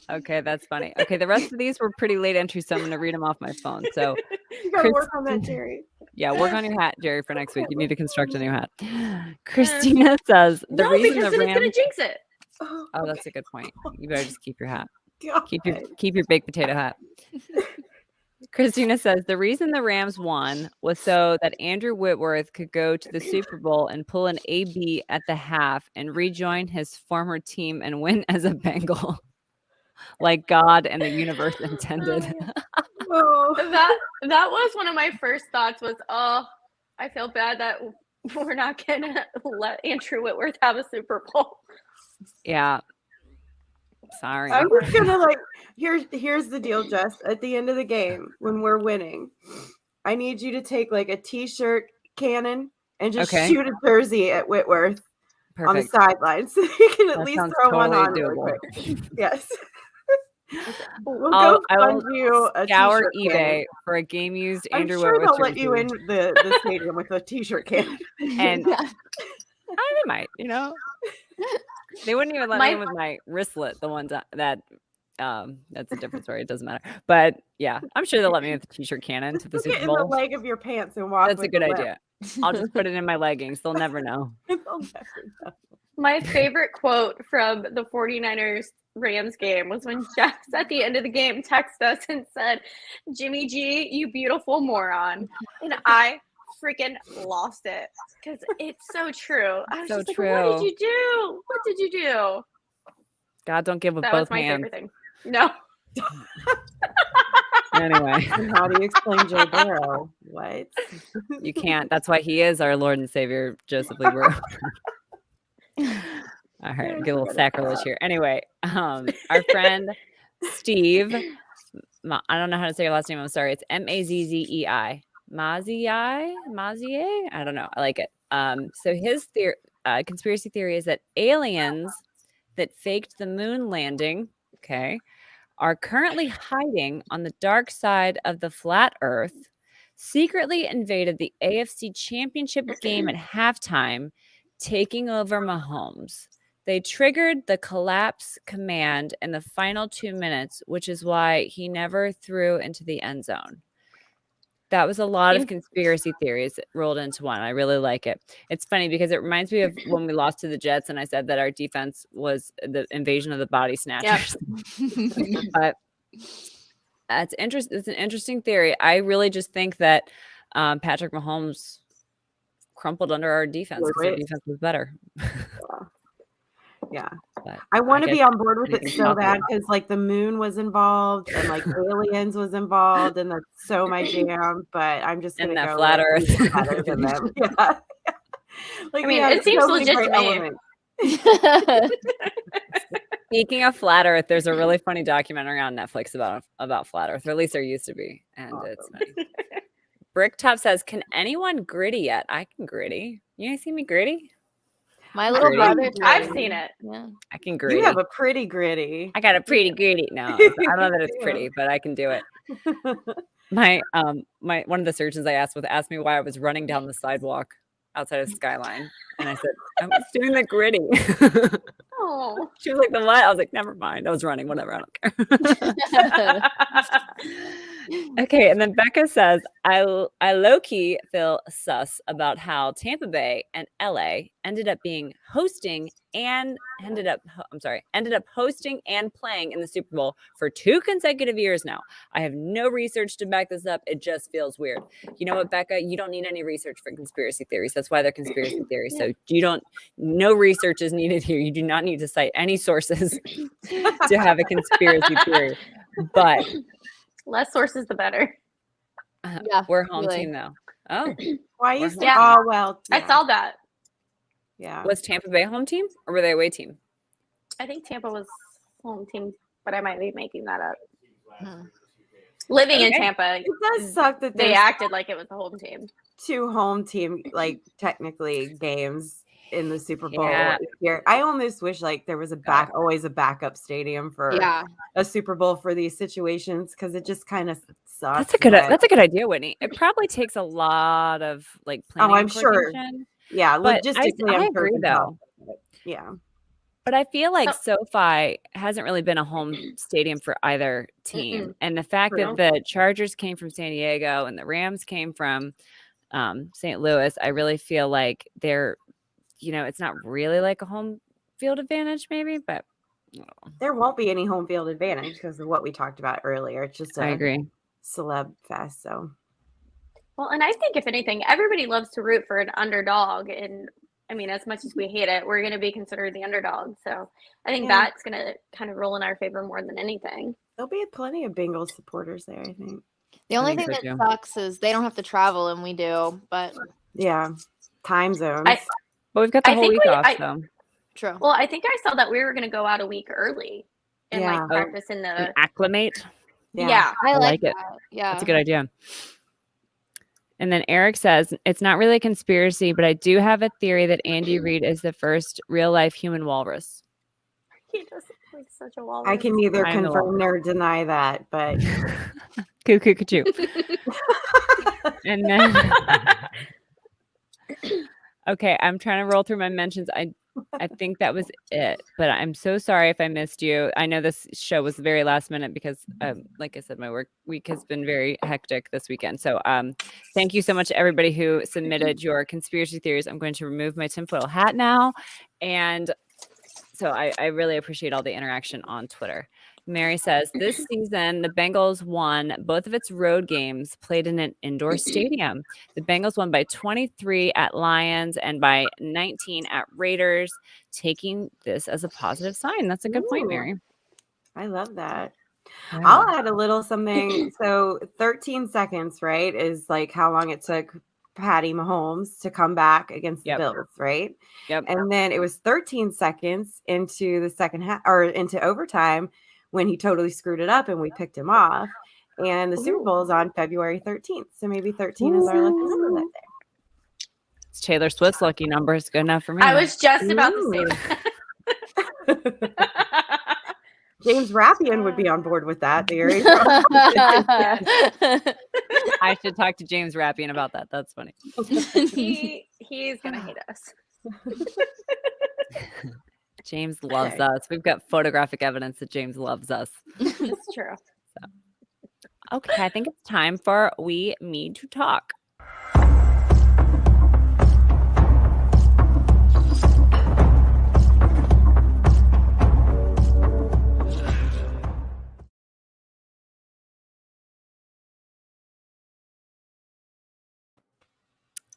[SPEAKER 2] Okay, that's funny. Okay, the rest of these were pretty late entries, so I'm going to read them off my phone. So
[SPEAKER 3] you got to work on that, Jerry.
[SPEAKER 2] Yeah, work on your hat, Jerry, for next week. You need to construct a new hat. Christina says the reason
[SPEAKER 4] because
[SPEAKER 2] the
[SPEAKER 4] then
[SPEAKER 2] Rams.
[SPEAKER 4] it's gonna jinx it.
[SPEAKER 2] Oh, that's a good point. You better just keep your hat.
[SPEAKER 3] God.
[SPEAKER 2] Keep your baked potato hat. Christina says the reason the Rams won was so that Andrew Whitworth could go to the Super Bowl and pull an AB at the half and rejoin his former team and win as a Bengal, like God and the universe intended.
[SPEAKER 4] That was one of my first thoughts. Was I feel bad that we're not gonna let Andrew Whitworth have a Super Bowl.
[SPEAKER 2] Yeah. Sorry.
[SPEAKER 3] I'm just gonna here's the deal, Jess. At the end of the game, when we're winning, I need you to take like a t-shirt cannon and just shoot a jersey at Whitworth on the sideline, so you can at least throw one on really quick. Yes.
[SPEAKER 2] I will scour eBay for a game used Andrew Whitworth.
[SPEAKER 3] They'll let you in the stadium with a t-shirt cannon.
[SPEAKER 2] And they might, They wouldn't even let me in with my wristlet, the ones that that's a different story. It doesn't matter. But yeah, I'm sure they'll let me with the t-shirt cannon to the Super Bowl.
[SPEAKER 3] In the leg of your pants and walk.
[SPEAKER 2] That's a good idea. I'll just put it in my leggings. They'll never know.
[SPEAKER 4] My favorite quote from the 49ers Rams game was when Jeff at the end of the game texted us and said, "Jimmy G, you beautiful moron." And I freaking lost it because it's so true. I was
[SPEAKER 2] so
[SPEAKER 4] just
[SPEAKER 2] true.
[SPEAKER 4] Like, what did you do? What did you do?
[SPEAKER 2] God don't give with
[SPEAKER 4] that
[SPEAKER 2] both
[SPEAKER 4] was my
[SPEAKER 2] hands.
[SPEAKER 4] favorite thing. No.
[SPEAKER 2] Anyway.
[SPEAKER 3] How do you explain Joe Burrow? What?
[SPEAKER 2] You can't. That's why he is our Lord and Savior, Joseph Lee Burrow. All right, get a little sacrilege here. Anyway, our friend Steve, I don't know how to say your last name. I'm sorry. It's Mazzei. Mazie? I don't know. I like it. So his conspiracy theory is that aliens that faked the moon landing, are currently hiding on the dark side of the flat earth, secretly invaded the AFC Championship game at halftime, taking over Mahomes. They triggered the collapse command in the final 2 minutes, which is why he never threw into the end zone. That was a lot of conspiracy theories rolled into one. I really like it. It's funny because it reminds me of when we lost to the Jets and I said that our defense was the invasion of the body snatchers. Yep. But It's an interesting theory. I really just think that Patrick Mahomes crumpled under our defense because our defense was better.
[SPEAKER 3] Yeah.
[SPEAKER 2] But
[SPEAKER 3] I want to
[SPEAKER 2] guess
[SPEAKER 3] be on board with it
[SPEAKER 2] anything's
[SPEAKER 3] so
[SPEAKER 2] possible.
[SPEAKER 3] bad because like the moon was involved and like aliens was involved and that's so my jam. But I'm just gonna
[SPEAKER 2] And that
[SPEAKER 3] go
[SPEAKER 2] flat
[SPEAKER 3] with
[SPEAKER 2] Earth.
[SPEAKER 3] we were better than them. Yeah. Like
[SPEAKER 4] I
[SPEAKER 3] we
[SPEAKER 4] mean,
[SPEAKER 3] had
[SPEAKER 4] it seems
[SPEAKER 3] so many
[SPEAKER 4] legit
[SPEAKER 3] great
[SPEAKER 4] to me.
[SPEAKER 3] elements.
[SPEAKER 2] Speaking of flat Earth, there's a really funny documentary on Netflix about flat Earth, or at least there used to be, and it's funny. Bricktop says, "Can anyone gritty yet? I can gritty. You guys see me gritty?
[SPEAKER 5] My little
[SPEAKER 2] Gritty.
[SPEAKER 5] brother.
[SPEAKER 4] I've
[SPEAKER 5] tried.
[SPEAKER 4] seen it.
[SPEAKER 5] Yeah.
[SPEAKER 2] I can gritty.
[SPEAKER 3] You have a pretty gritty.
[SPEAKER 2] I got a pretty gritty. No, I don't know that it's
[SPEAKER 3] Yeah.
[SPEAKER 2] pretty, but I can do it. My one of the surgeons I asked asked me why I was running down the sidewalk outside of Skyline, and I said I was doing the gritty.
[SPEAKER 4] Oh.
[SPEAKER 2] She was like, "The what?" I was like, "Never mind. I was running. Whatever. I don't care." Okay, and then Becca says, I low-key feel sus about how Tampa Bay and LA ended up hosting and playing in the Super Bowl for 2 consecutive years now. I have no research to back this up. It just feels weird. You know what, Becca? You don't need any research for conspiracy theories. That's why they're conspiracy theories. So no research is needed here. You do not need to cite any sources to have a conspiracy theory. But
[SPEAKER 4] less sources, the better.
[SPEAKER 5] Yeah,
[SPEAKER 2] we're home
[SPEAKER 5] really.
[SPEAKER 2] team though. Oh,
[SPEAKER 3] Why you say?
[SPEAKER 4] Yeah.
[SPEAKER 3] Oh well.
[SPEAKER 4] I saw that.
[SPEAKER 3] Yeah.
[SPEAKER 2] was Tampa Bay home team or were they away team?
[SPEAKER 4] I think Tampa was home team, but I might be making that up.
[SPEAKER 5] Hmm.
[SPEAKER 4] Living in
[SPEAKER 2] Okay.
[SPEAKER 4] Tampa,
[SPEAKER 3] It does suck that
[SPEAKER 4] they
[SPEAKER 3] there's
[SPEAKER 4] acted like it was the home team.
[SPEAKER 3] 2 home team like technically games in the Super Bowl
[SPEAKER 2] Yeah.
[SPEAKER 3] here. I almost wish like there was always a backup stadium for
[SPEAKER 5] Yeah.
[SPEAKER 3] a Super Bowl for these situations because it just kind of sucks.
[SPEAKER 2] That's a good idea, Whitney. It probably takes a lot of like planning.
[SPEAKER 3] I'm sure.
[SPEAKER 2] coordination.
[SPEAKER 3] Yeah,
[SPEAKER 2] But
[SPEAKER 3] logistically,
[SPEAKER 2] I
[SPEAKER 3] I'm sure
[SPEAKER 2] agree
[SPEAKER 3] it can help,
[SPEAKER 2] though.
[SPEAKER 3] but yeah.
[SPEAKER 2] But I feel like SoFi hasn't really been a home stadium for either team.
[SPEAKER 4] Mm-mm.
[SPEAKER 2] And the fact
[SPEAKER 4] True.
[SPEAKER 2] that the Chargers came from San Diego and the Rams came from St. Louis, I really feel like they're, it's not really like a home field advantage maybe, but I don't know.
[SPEAKER 3] There won't be any home field advantage because of what we talked about earlier. It's just
[SPEAKER 2] I
[SPEAKER 3] a
[SPEAKER 2] agree.
[SPEAKER 3] celeb fest. So
[SPEAKER 4] Well, and I think if anything, everybody loves to root for an underdog. And I mean, as much as we hate it, we're going to be considered the underdog. So I think
[SPEAKER 3] Yeah.
[SPEAKER 4] that's going to kind of roll in our favor more than anything.
[SPEAKER 3] there'll be plenty of Bengals supporters there, I think.
[SPEAKER 5] The only
[SPEAKER 2] think
[SPEAKER 5] thing
[SPEAKER 2] so,
[SPEAKER 5] that
[SPEAKER 2] too.
[SPEAKER 5] sucks is they don't have to travel and we do, but
[SPEAKER 3] Yeah. Time zones.
[SPEAKER 2] But we've got the
[SPEAKER 4] I
[SPEAKER 2] whole
[SPEAKER 4] think
[SPEAKER 2] week off, so
[SPEAKER 5] true.
[SPEAKER 4] Well, I think I saw that we were going to go out a week early and
[SPEAKER 3] Yeah.
[SPEAKER 4] like practice in the.
[SPEAKER 2] and acclimate.
[SPEAKER 4] Yeah.
[SPEAKER 5] I
[SPEAKER 2] like
[SPEAKER 5] like
[SPEAKER 2] it.
[SPEAKER 5] that. Yeah.
[SPEAKER 2] That's a good idea. And then Eric says, it's not really a conspiracy, but I do have a theory that Andy Reid is the first real life human walrus.
[SPEAKER 4] He just looks like such a walrus.
[SPEAKER 3] I can neither
[SPEAKER 2] I'm the
[SPEAKER 3] confirm nor deny that, but
[SPEAKER 2] Cuckoo. And then okay, I'm trying to roll through my mentions. I think that was it, but I'm so sorry if I missed you. I know this show was very last minute because, like I said, my work week has been very hectic this weekend. So thank you so much to everybody who submitted your conspiracy theories. I'm going to remove my tinfoil hat now. And so I really appreciate all the interaction on Twitter. Mary says, this season, the Bengals won both of its road games played in an indoor stadium. The Bengals won by 23 at Lions and by 19 at Raiders, taking this as a positive sign. That's a good point, Mary.
[SPEAKER 3] I love that.
[SPEAKER 2] Yeah.
[SPEAKER 3] I'll add a little something. So 13 seconds, right, is like how long it took Patty Mahomes to come back against the Bills, right?
[SPEAKER 2] Yep.
[SPEAKER 3] And then it was 13 seconds into the second half or into overtime when he totally screwed it up and we picked him off. And the Super Bowl is on February 13th. So maybe 13 is our lucky number that day.
[SPEAKER 2] It's Taylor Swift's lucky number. It's good enough for me.
[SPEAKER 4] I was just about to say that.
[SPEAKER 3] James Rappian would be on board with that theory.
[SPEAKER 2] I should talk to James Rappian about that. That's funny.
[SPEAKER 4] He's going to hate us.
[SPEAKER 2] James loves us. We've got photographic evidence that James loves us.
[SPEAKER 4] It's true.
[SPEAKER 2] Okay, I think it's time for We Need to Talk.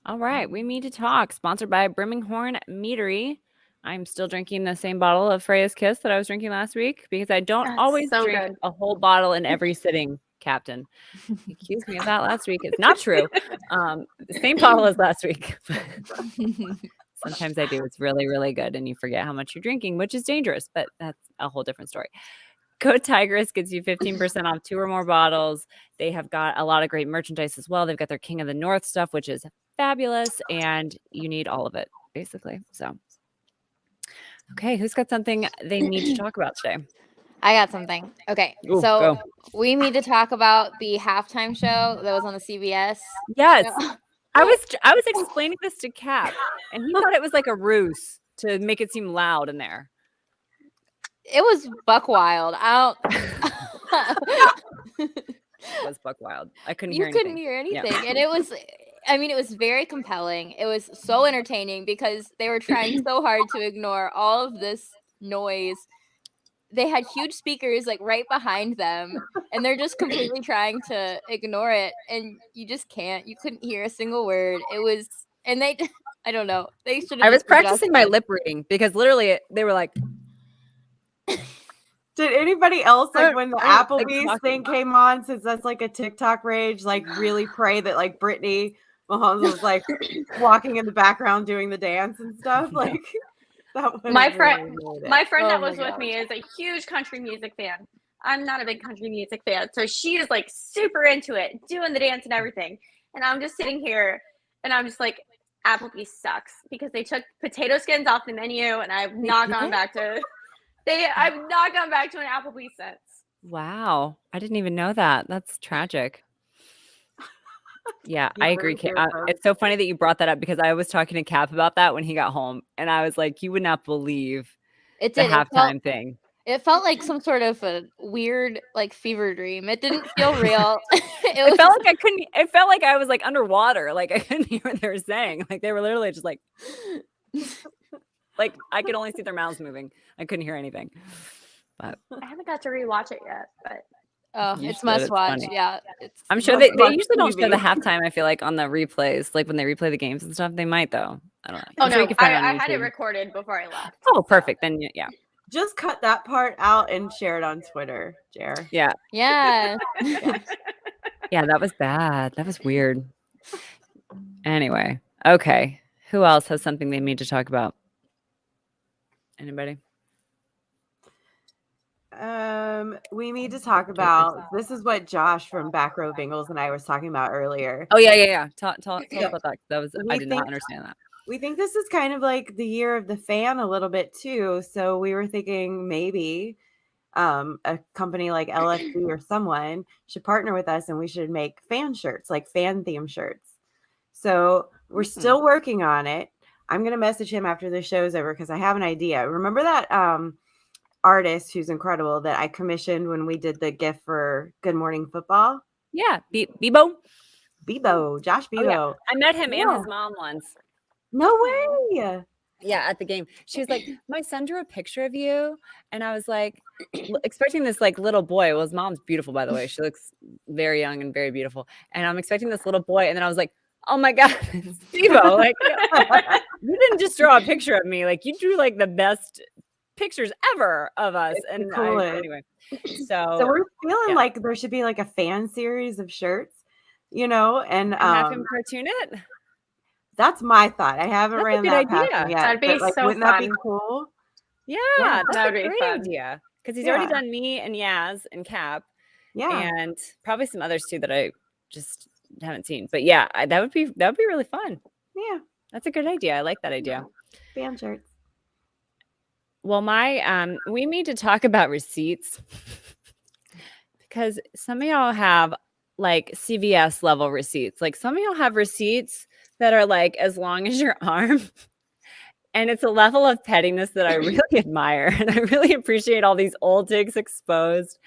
[SPEAKER 2] All right, we need to talk. Sponsored by Birmingham Meadery. I'm still drinking the same bottle of Freya's Kiss that I was drinking last week because I don't
[SPEAKER 4] That's
[SPEAKER 2] always
[SPEAKER 4] so
[SPEAKER 2] drink
[SPEAKER 4] good.
[SPEAKER 2] a whole bottle in every sitting, Captain. He accused me of that last week. It's not true. The same bottle as last week. Sometimes I do. It's really, really good, and you forget how much you're drinking, which is dangerous, but that's a whole different story. Code Tigress gets you 15% off 2 or more bottles. They have got a lot of great merchandise as well. They've got their King of the North stuff, which is fabulous, and you need all of it, basically. So, okay, who's got something they need to talk about today?
[SPEAKER 5] I got something. Okay,
[SPEAKER 2] Ooh,
[SPEAKER 5] so
[SPEAKER 2] go.
[SPEAKER 5] we need to talk about the halftime show that was on the CBS.
[SPEAKER 2] Yes,
[SPEAKER 5] show.
[SPEAKER 2] I was explaining this to Cap, and he thought it was like a ruse to make it seem loud in there.
[SPEAKER 5] It was buck wild.
[SPEAKER 2] It was buck wild. I couldn't
[SPEAKER 5] You
[SPEAKER 2] hear anything.
[SPEAKER 5] couldn't hear
[SPEAKER 2] Yeah.
[SPEAKER 5] anything, and it was. I mean, it was very compelling. It was so entertaining because they were trying so hard to ignore all of this noise. They had huge speakers like right behind them, and they're just completely trying to ignore it, and you just can't. You couldn't hear a single word. It was, and they, I don't know. They should have.
[SPEAKER 2] I was practicing my lip reading because literally they were like,
[SPEAKER 3] Did anybody else, like, when the
[SPEAKER 2] I don't like
[SPEAKER 3] Applebee's
[SPEAKER 2] talking.
[SPEAKER 3] thing came on, since that's like a TikTok rage, like really pray that like Brittany Mahomes was like walking in the background doing the dance and stuff? Like that would
[SPEAKER 4] My
[SPEAKER 3] have
[SPEAKER 4] friend,
[SPEAKER 3] really made it.
[SPEAKER 4] my friend
[SPEAKER 5] Oh
[SPEAKER 4] that
[SPEAKER 5] my
[SPEAKER 4] was with
[SPEAKER 5] gosh.
[SPEAKER 4] me is a huge country music fan. I'm not a big country music fan, so she is like super into it, doing the dance and everything. And I'm just sitting here, and I'm just like, Applebee's sucks because they took potato skins off the menu, and I've not gone back to. I've not gone back to an Applebee's since.
[SPEAKER 2] Wow, I didn't even know that. That's tragic. Yeah, I agree. It's so funny that you brought that up because I was talking to Cap about that when he got home, and I was like, "You would not believe
[SPEAKER 5] It
[SPEAKER 2] the
[SPEAKER 5] did.
[SPEAKER 2] halftime thing."
[SPEAKER 5] It felt like some sort of a weird, like, fever dream. It didn't feel real.
[SPEAKER 2] It felt like I couldn't. It felt like I was like underwater. Like I couldn't hear what they were saying. Like they were literally just like I could only see their mouths moving. I couldn't hear anything. But
[SPEAKER 4] I haven't got to rewatch it yet, but
[SPEAKER 5] Oh,
[SPEAKER 2] You
[SPEAKER 5] it's
[SPEAKER 2] should,
[SPEAKER 5] must
[SPEAKER 2] it's
[SPEAKER 5] watch.
[SPEAKER 2] funny.
[SPEAKER 5] Yeah,
[SPEAKER 2] I'm sure
[SPEAKER 3] Must
[SPEAKER 2] they
[SPEAKER 3] watch
[SPEAKER 2] usually don't show the
[SPEAKER 3] TV.
[SPEAKER 2] halftime. I feel like on the replays, like when they replay the games and stuff, they might though. I don't know.
[SPEAKER 4] oh
[SPEAKER 2] I'm sure
[SPEAKER 4] no,
[SPEAKER 2] you can find it on
[SPEAKER 4] I had it
[SPEAKER 2] YouTube.
[SPEAKER 4] recorded before I left.
[SPEAKER 2] Oh, perfect. Then yeah,
[SPEAKER 3] Just cut that part out and share it on Twitter, Jer.
[SPEAKER 2] yeah,
[SPEAKER 5] yeah.
[SPEAKER 2] yeah. That was bad. That was weird. Anyway, okay. Who else has something they need to talk about? Anybody?
[SPEAKER 3] We need to talk about, this is what Josh from Back Row Bengals and I was talking about earlier.
[SPEAKER 2] Oh yeah. Tell us about that. That was
[SPEAKER 3] We
[SPEAKER 2] I did not
[SPEAKER 3] think-
[SPEAKER 2] understand that.
[SPEAKER 3] We think this is kind of like the year of the fan a little bit too. So we were thinking maybe a company like LFC or someone should partner with us and we should make fan shirts, like fan theme shirts. So we're still working on it. I'm going to message him after the show's over because I have an idea. Remember that artist who's incredible that I commissioned when we did the gift for Good Morning Football?
[SPEAKER 2] Yeah, Bebo.
[SPEAKER 3] Josh Bebo.
[SPEAKER 2] Oh, yeah. I met him and
[SPEAKER 3] Yeah.
[SPEAKER 2] his mom once.
[SPEAKER 3] No way.
[SPEAKER 2] Yeah, at the game. She was like, my son drew a picture of you. And I was like, expecting this like little boy. Well, his mom's beautiful, by the way. She looks very young and very beautiful. And I'm expecting this little boy. And then I was like, oh my God, it's Devo. Like, you didn't just draw a picture of me. Like, you drew like the best pictures ever of us.
[SPEAKER 3] It's
[SPEAKER 2] And
[SPEAKER 3] the coolest.
[SPEAKER 2] anyway,
[SPEAKER 3] So we're feeling
[SPEAKER 2] yeah.
[SPEAKER 3] like there should be like a fan series of shirts, you know, and
[SPEAKER 2] have him cartoon it.
[SPEAKER 3] that's my thought. I haven't
[SPEAKER 2] That's a
[SPEAKER 3] ran
[SPEAKER 2] good
[SPEAKER 3] that past
[SPEAKER 2] idea.
[SPEAKER 3] him yet.
[SPEAKER 4] That'd be
[SPEAKER 3] but, like,
[SPEAKER 4] so
[SPEAKER 3] wouldn't that be
[SPEAKER 4] fun.
[SPEAKER 3] cool?
[SPEAKER 2] Yeah,
[SPEAKER 3] Yeah,
[SPEAKER 2] that's
[SPEAKER 4] that
[SPEAKER 2] a
[SPEAKER 4] would be
[SPEAKER 2] great
[SPEAKER 4] fun.
[SPEAKER 2] idea. Because he's
[SPEAKER 3] Yeah.
[SPEAKER 2] already done me and Yaz and Cap.
[SPEAKER 3] Yeah.
[SPEAKER 2] And probably some others too that I just haven't seen. But yeah, that would be really fun.
[SPEAKER 3] Yeah.
[SPEAKER 2] That's a good idea. I like that idea.
[SPEAKER 3] Fan shirts.
[SPEAKER 2] Well, we need to talk about receipts because some of y'all have like CVS level receipts. Like some of y'all have receipts that are like as long as your arm. And it's a level of pettiness that I really admire. And I really appreciate all these old digs exposed.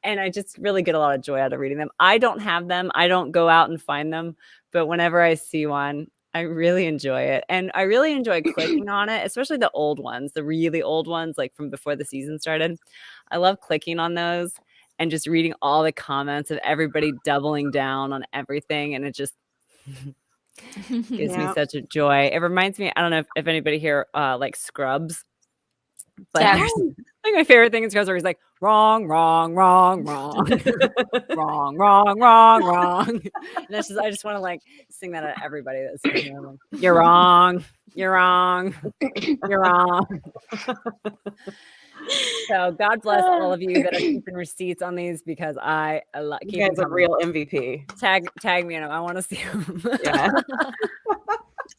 [SPEAKER 2] And I just really get a lot of joy out of reading them. I don't have them. I don't go out and find them. But whenever I see one, I really enjoy it. And I really enjoy clicking on it, especially the old ones, the really old ones, like from before the season started. I love clicking on those and just reading all the comments of everybody doubling down on everything. And it just, Gives me
[SPEAKER 3] Yeah.
[SPEAKER 2] such a joy. It reminds me, I don't know if anybody here like Scrubs, but
[SPEAKER 4] Yeah.
[SPEAKER 2] there's like my favorite thing in Scrubs where he's like, wrong, wrong, wrong, wrong, wrong, wrong, wrong, wrong. And that's just, I just want to like sing that at everybody that's here. I'm like, you're wrong, you're wrong, you're wrong. So God bless all of you that are keeping receipts on these because I
[SPEAKER 3] You
[SPEAKER 2] keep
[SPEAKER 3] guys
[SPEAKER 2] them
[SPEAKER 3] a
[SPEAKER 2] coming.
[SPEAKER 3] real MVP.
[SPEAKER 2] Tag me in them. I want to see them.
[SPEAKER 3] Yeah.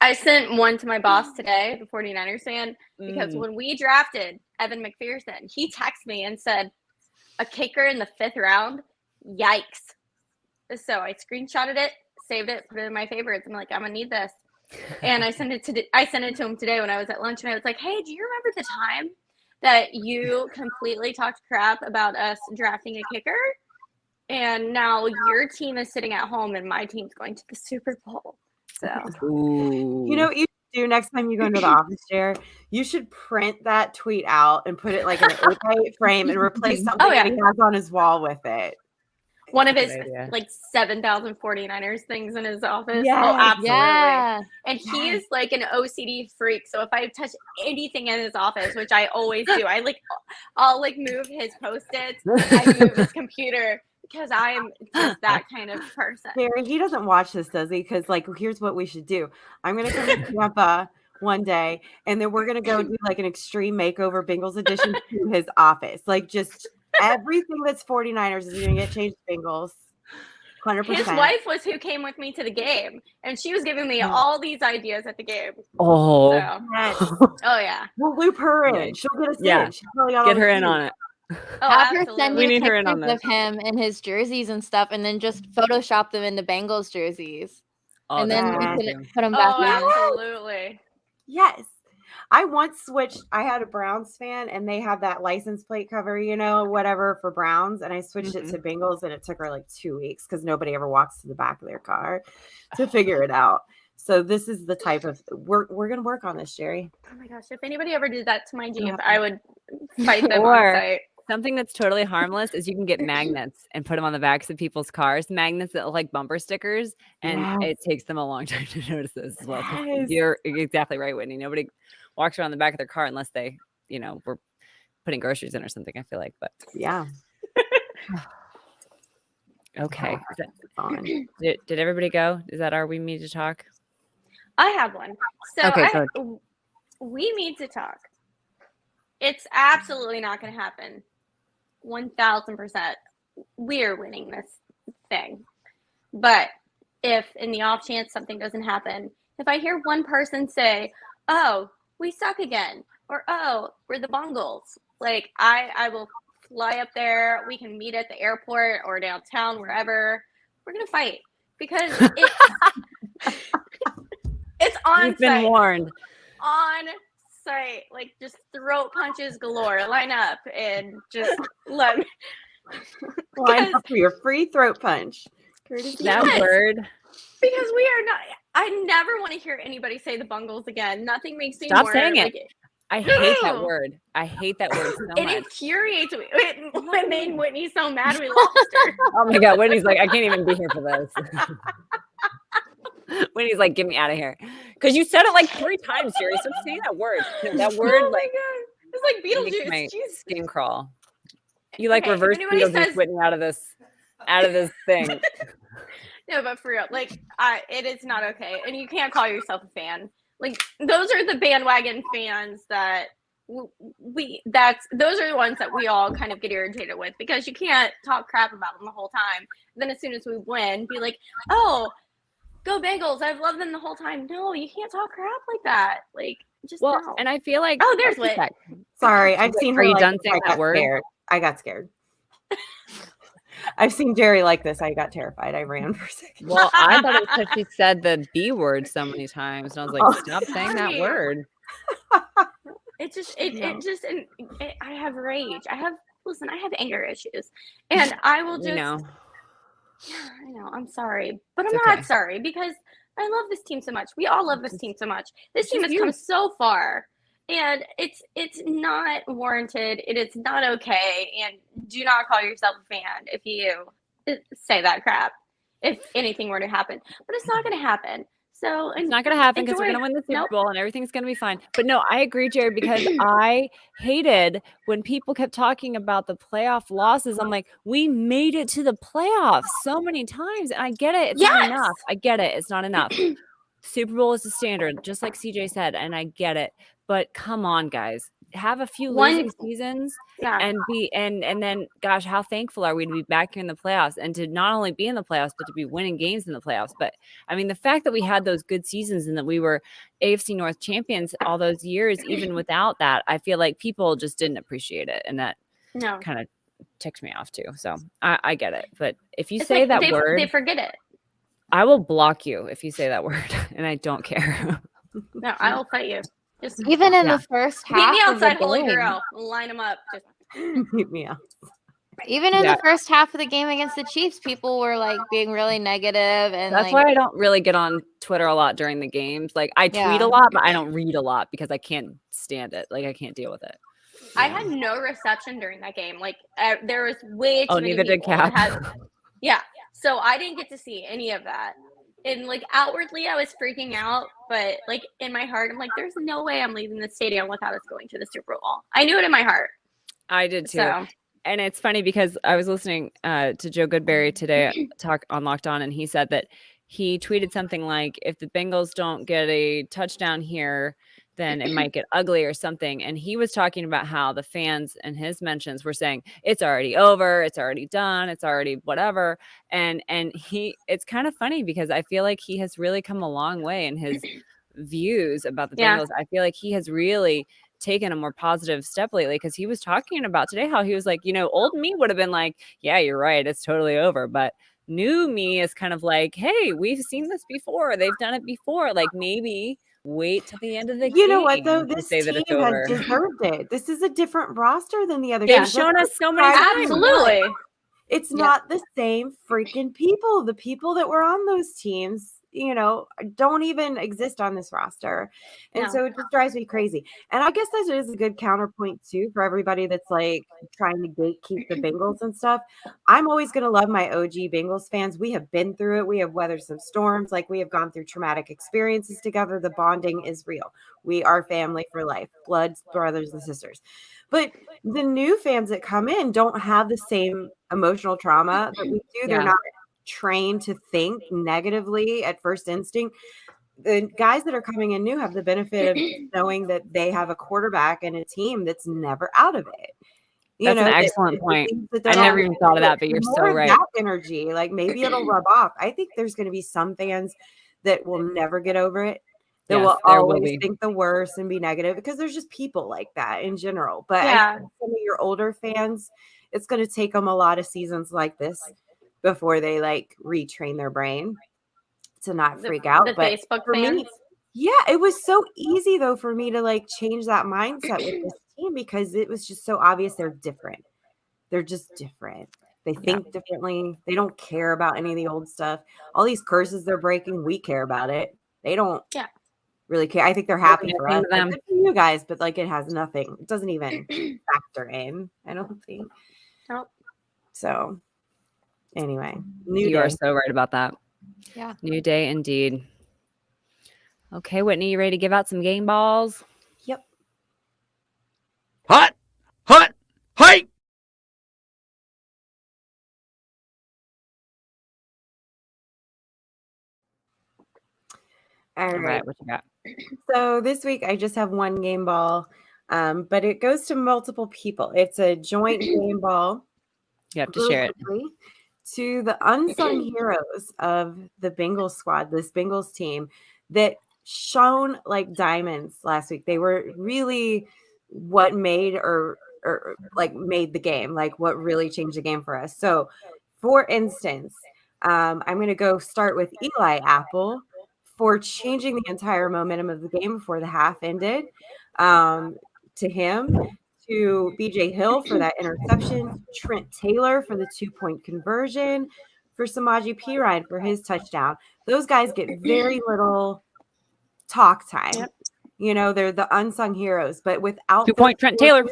[SPEAKER 4] I sent one to my boss today, the 49ers fan, because
[SPEAKER 2] Mm.
[SPEAKER 4] when we drafted Evan McPherson, he texted me and said, a kicker in the 5th round? Yikes. So I screenshotted it, saved it, put it in my favorites. I'm like, I'm going to need this. And I sent it to him today when I was at lunch, and I was like, hey, do you remember the time that you completely talked crap about us drafting a kicker? And now your team is sitting at home and my team's going to the Super Bowl. So
[SPEAKER 3] You know what you should do next time you go into the office, Jer? You should print that tweet out and put it like in an 8x8 frame and replace something that he has on his wall with it.
[SPEAKER 4] One of his
[SPEAKER 2] Good idea.
[SPEAKER 4] like 7,000 49ers things in his office.
[SPEAKER 3] Yes.
[SPEAKER 4] Oh, absolutely.
[SPEAKER 5] Yeah.
[SPEAKER 4] And he is like an OCD freak. So if I touch anything in his office, which I always do, I'll like move his Post-its, I move his computer because I'm just that kind of person.
[SPEAKER 3] Jerry, he doesn't watch this, does he? Because like, here's what we should do. I'm gonna come to Tampa one day, and then we're gonna go do like an extreme makeover Bengals edition to his office. Like just everything that's 49ers is gonna get changed to Bengals. 100%.
[SPEAKER 4] His wife was who came with me to the game, and she was giving me all these ideas at the game.
[SPEAKER 2] Oh,
[SPEAKER 4] So,
[SPEAKER 3] Yes.
[SPEAKER 4] oh yeah.
[SPEAKER 3] We'll loop her in.
[SPEAKER 2] Yeah.
[SPEAKER 3] She'll get us
[SPEAKER 2] Yeah.
[SPEAKER 3] in. She's probably got all
[SPEAKER 2] get her
[SPEAKER 3] the
[SPEAKER 2] in
[SPEAKER 3] keys.
[SPEAKER 2] on it.
[SPEAKER 4] Oh,
[SPEAKER 5] Have her send
[SPEAKER 4] absolutely.
[SPEAKER 2] We
[SPEAKER 5] you
[SPEAKER 2] need her in on
[SPEAKER 5] pictures of him and his jerseys and stuff, and then just Photoshop them into Bengals jerseys,
[SPEAKER 2] Oh,
[SPEAKER 5] and then
[SPEAKER 2] that's
[SPEAKER 3] yeah.
[SPEAKER 5] we
[SPEAKER 2] awesome.
[SPEAKER 5] can put them back
[SPEAKER 4] Oh,
[SPEAKER 5] on.
[SPEAKER 4] absolutely.
[SPEAKER 3] Yes. I once switched. I had a Browns fan, and they have that license plate cover, you know, whatever for Browns. And I switched it to Bengals, and it took her like 2 weeks because nobody ever walks to the back of their car to figure it out. So this is the type of we're gonna work on this, Jerry.
[SPEAKER 4] Oh my gosh, if anybody ever did that to my Jeep, I would fight them
[SPEAKER 2] Or-
[SPEAKER 4] on site.
[SPEAKER 2] Something that's totally harmless is you can get magnets and put them on the backs of people's cars. Magnets that look like bumper stickers, and
[SPEAKER 3] Yes.
[SPEAKER 2] it takes them a long time to notice this as well. 'Cause
[SPEAKER 3] Yes.
[SPEAKER 2] You're exactly right, Whitney. Nobody walks around the back of their car unless they, were putting groceries in or something. I feel like, but
[SPEAKER 3] Yeah.
[SPEAKER 2] okay.
[SPEAKER 3] Fine.
[SPEAKER 2] Did everybody go? Is that our we need to talk?
[SPEAKER 4] I have one. So
[SPEAKER 2] Okay,
[SPEAKER 4] we need to talk. It's absolutely not going to happen. 1,000%. We are winning this thing. But if in the off chance something doesn't happen, if I hear one person say, oh, we suck again, or oh, we're the Bengals, like I will fly up there. We can meet at the airport or downtown, wherever. We're going to fight because it's on
[SPEAKER 2] You've been
[SPEAKER 4] site.
[SPEAKER 2] warned.
[SPEAKER 4] On site, like just throat punches galore. Line up and just let me.
[SPEAKER 3] Line up for your free throat punch.
[SPEAKER 2] That
[SPEAKER 4] Yes.
[SPEAKER 2] word.
[SPEAKER 4] Because we are not. I never want to hear anybody say the Bengals again. Nothing makes me
[SPEAKER 2] Stop
[SPEAKER 4] more
[SPEAKER 2] saying it.
[SPEAKER 4] like,
[SPEAKER 2] I hate that
[SPEAKER 4] No.
[SPEAKER 2] word. I hate that word so
[SPEAKER 4] it
[SPEAKER 2] much.
[SPEAKER 4] infuriates me. It made Whitney so mad we lost her.
[SPEAKER 2] Oh my God. Whitney's like, I can't even be here for this. Whitney's like, get me out of here. Because you said it like 3 times, Jerry. Stop saying that word. That word,
[SPEAKER 4] Oh my
[SPEAKER 2] like,
[SPEAKER 4] God. It's like
[SPEAKER 2] makes
[SPEAKER 4] Beetlejuice.
[SPEAKER 2] my
[SPEAKER 4] Jeez.
[SPEAKER 2] skin crawl. You like
[SPEAKER 4] Okay, if
[SPEAKER 2] reverse
[SPEAKER 4] anybody
[SPEAKER 2] Beetlejuice
[SPEAKER 4] says-
[SPEAKER 2] Whitney out of this thing.
[SPEAKER 4] No, but for real, like, it is not okay, and you can't call yourself a fan. Like, those are the bandwagon fans that those are the ones that we all kind of get irritated with because you can't talk crap about them the whole time. Then as soon as we win, be like, oh, go Bengals! I've loved them the whole time. No, you can't talk crap like that. Like, just
[SPEAKER 2] Well,
[SPEAKER 4] no.
[SPEAKER 2] and I feel like
[SPEAKER 4] Oh, there's Whit.
[SPEAKER 3] Sorry, I've seen her.
[SPEAKER 2] Are you
[SPEAKER 3] like
[SPEAKER 2] done
[SPEAKER 3] this.
[SPEAKER 2] saying
[SPEAKER 3] I
[SPEAKER 2] that
[SPEAKER 3] got
[SPEAKER 2] word?
[SPEAKER 3] Scared. I got scared. I've seen Jerry like this. I got terrified. I ran for a second.
[SPEAKER 2] Well, I thought it was because she said the B word so many times, and I was like,
[SPEAKER 3] Oh,
[SPEAKER 2] stop saying that
[SPEAKER 4] sorry.
[SPEAKER 2] word.
[SPEAKER 4] It just
[SPEAKER 3] No.
[SPEAKER 4] I have rage. I have anger issues, and I will just.
[SPEAKER 2] You know.
[SPEAKER 4] Yeah, I know. I'm sorry, but I'm
[SPEAKER 2] It's
[SPEAKER 4] not
[SPEAKER 2] okay.
[SPEAKER 4] sorry because I love this team so much. We all love this team so much. This team has
[SPEAKER 2] just
[SPEAKER 4] come
[SPEAKER 2] you.
[SPEAKER 4] so far, and it's not warranted. It is not okay. And do not call yourself a fan if you say that crap. If anything were to happen, but it's not going to happen. So
[SPEAKER 2] It's not going to happen because we're going to win the Super Bowl and everything's going to be fine. But no, I agree, Jerry, because I hated when people kept talking about the playoff losses. I'm like, we made it to the playoffs so many times. And I get it. It's not enough. I get it. It's not enough. Super Bowl is the standard, just like CJ said, and I get it. But come on, guys. Have a few losing seasons and then gosh, how thankful are we to be back here in the playoffs and to not only be in the playoffs, but to be winning games in the playoffs. But I mean, the fact that we had those good seasons and that we were AFC North champions all those years, even without that, I feel like people just didn't appreciate it. And that kind of ticked me off too. So I get it. But if you say that word,
[SPEAKER 4] they forget it.
[SPEAKER 2] I will block you if you say that word, and I don't care.
[SPEAKER 4] No, I will fight you. Just
[SPEAKER 5] even in the first half.
[SPEAKER 4] Meet me outside
[SPEAKER 5] of the
[SPEAKER 4] Holy
[SPEAKER 5] game,
[SPEAKER 4] Grail. Line them up. Just
[SPEAKER 3] Meet me out.
[SPEAKER 5] Even in the first half of the game against the Chiefs, people were like being really negative, and
[SPEAKER 2] that's why I don't really get on Twitter a lot during the games. Like I tweet a lot, but I don't read a lot because I can't stand it. Like I can't deal with it.
[SPEAKER 4] I had no reception during that game. Like there was way too many
[SPEAKER 2] neither did
[SPEAKER 4] people.
[SPEAKER 2] Cap.
[SPEAKER 4] So I didn't get to see any of that. And like outwardly, I was freaking out, but like in my heart, I'm like, "There's no way I'm leaving the stadium without us going to the Super Bowl." I knew it in my heart.
[SPEAKER 2] I did too.
[SPEAKER 4] So.
[SPEAKER 2] And it's funny because I was listening to Joe Goodberry today talk on Locked On, and he said that he tweeted something like, "If the Bengals don't get a touchdown here, then it might get ugly or something." And he was talking about how the fans and his mentions were saying it's already over, it's already done, it's already whatever. And it's kind of funny because I feel like he has really come a long way in his views about the Bengals. I feel like he has really taken a more positive step lately because he was talking about today how he was like, old me would have been like, yeah, you're right, it's totally over. But new me is kind of like, hey, we've seen this before. They've done it before. Like maybe wait till the end of the game.
[SPEAKER 3] You know what though? This
[SPEAKER 2] team
[SPEAKER 3] has deserved it. This is a different roster than the other
[SPEAKER 2] They've
[SPEAKER 3] teams.
[SPEAKER 2] shown us so many times.
[SPEAKER 4] Absolutely.
[SPEAKER 3] It's not the same freaking people. The people that were on those teams, don't even exist on this roster. And so it just drives me crazy. And I guess that is a good counterpoint too for everybody that's like trying to gatekeep the Bengals and stuff. I'm always going to love my OG Bengals fans. We have been through it. We have weathered some storms. Like we have gone through traumatic experiences together. The bonding is real. We are family for life, blood brothers and sisters. But the new fans that come in don't have the same emotional trauma that we do. They're not trained to think negatively at first instinct. The guys that are coming in new have the benefit of knowing that they have a quarterback and a team that's never out of it.
[SPEAKER 2] That's an excellent point. I never even thought of that, but you're so right.
[SPEAKER 3] That energy, like maybe it'll rub off. I think there's going to be some fans that will never get over it. That will always think the worst and be negative because there's just people like that in general. But I think some of your older fans, it's going to take them a lot of seasons like this before they like retrain their brain to not freak out. But
[SPEAKER 4] Facebook
[SPEAKER 3] for
[SPEAKER 4] fans.
[SPEAKER 3] me, it was so easy though for me to like change that mindset with this team because it was just so obvious they're different. They're just different. They think differently. They don't care about any of the old stuff. All these curses they're breaking, we care about it. They don't really care. I think they're happy for us. Good for you guys, but like it has nothing. It doesn't even factor in, I don't think.
[SPEAKER 4] Nope.
[SPEAKER 3] So anyway,
[SPEAKER 2] you are so right about that.
[SPEAKER 5] Yeah.
[SPEAKER 2] New day indeed. Okay, Whitney, you ready to give out some game balls?
[SPEAKER 3] Yep.
[SPEAKER 6] Hot, hype.
[SPEAKER 3] All right.
[SPEAKER 2] What you got?
[SPEAKER 3] So this week I just have one game ball, but it goes to multiple people. It's a joint game ball.
[SPEAKER 2] You have to share it.
[SPEAKER 3] To the unsung heroes of the Bengals squad, this Bengals team that shone like diamonds last week. They were really what made or like made the game, like what really changed the game for us. So for instance, I'm going to go start with Eli Apple for changing the entire momentum of the game before the half ended. To him, to BJ Hill for that interception, Trent Taylor for the 2-point conversion, for Samaje Perine for his touchdown. Those guys get very little talk time. Yep. They're the unsung heroes, but without
[SPEAKER 2] 2-point Trent Taylor.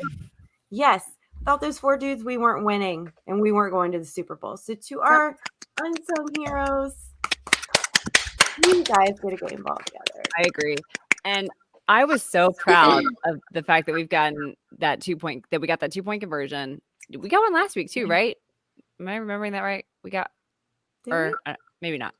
[SPEAKER 3] Without those 4 dudes, we weren't winning and we weren't going to the Super Bowl. So to our unsung heroes, You guys get a game ball together.
[SPEAKER 2] I agree. And I was so proud of the fact that we've gotten that 2-point, that we got that 2-point conversion. We got one last week too, right? Am I remembering that right? We got,
[SPEAKER 3] Did
[SPEAKER 2] or maybe not.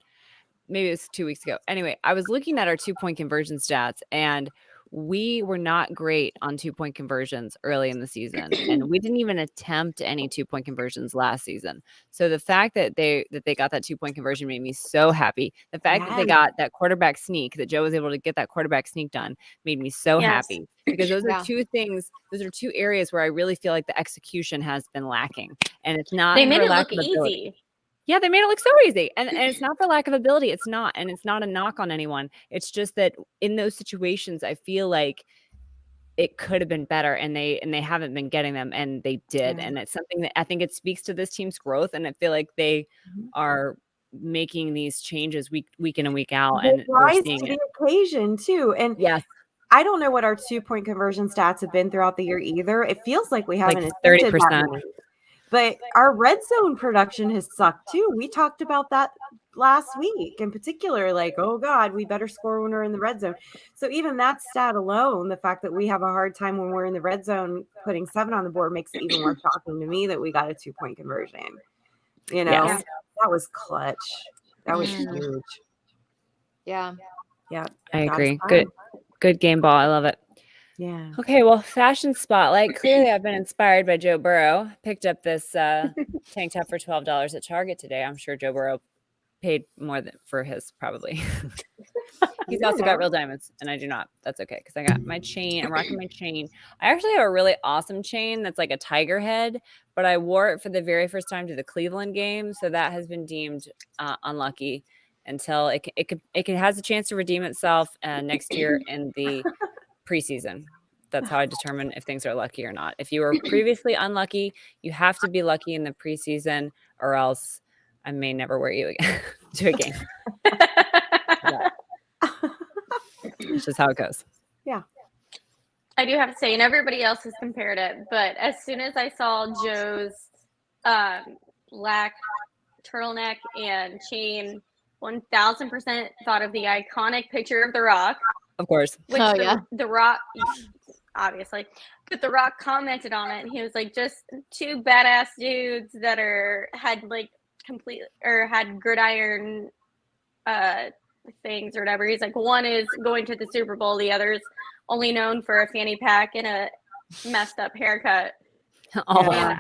[SPEAKER 2] Maybe it was 2 weeks ago. Anyway, I was looking at our 2-point conversion stats, and we were not great on 2-point conversions early in the season, and we didn't even attempt any 2-point conversions last season. So the fact that they got that 2-point conversion made me so happy. The fact that they got that quarterback sneak, that Joe was able to get that quarterback sneak done, made me so happy, because those are two things. Those are two areas where I really feel like the execution has been lacking, and it's not.
[SPEAKER 4] They made it
[SPEAKER 2] lack
[SPEAKER 4] look
[SPEAKER 2] of ability.
[SPEAKER 4] easy.
[SPEAKER 2] Yeah, they made it look so easy. And it's not for lack of ability. It's not. And it's not a knock on anyone. It's just that in those situations, I feel like it could have been better, and they haven't been getting them, and they did. And it's something that I think it speaks to this team's growth. And I feel like they are making these changes week in and week out.
[SPEAKER 3] They
[SPEAKER 2] And
[SPEAKER 3] rise
[SPEAKER 2] we're
[SPEAKER 3] to
[SPEAKER 2] seeing
[SPEAKER 3] the
[SPEAKER 2] it.
[SPEAKER 3] occasion too. And
[SPEAKER 2] Yes,
[SPEAKER 3] I don't know what our 2-point conversion stats have been throughout the year either. It feels like we haven't
[SPEAKER 2] like
[SPEAKER 3] attempted that
[SPEAKER 2] 30%.
[SPEAKER 3] many. But our red zone production has sucked too. We talked about that last week in particular, like, oh God, we better score when we're in the red zone. So even that stat alone, the fact that we have a hard time when we're in the red zone putting 7 on the board, makes it even more shocking to me that we got a 2-point conversion. You know, that was clutch. That was huge.
[SPEAKER 5] Yeah.
[SPEAKER 3] Yeah.
[SPEAKER 2] I agree. Good game ball. I love it.
[SPEAKER 3] Yeah.
[SPEAKER 2] Okay, well, fashion spotlight. Clearly, I've been inspired by Joe Burrow. Picked up this tank top for $12 at Target today. I'm sure Joe Burrow paid more than for his, probably. He's also got real diamonds, and I do not. That's okay, because I got my chain. I'm rocking my chain. I actually have a really awesome chain that's like a tiger head, but I wore it for the very first time to the Cleveland game, so that has been deemed unlucky until it has a chance to redeem itself next year in the preseason. That's how I determine if things are lucky or not. If you were previously unlucky, you have to be lucky in the preseason, or else I may never wear you again to a game. It's just how it goes.
[SPEAKER 3] Yeah.
[SPEAKER 4] I do have to say, and everybody else has compared it, but as soon as I saw Joe's black turtleneck and chain, 1000% thought of the iconic picture of The Rock.
[SPEAKER 2] Of course.
[SPEAKER 4] Which the Rock, obviously, but The Rock commented on it, and he was like, just two badass dudes that had gridiron things or whatever. He's like, one is going to the Super Bowl, the other's only known for a fanny pack and a messed up haircut.
[SPEAKER 2] Oh,
[SPEAKER 4] and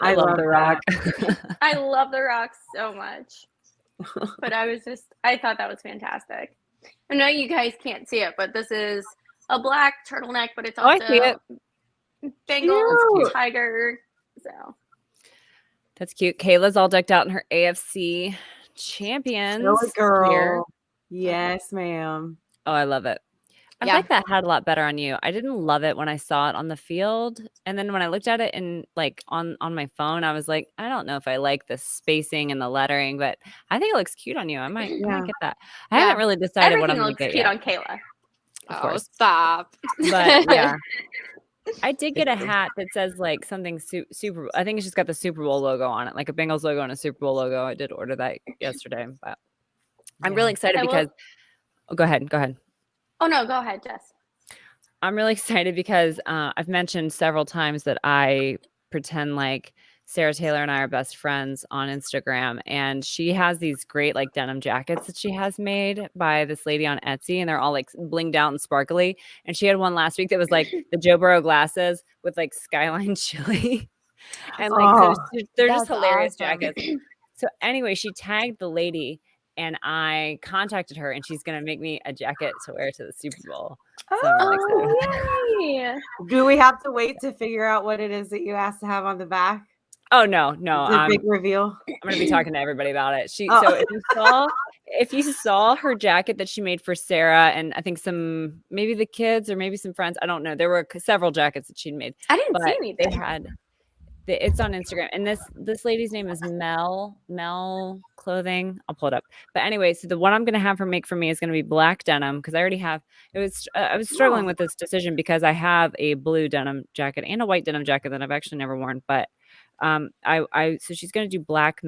[SPEAKER 2] I love The Rock.
[SPEAKER 4] I love The Rock so much. But I thought that was fantastic. I know you guys can't see it, but this is a black turtleneck, but it's also Bengals tiger. So
[SPEAKER 2] that's cute. Kayla's all decked out in her AFC champions.
[SPEAKER 3] Girl.
[SPEAKER 2] Gear.
[SPEAKER 3] Yes, ma'am.
[SPEAKER 2] Oh, I love it. I like that hat a lot better on you. I didn't love it when I saw it on the field, and then when I looked at it in on my phone, I was like, I don't know if I like the spacing and the lettering, but I think it looks cute on you. I might get that. I haven't really decided what I'm going to get yet.
[SPEAKER 4] Everything looks cute on Kayla.
[SPEAKER 2] Of course.
[SPEAKER 5] Stop.
[SPEAKER 2] But yeah, I did get a hat that says like something Super. I think it's just got the Super Bowl logo on it, like a Bengals logo and a Super Bowl logo. I did order that yesterday, but I'm really excited because. Oh, go ahead.
[SPEAKER 4] Oh, no, go ahead, Jess.
[SPEAKER 2] I'm really excited because I've mentioned several times that I pretend like Sarah Taylor and I are best friends on Instagram, and she has these great like denim jackets that she has made by this lady on Etsy, and they're all like blinged out and sparkly. And she had one last week that was like the Joe Burrow glasses with like Skyline chili, and like they're just hilarious jackets. So anyway, she tagged the lady. And I contacted her, and she's going to make me a jacket to wear to the Super Bowl. So I'm really excited.
[SPEAKER 4] Yay.
[SPEAKER 3] Do we have to wait to figure out what it is that you asked to have on the back?
[SPEAKER 2] Oh, no.
[SPEAKER 3] It's a big reveal.
[SPEAKER 2] I'm going to be talking to everybody about it. So if you saw her jacket that she made for Sarah, and I think maybe the kids or maybe some friends, I don't know. There were several jackets that she'd made.
[SPEAKER 4] I didn't see anything.
[SPEAKER 2] It's on Instagram, and this lady's name is Mel Clothing. I'll pull it up. But anyway, so the one I'm going to have her make for me is going to be black denim, because I already have. I was struggling with this decision because I have a blue denim jacket and a white denim jacket that I've actually never worn. But so she's going to do black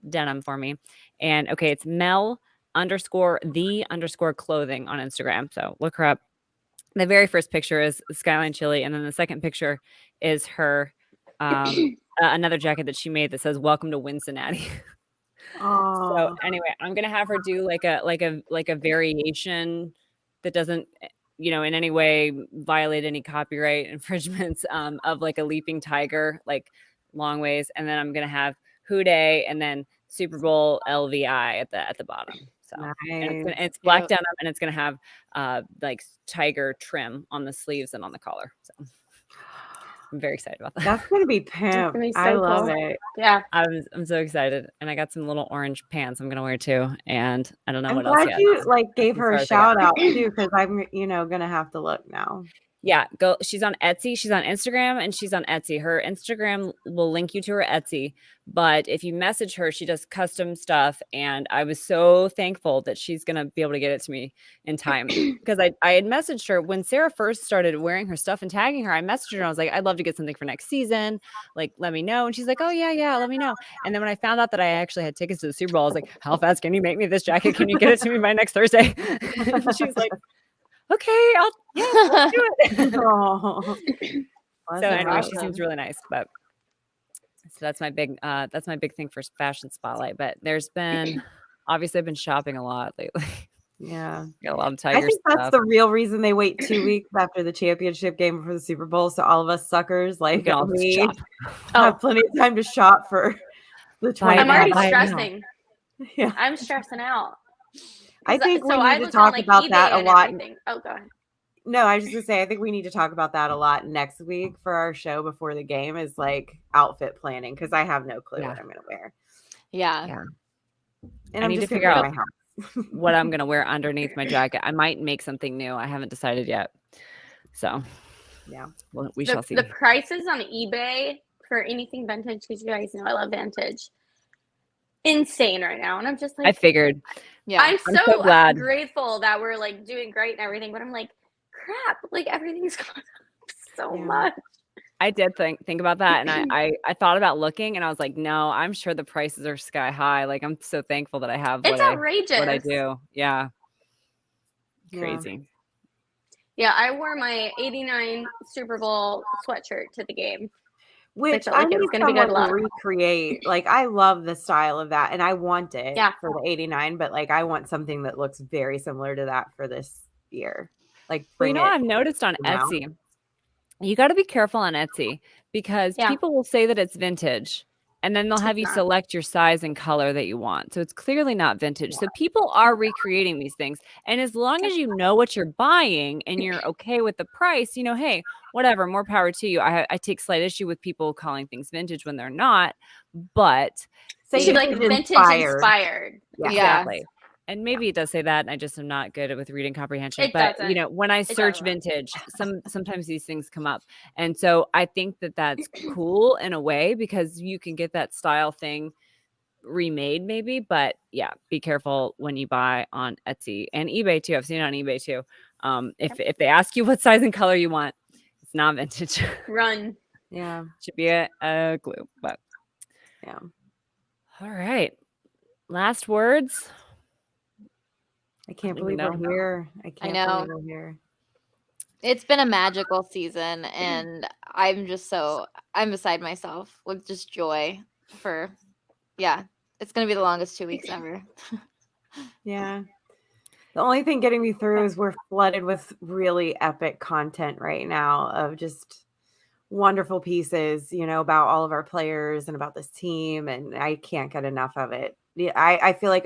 [SPEAKER 2] denim for me, And okay, it's Mel_the_clothing on Instagram. So look her up. The very first picture is Skyline Chili, and then the second picture is her another jacket that she made that says "Welcome to Cincinnati." So anyway, I'm gonna have her do like a variation that doesn't, in any way violate any copyright infringements of like a leaping tiger, like long ways, and then I'm gonna have Houday and then Super Bowl LVI at the bottom. So and it's black denim, and it's gonna have like tiger trim on the sleeves and on the collar. So I'm very excited about that.
[SPEAKER 3] That's gonna be pimp.
[SPEAKER 4] gonna be so
[SPEAKER 3] I love
[SPEAKER 4] cool.
[SPEAKER 3] it.
[SPEAKER 4] Yeah.
[SPEAKER 2] I'm so excited, and I got some little orange pants I'm gonna wear too, and I don't know
[SPEAKER 3] I'm
[SPEAKER 2] what else
[SPEAKER 3] glad
[SPEAKER 2] yet.
[SPEAKER 3] you gave her a
[SPEAKER 2] As far as I
[SPEAKER 3] shout out too, because I'm gonna have to look now.
[SPEAKER 2] Yeah, go. She's on Etsy. She's on Instagram, and she's on Etsy. Her Instagram will link you to her Etsy, but if you message her, she does custom stuff. And I was so thankful that she's gonna be able to get it to me in time, because I had messaged her when Sarah first started wearing her stuff and tagging her. I messaged her and I was like, I'd love to get something for next season. Like, let me know. And she's like, oh yeah, let me know. And then when I found out that I actually had tickets to the Super Bowl, I was like, how fast can you make me this jacket? Can you get it to me by next Thursday? And she's like, okay, let's do it. So anyway, she seems really nice, but so that's my big thing for fashion spotlight. But there's been, obviously I've been shopping a lot lately.
[SPEAKER 3] Yeah.
[SPEAKER 2] Got a lot of
[SPEAKER 3] I
[SPEAKER 2] Tiger
[SPEAKER 3] think that's
[SPEAKER 2] stuff.
[SPEAKER 3] the real reason they wait 2 weeks after the championship game for the Super Bowl, so all of us suckers like
[SPEAKER 2] can all just
[SPEAKER 3] me
[SPEAKER 2] shop.
[SPEAKER 3] have plenty of time to shop for the
[SPEAKER 2] Buy it
[SPEAKER 3] 20.
[SPEAKER 4] I'm
[SPEAKER 2] now,
[SPEAKER 4] already
[SPEAKER 2] buy it now.
[SPEAKER 4] stressing.
[SPEAKER 3] Yeah.
[SPEAKER 4] I'm stressing out.
[SPEAKER 3] I think we
[SPEAKER 4] So I
[SPEAKER 3] need to
[SPEAKER 4] looked on
[SPEAKER 3] talk
[SPEAKER 4] like
[SPEAKER 3] about
[SPEAKER 4] eBay
[SPEAKER 3] that a
[SPEAKER 4] and
[SPEAKER 3] lot.
[SPEAKER 4] everything. Oh, go ahead.
[SPEAKER 3] No, I was just gonna say I think we need to talk about that a lot next week for our show before the game, is like outfit planning, because I have no clue what I'm gonna wear.
[SPEAKER 5] Yeah.
[SPEAKER 3] And
[SPEAKER 2] I
[SPEAKER 3] I'm
[SPEAKER 2] need to
[SPEAKER 3] just gonna
[SPEAKER 2] figure
[SPEAKER 3] be
[SPEAKER 2] out
[SPEAKER 3] in my house.
[SPEAKER 2] what I'm gonna wear underneath my jacket. I might make something new. I haven't decided yet. So
[SPEAKER 3] yeah,
[SPEAKER 2] well, we shall see.
[SPEAKER 4] The prices on eBay for anything vintage, because you guys know I love vintage, insane right now. And I'm just like,
[SPEAKER 2] I figured.
[SPEAKER 5] Yeah.
[SPEAKER 4] I'm
[SPEAKER 2] so glad.
[SPEAKER 4] grateful that we're like doing great and everything, but I'm like, crap, like everything's gone up so much.
[SPEAKER 2] I did think about that, and I thought about looking, and I was like, no, I'm sure the prices are sky high. Like, I'm so thankful that I have
[SPEAKER 4] It's outrageous.
[SPEAKER 2] what I do. Yeah.
[SPEAKER 3] Yeah.
[SPEAKER 2] Crazy.
[SPEAKER 4] Yeah, I wore my '89 Super Bowl sweatshirt to the game.
[SPEAKER 3] Which
[SPEAKER 4] felt
[SPEAKER 3] I
[SPEAKER 4] like it was
[SPEAKER 3] need
[SPEAKER 4] gonna be good
[SPEAKER 3] someone to
[SPEAKER 4] luck.
[SPEAKER 3] recreate. Like, I love the style of that, and I want it
[SPEAKER 4] Yeah.
[SPEAKER 3] for the '89, but like I want something that looks very similar to that for this year. Like,
[SPEAKER 2] Well,
[SPEAKER 3] bring
[SPEAKER 2] what
[SPEAKER 3] it
[SPEAKER 2] I've noticed on
[SPEAKER 3] now.
[SPEAKER 2] Etsy, you got to be careful on Etsy, because
[SPEAKER 4] Yeah.
[SPEAKER 2] people will say that it's vintage, and then they'll have
[SPEAKER 4] It's
[SPEAKER 2] you
[SPEAKER 4] not.
[SPEAKER 2] select your size and color that you want. So it's clearly not vintage. So people are recreating these things. And as long as you know what you're buying and you're okay with the price, hey, whatever, more power to you. I take slight issue with people calling things vintage when they're not, but
[SPEAKER 4] It should be like vintage inspired.
[SPEAKER 3] Yeah.
[SPEAKER 2] exactly. And maybe it does say that, and I just am not good with reading comprehension.
[SPEAKER 4] It
[SPEAKER 2] But
[SPEAKER 4] doesn't.
[SPEAKER 2] when I search
[SPEAKER 4] doesn't.
[SPEAKER 2] vintage, sometimes these things come up, and so I think that that's cool in a way, because you can get that style thing remade, maybe. But yeah, be careful when you buy on Etsy and eBay too. I've seen it on eBay too. If they ask you what size and color you want, it's not vintage.
[SPEAKER 4] Run.
[SPEAKER 3] Yeah.
[SPEAKER 2] Should be a glue. But
[SPEAKER 3] Yeah.
[SPEAKER 2] all right, last words.
[SPEAKER 3] I can't
[SPEAKER 2] I
[SPEAKER 3] believe
[SPEAKER 2] know.
[SPEAKER 3] we're here. I can't
[SPEAKER 5] know.
[SPEAKER 3] believe we're here.
[SPEAKER 5] It's been a magical season, and I'm beside myself with just joy it's going to be the longest 2 weeks ever.
[SPEAKER 3] Yeah. The only thing getting me through is we're flooded with really epic content right now of just wonderful pieces, about all of our players and about this team. And I can't get enough of it. Yeah, I feel like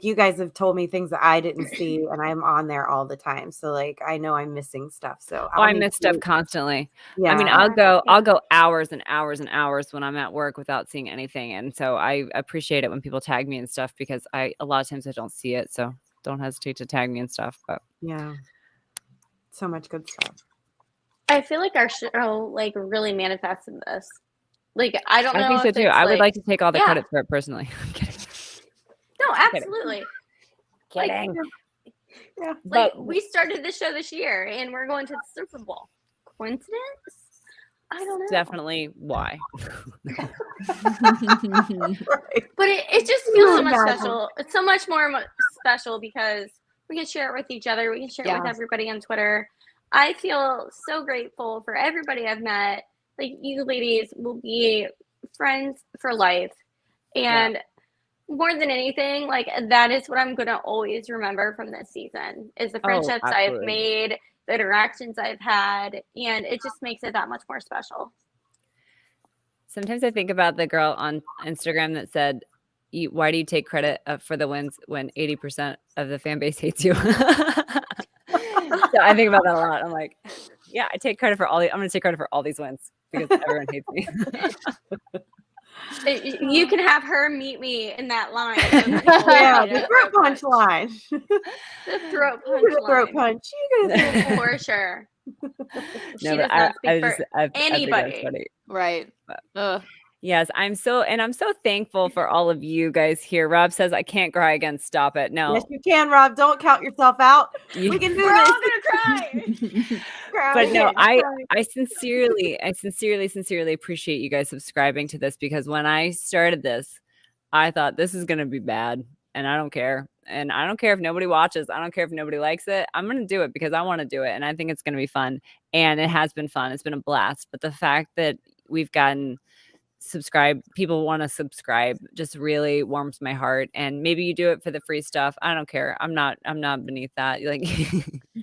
[SPEAKER 3] you guys have told me things that I didn't see, and I'm on there all the time. So like, I know I'm missing stuff. So
[SPEAKER 2] I miss stuff constantly.
[SPEAKER 3] Yeah.
[SPEAKER 2] I mean, I'll go hours and hours and hours when I'm at work without seeing anything. And so I appreciate it when people tag me and stuff, because a lot of times I don't see it. So don't hesitate to tag me and stuff. But
[SPEAKER 3] yeah, so much good stuff.
[SPEAKER 4] I feel like our show like really manifests in this. Like, I don't know.
[SPEAKER 2] I think so
[SPEAKER 4] if
[SPEAKER 2] too.
[SPEAKER 4] it's,
[SPEAKER 2] I would like to take all the
[SPEAKER 4] Yeah.
[SPEAKER 2] credit for it personally. I'm kidding.
[SPEAKER 4] No, absolutely.
[SPEAKER 2] Kidding.
[SPEAKER 3] Yeah.
[SPEAKER 4] Like, we started this show this year, and we're going to the Super Bowl. Coincidence? I don't know.
[SPEAKER 2] definitely why.
[SPEAKER 3] Right.
[SPEAKER 4] But it just feels so much
[SPEAKER 3] Imagine.
[SPEAKER 4] special. It's so much more special because we can share it with each other. We can share it with
[SPEAKER 5] Yeah.
[SPEAKER 4] everybody on Twitter. I feel so grateful for everybody I've met. Like, you ladies will be friends for life. And more than anything, like, that is what I'm going to always remember from this season is the friendships I've
[SPEAKER 2] absolutely.
[SPEAKER 4] made, the interactions I've had, and it just makes it that much more special.
[SPEAKER 2] Sometimes I think about the girl on Instagram that said, why do you take credit for the wins when 80% of the fan base hates you? So I think about that a lot. I'm like, yeah, I take credit for I'm going to take credit for all these wins because everyone hates me.
[SPEAKER 4] You can have her meet me in that line.
[SPEAKER 3] Yeah, the throat punch line.
[SPEAKER 4] The throat punch
[SPEAKER 3] You're gonna throat
[SPEAKER 4] line.
[SPEAKER 3] punch. You're gonna throat punch.
[SPEAKER 4] For sure. She
[SPEAKER 2] No,
[SPEAKER 4] does
[SPEAKER 2] but
[SPEAKER 4] not speak
[SPEAKER 2] I
[SPEAKER 4] for
[SPEAKER 2] think that's
[SPEAKER 4] anybody.
[SPEAKER 2] funny.
[SPEAKER 5] Right. Ugh.
[SPEAKER 2] Yes, I'm so thankful for all of you guys here. Rob says I can't cry again. Stop it. No.
[SPEAKER 3] Yes, you can, Rob. Don't count yourself out. We can do
[SPEAKER 4] We're all
[SPEAKER 3] this.
[SPEAKER 4] gonna cry.
[SPEAKER 2] But no, I sincerely appreciate you guys subscribing to this because when I started this, I thought this is going to be bad and I don't care. And I don't care if nobody watches. I don't care if nobody likes it. I'm going to do it because I want to do it. And I think it's going to be fun. And it has been fun. It's been a blast. But the fact that we've gotten people want to subscribe just really warms my heart. And maybe you do it for the free stuff. I don't care. I'm not beneath that. Like,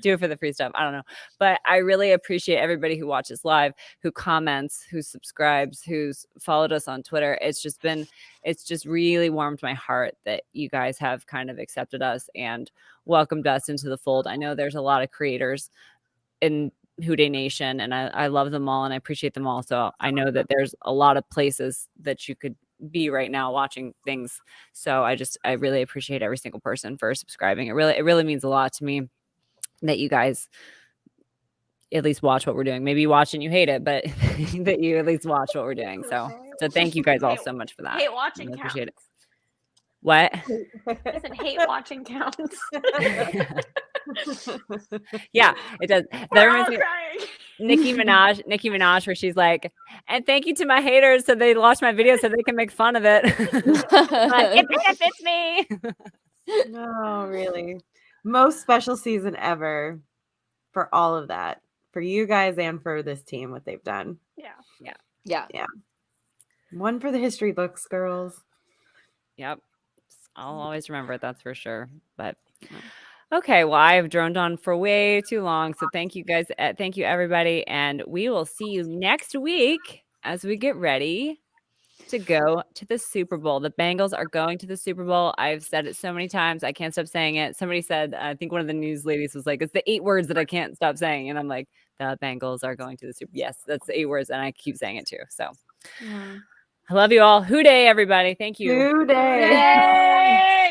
[SPEAKER 2] do it for the free stuff. I don't know. But I really appreciate everybody who watches live, who comments, who subscribes, who's followed us on Twitter. It's just really warmed my heart that you guys have kind of accepted us and welcomed us into the fold. I know there's a lot of creators in Houday Nation, and I love them all and I appreciate them all. So I know that there's a lot of places that you could be right now watching things. So I really appreciate every single person for subscribing. It really means a lot to me that you guys at least watch what we're doing. Maybe you watch and you hate it, but that you at least watch what we're doing. So thank you guys all so much for that.
[SPEAKER 4] Hate watching
[SPEAKER 2] I
[SPEAKER 4] counts.
[SPEAKER 2] appreciate it. What?
[SPEAKER 4] I said hate watching counts.
[SPEAKER 2] Yeah, it does. That
[SPEAKER 4] We're all
[SPEAKER 2] reminds me.
[SPEAKER 4] crying.
[SPEAKER 2] Nicki Minaj, where she's like, and thank you to my haters so they watch my video so they can make fun of it. It benefits me.
[SPEAKER 3] No, really. Most special season ever for all of that. For you guys and for this team, what they've done.
[SPEAKER 5] Yeah.
[SPEAKER 3] One for the history books, girls.
[SPEAKER 2] Yep. I'll always remember it, that's for sure. But okay, well, I've droned on for way too long. So thank you guys. Thank you, everybody. And we will see you next week as we get ready to go to the Super Bowl. The Bengals are going to the Super Bowl. I've said it so many times. I can't stop saying it. Somebody said, I think one of the news ladies was like, it's the 8 words that I can't stop saying. And I'm like, the Bengals are going to the Super Bowl. Yes, that's the 8 words. And I keep saying it too. So I love you all. Houday, everybody. Thank you.
[SPEAKER 3] Houday.
[SPEAKER 4] Yay!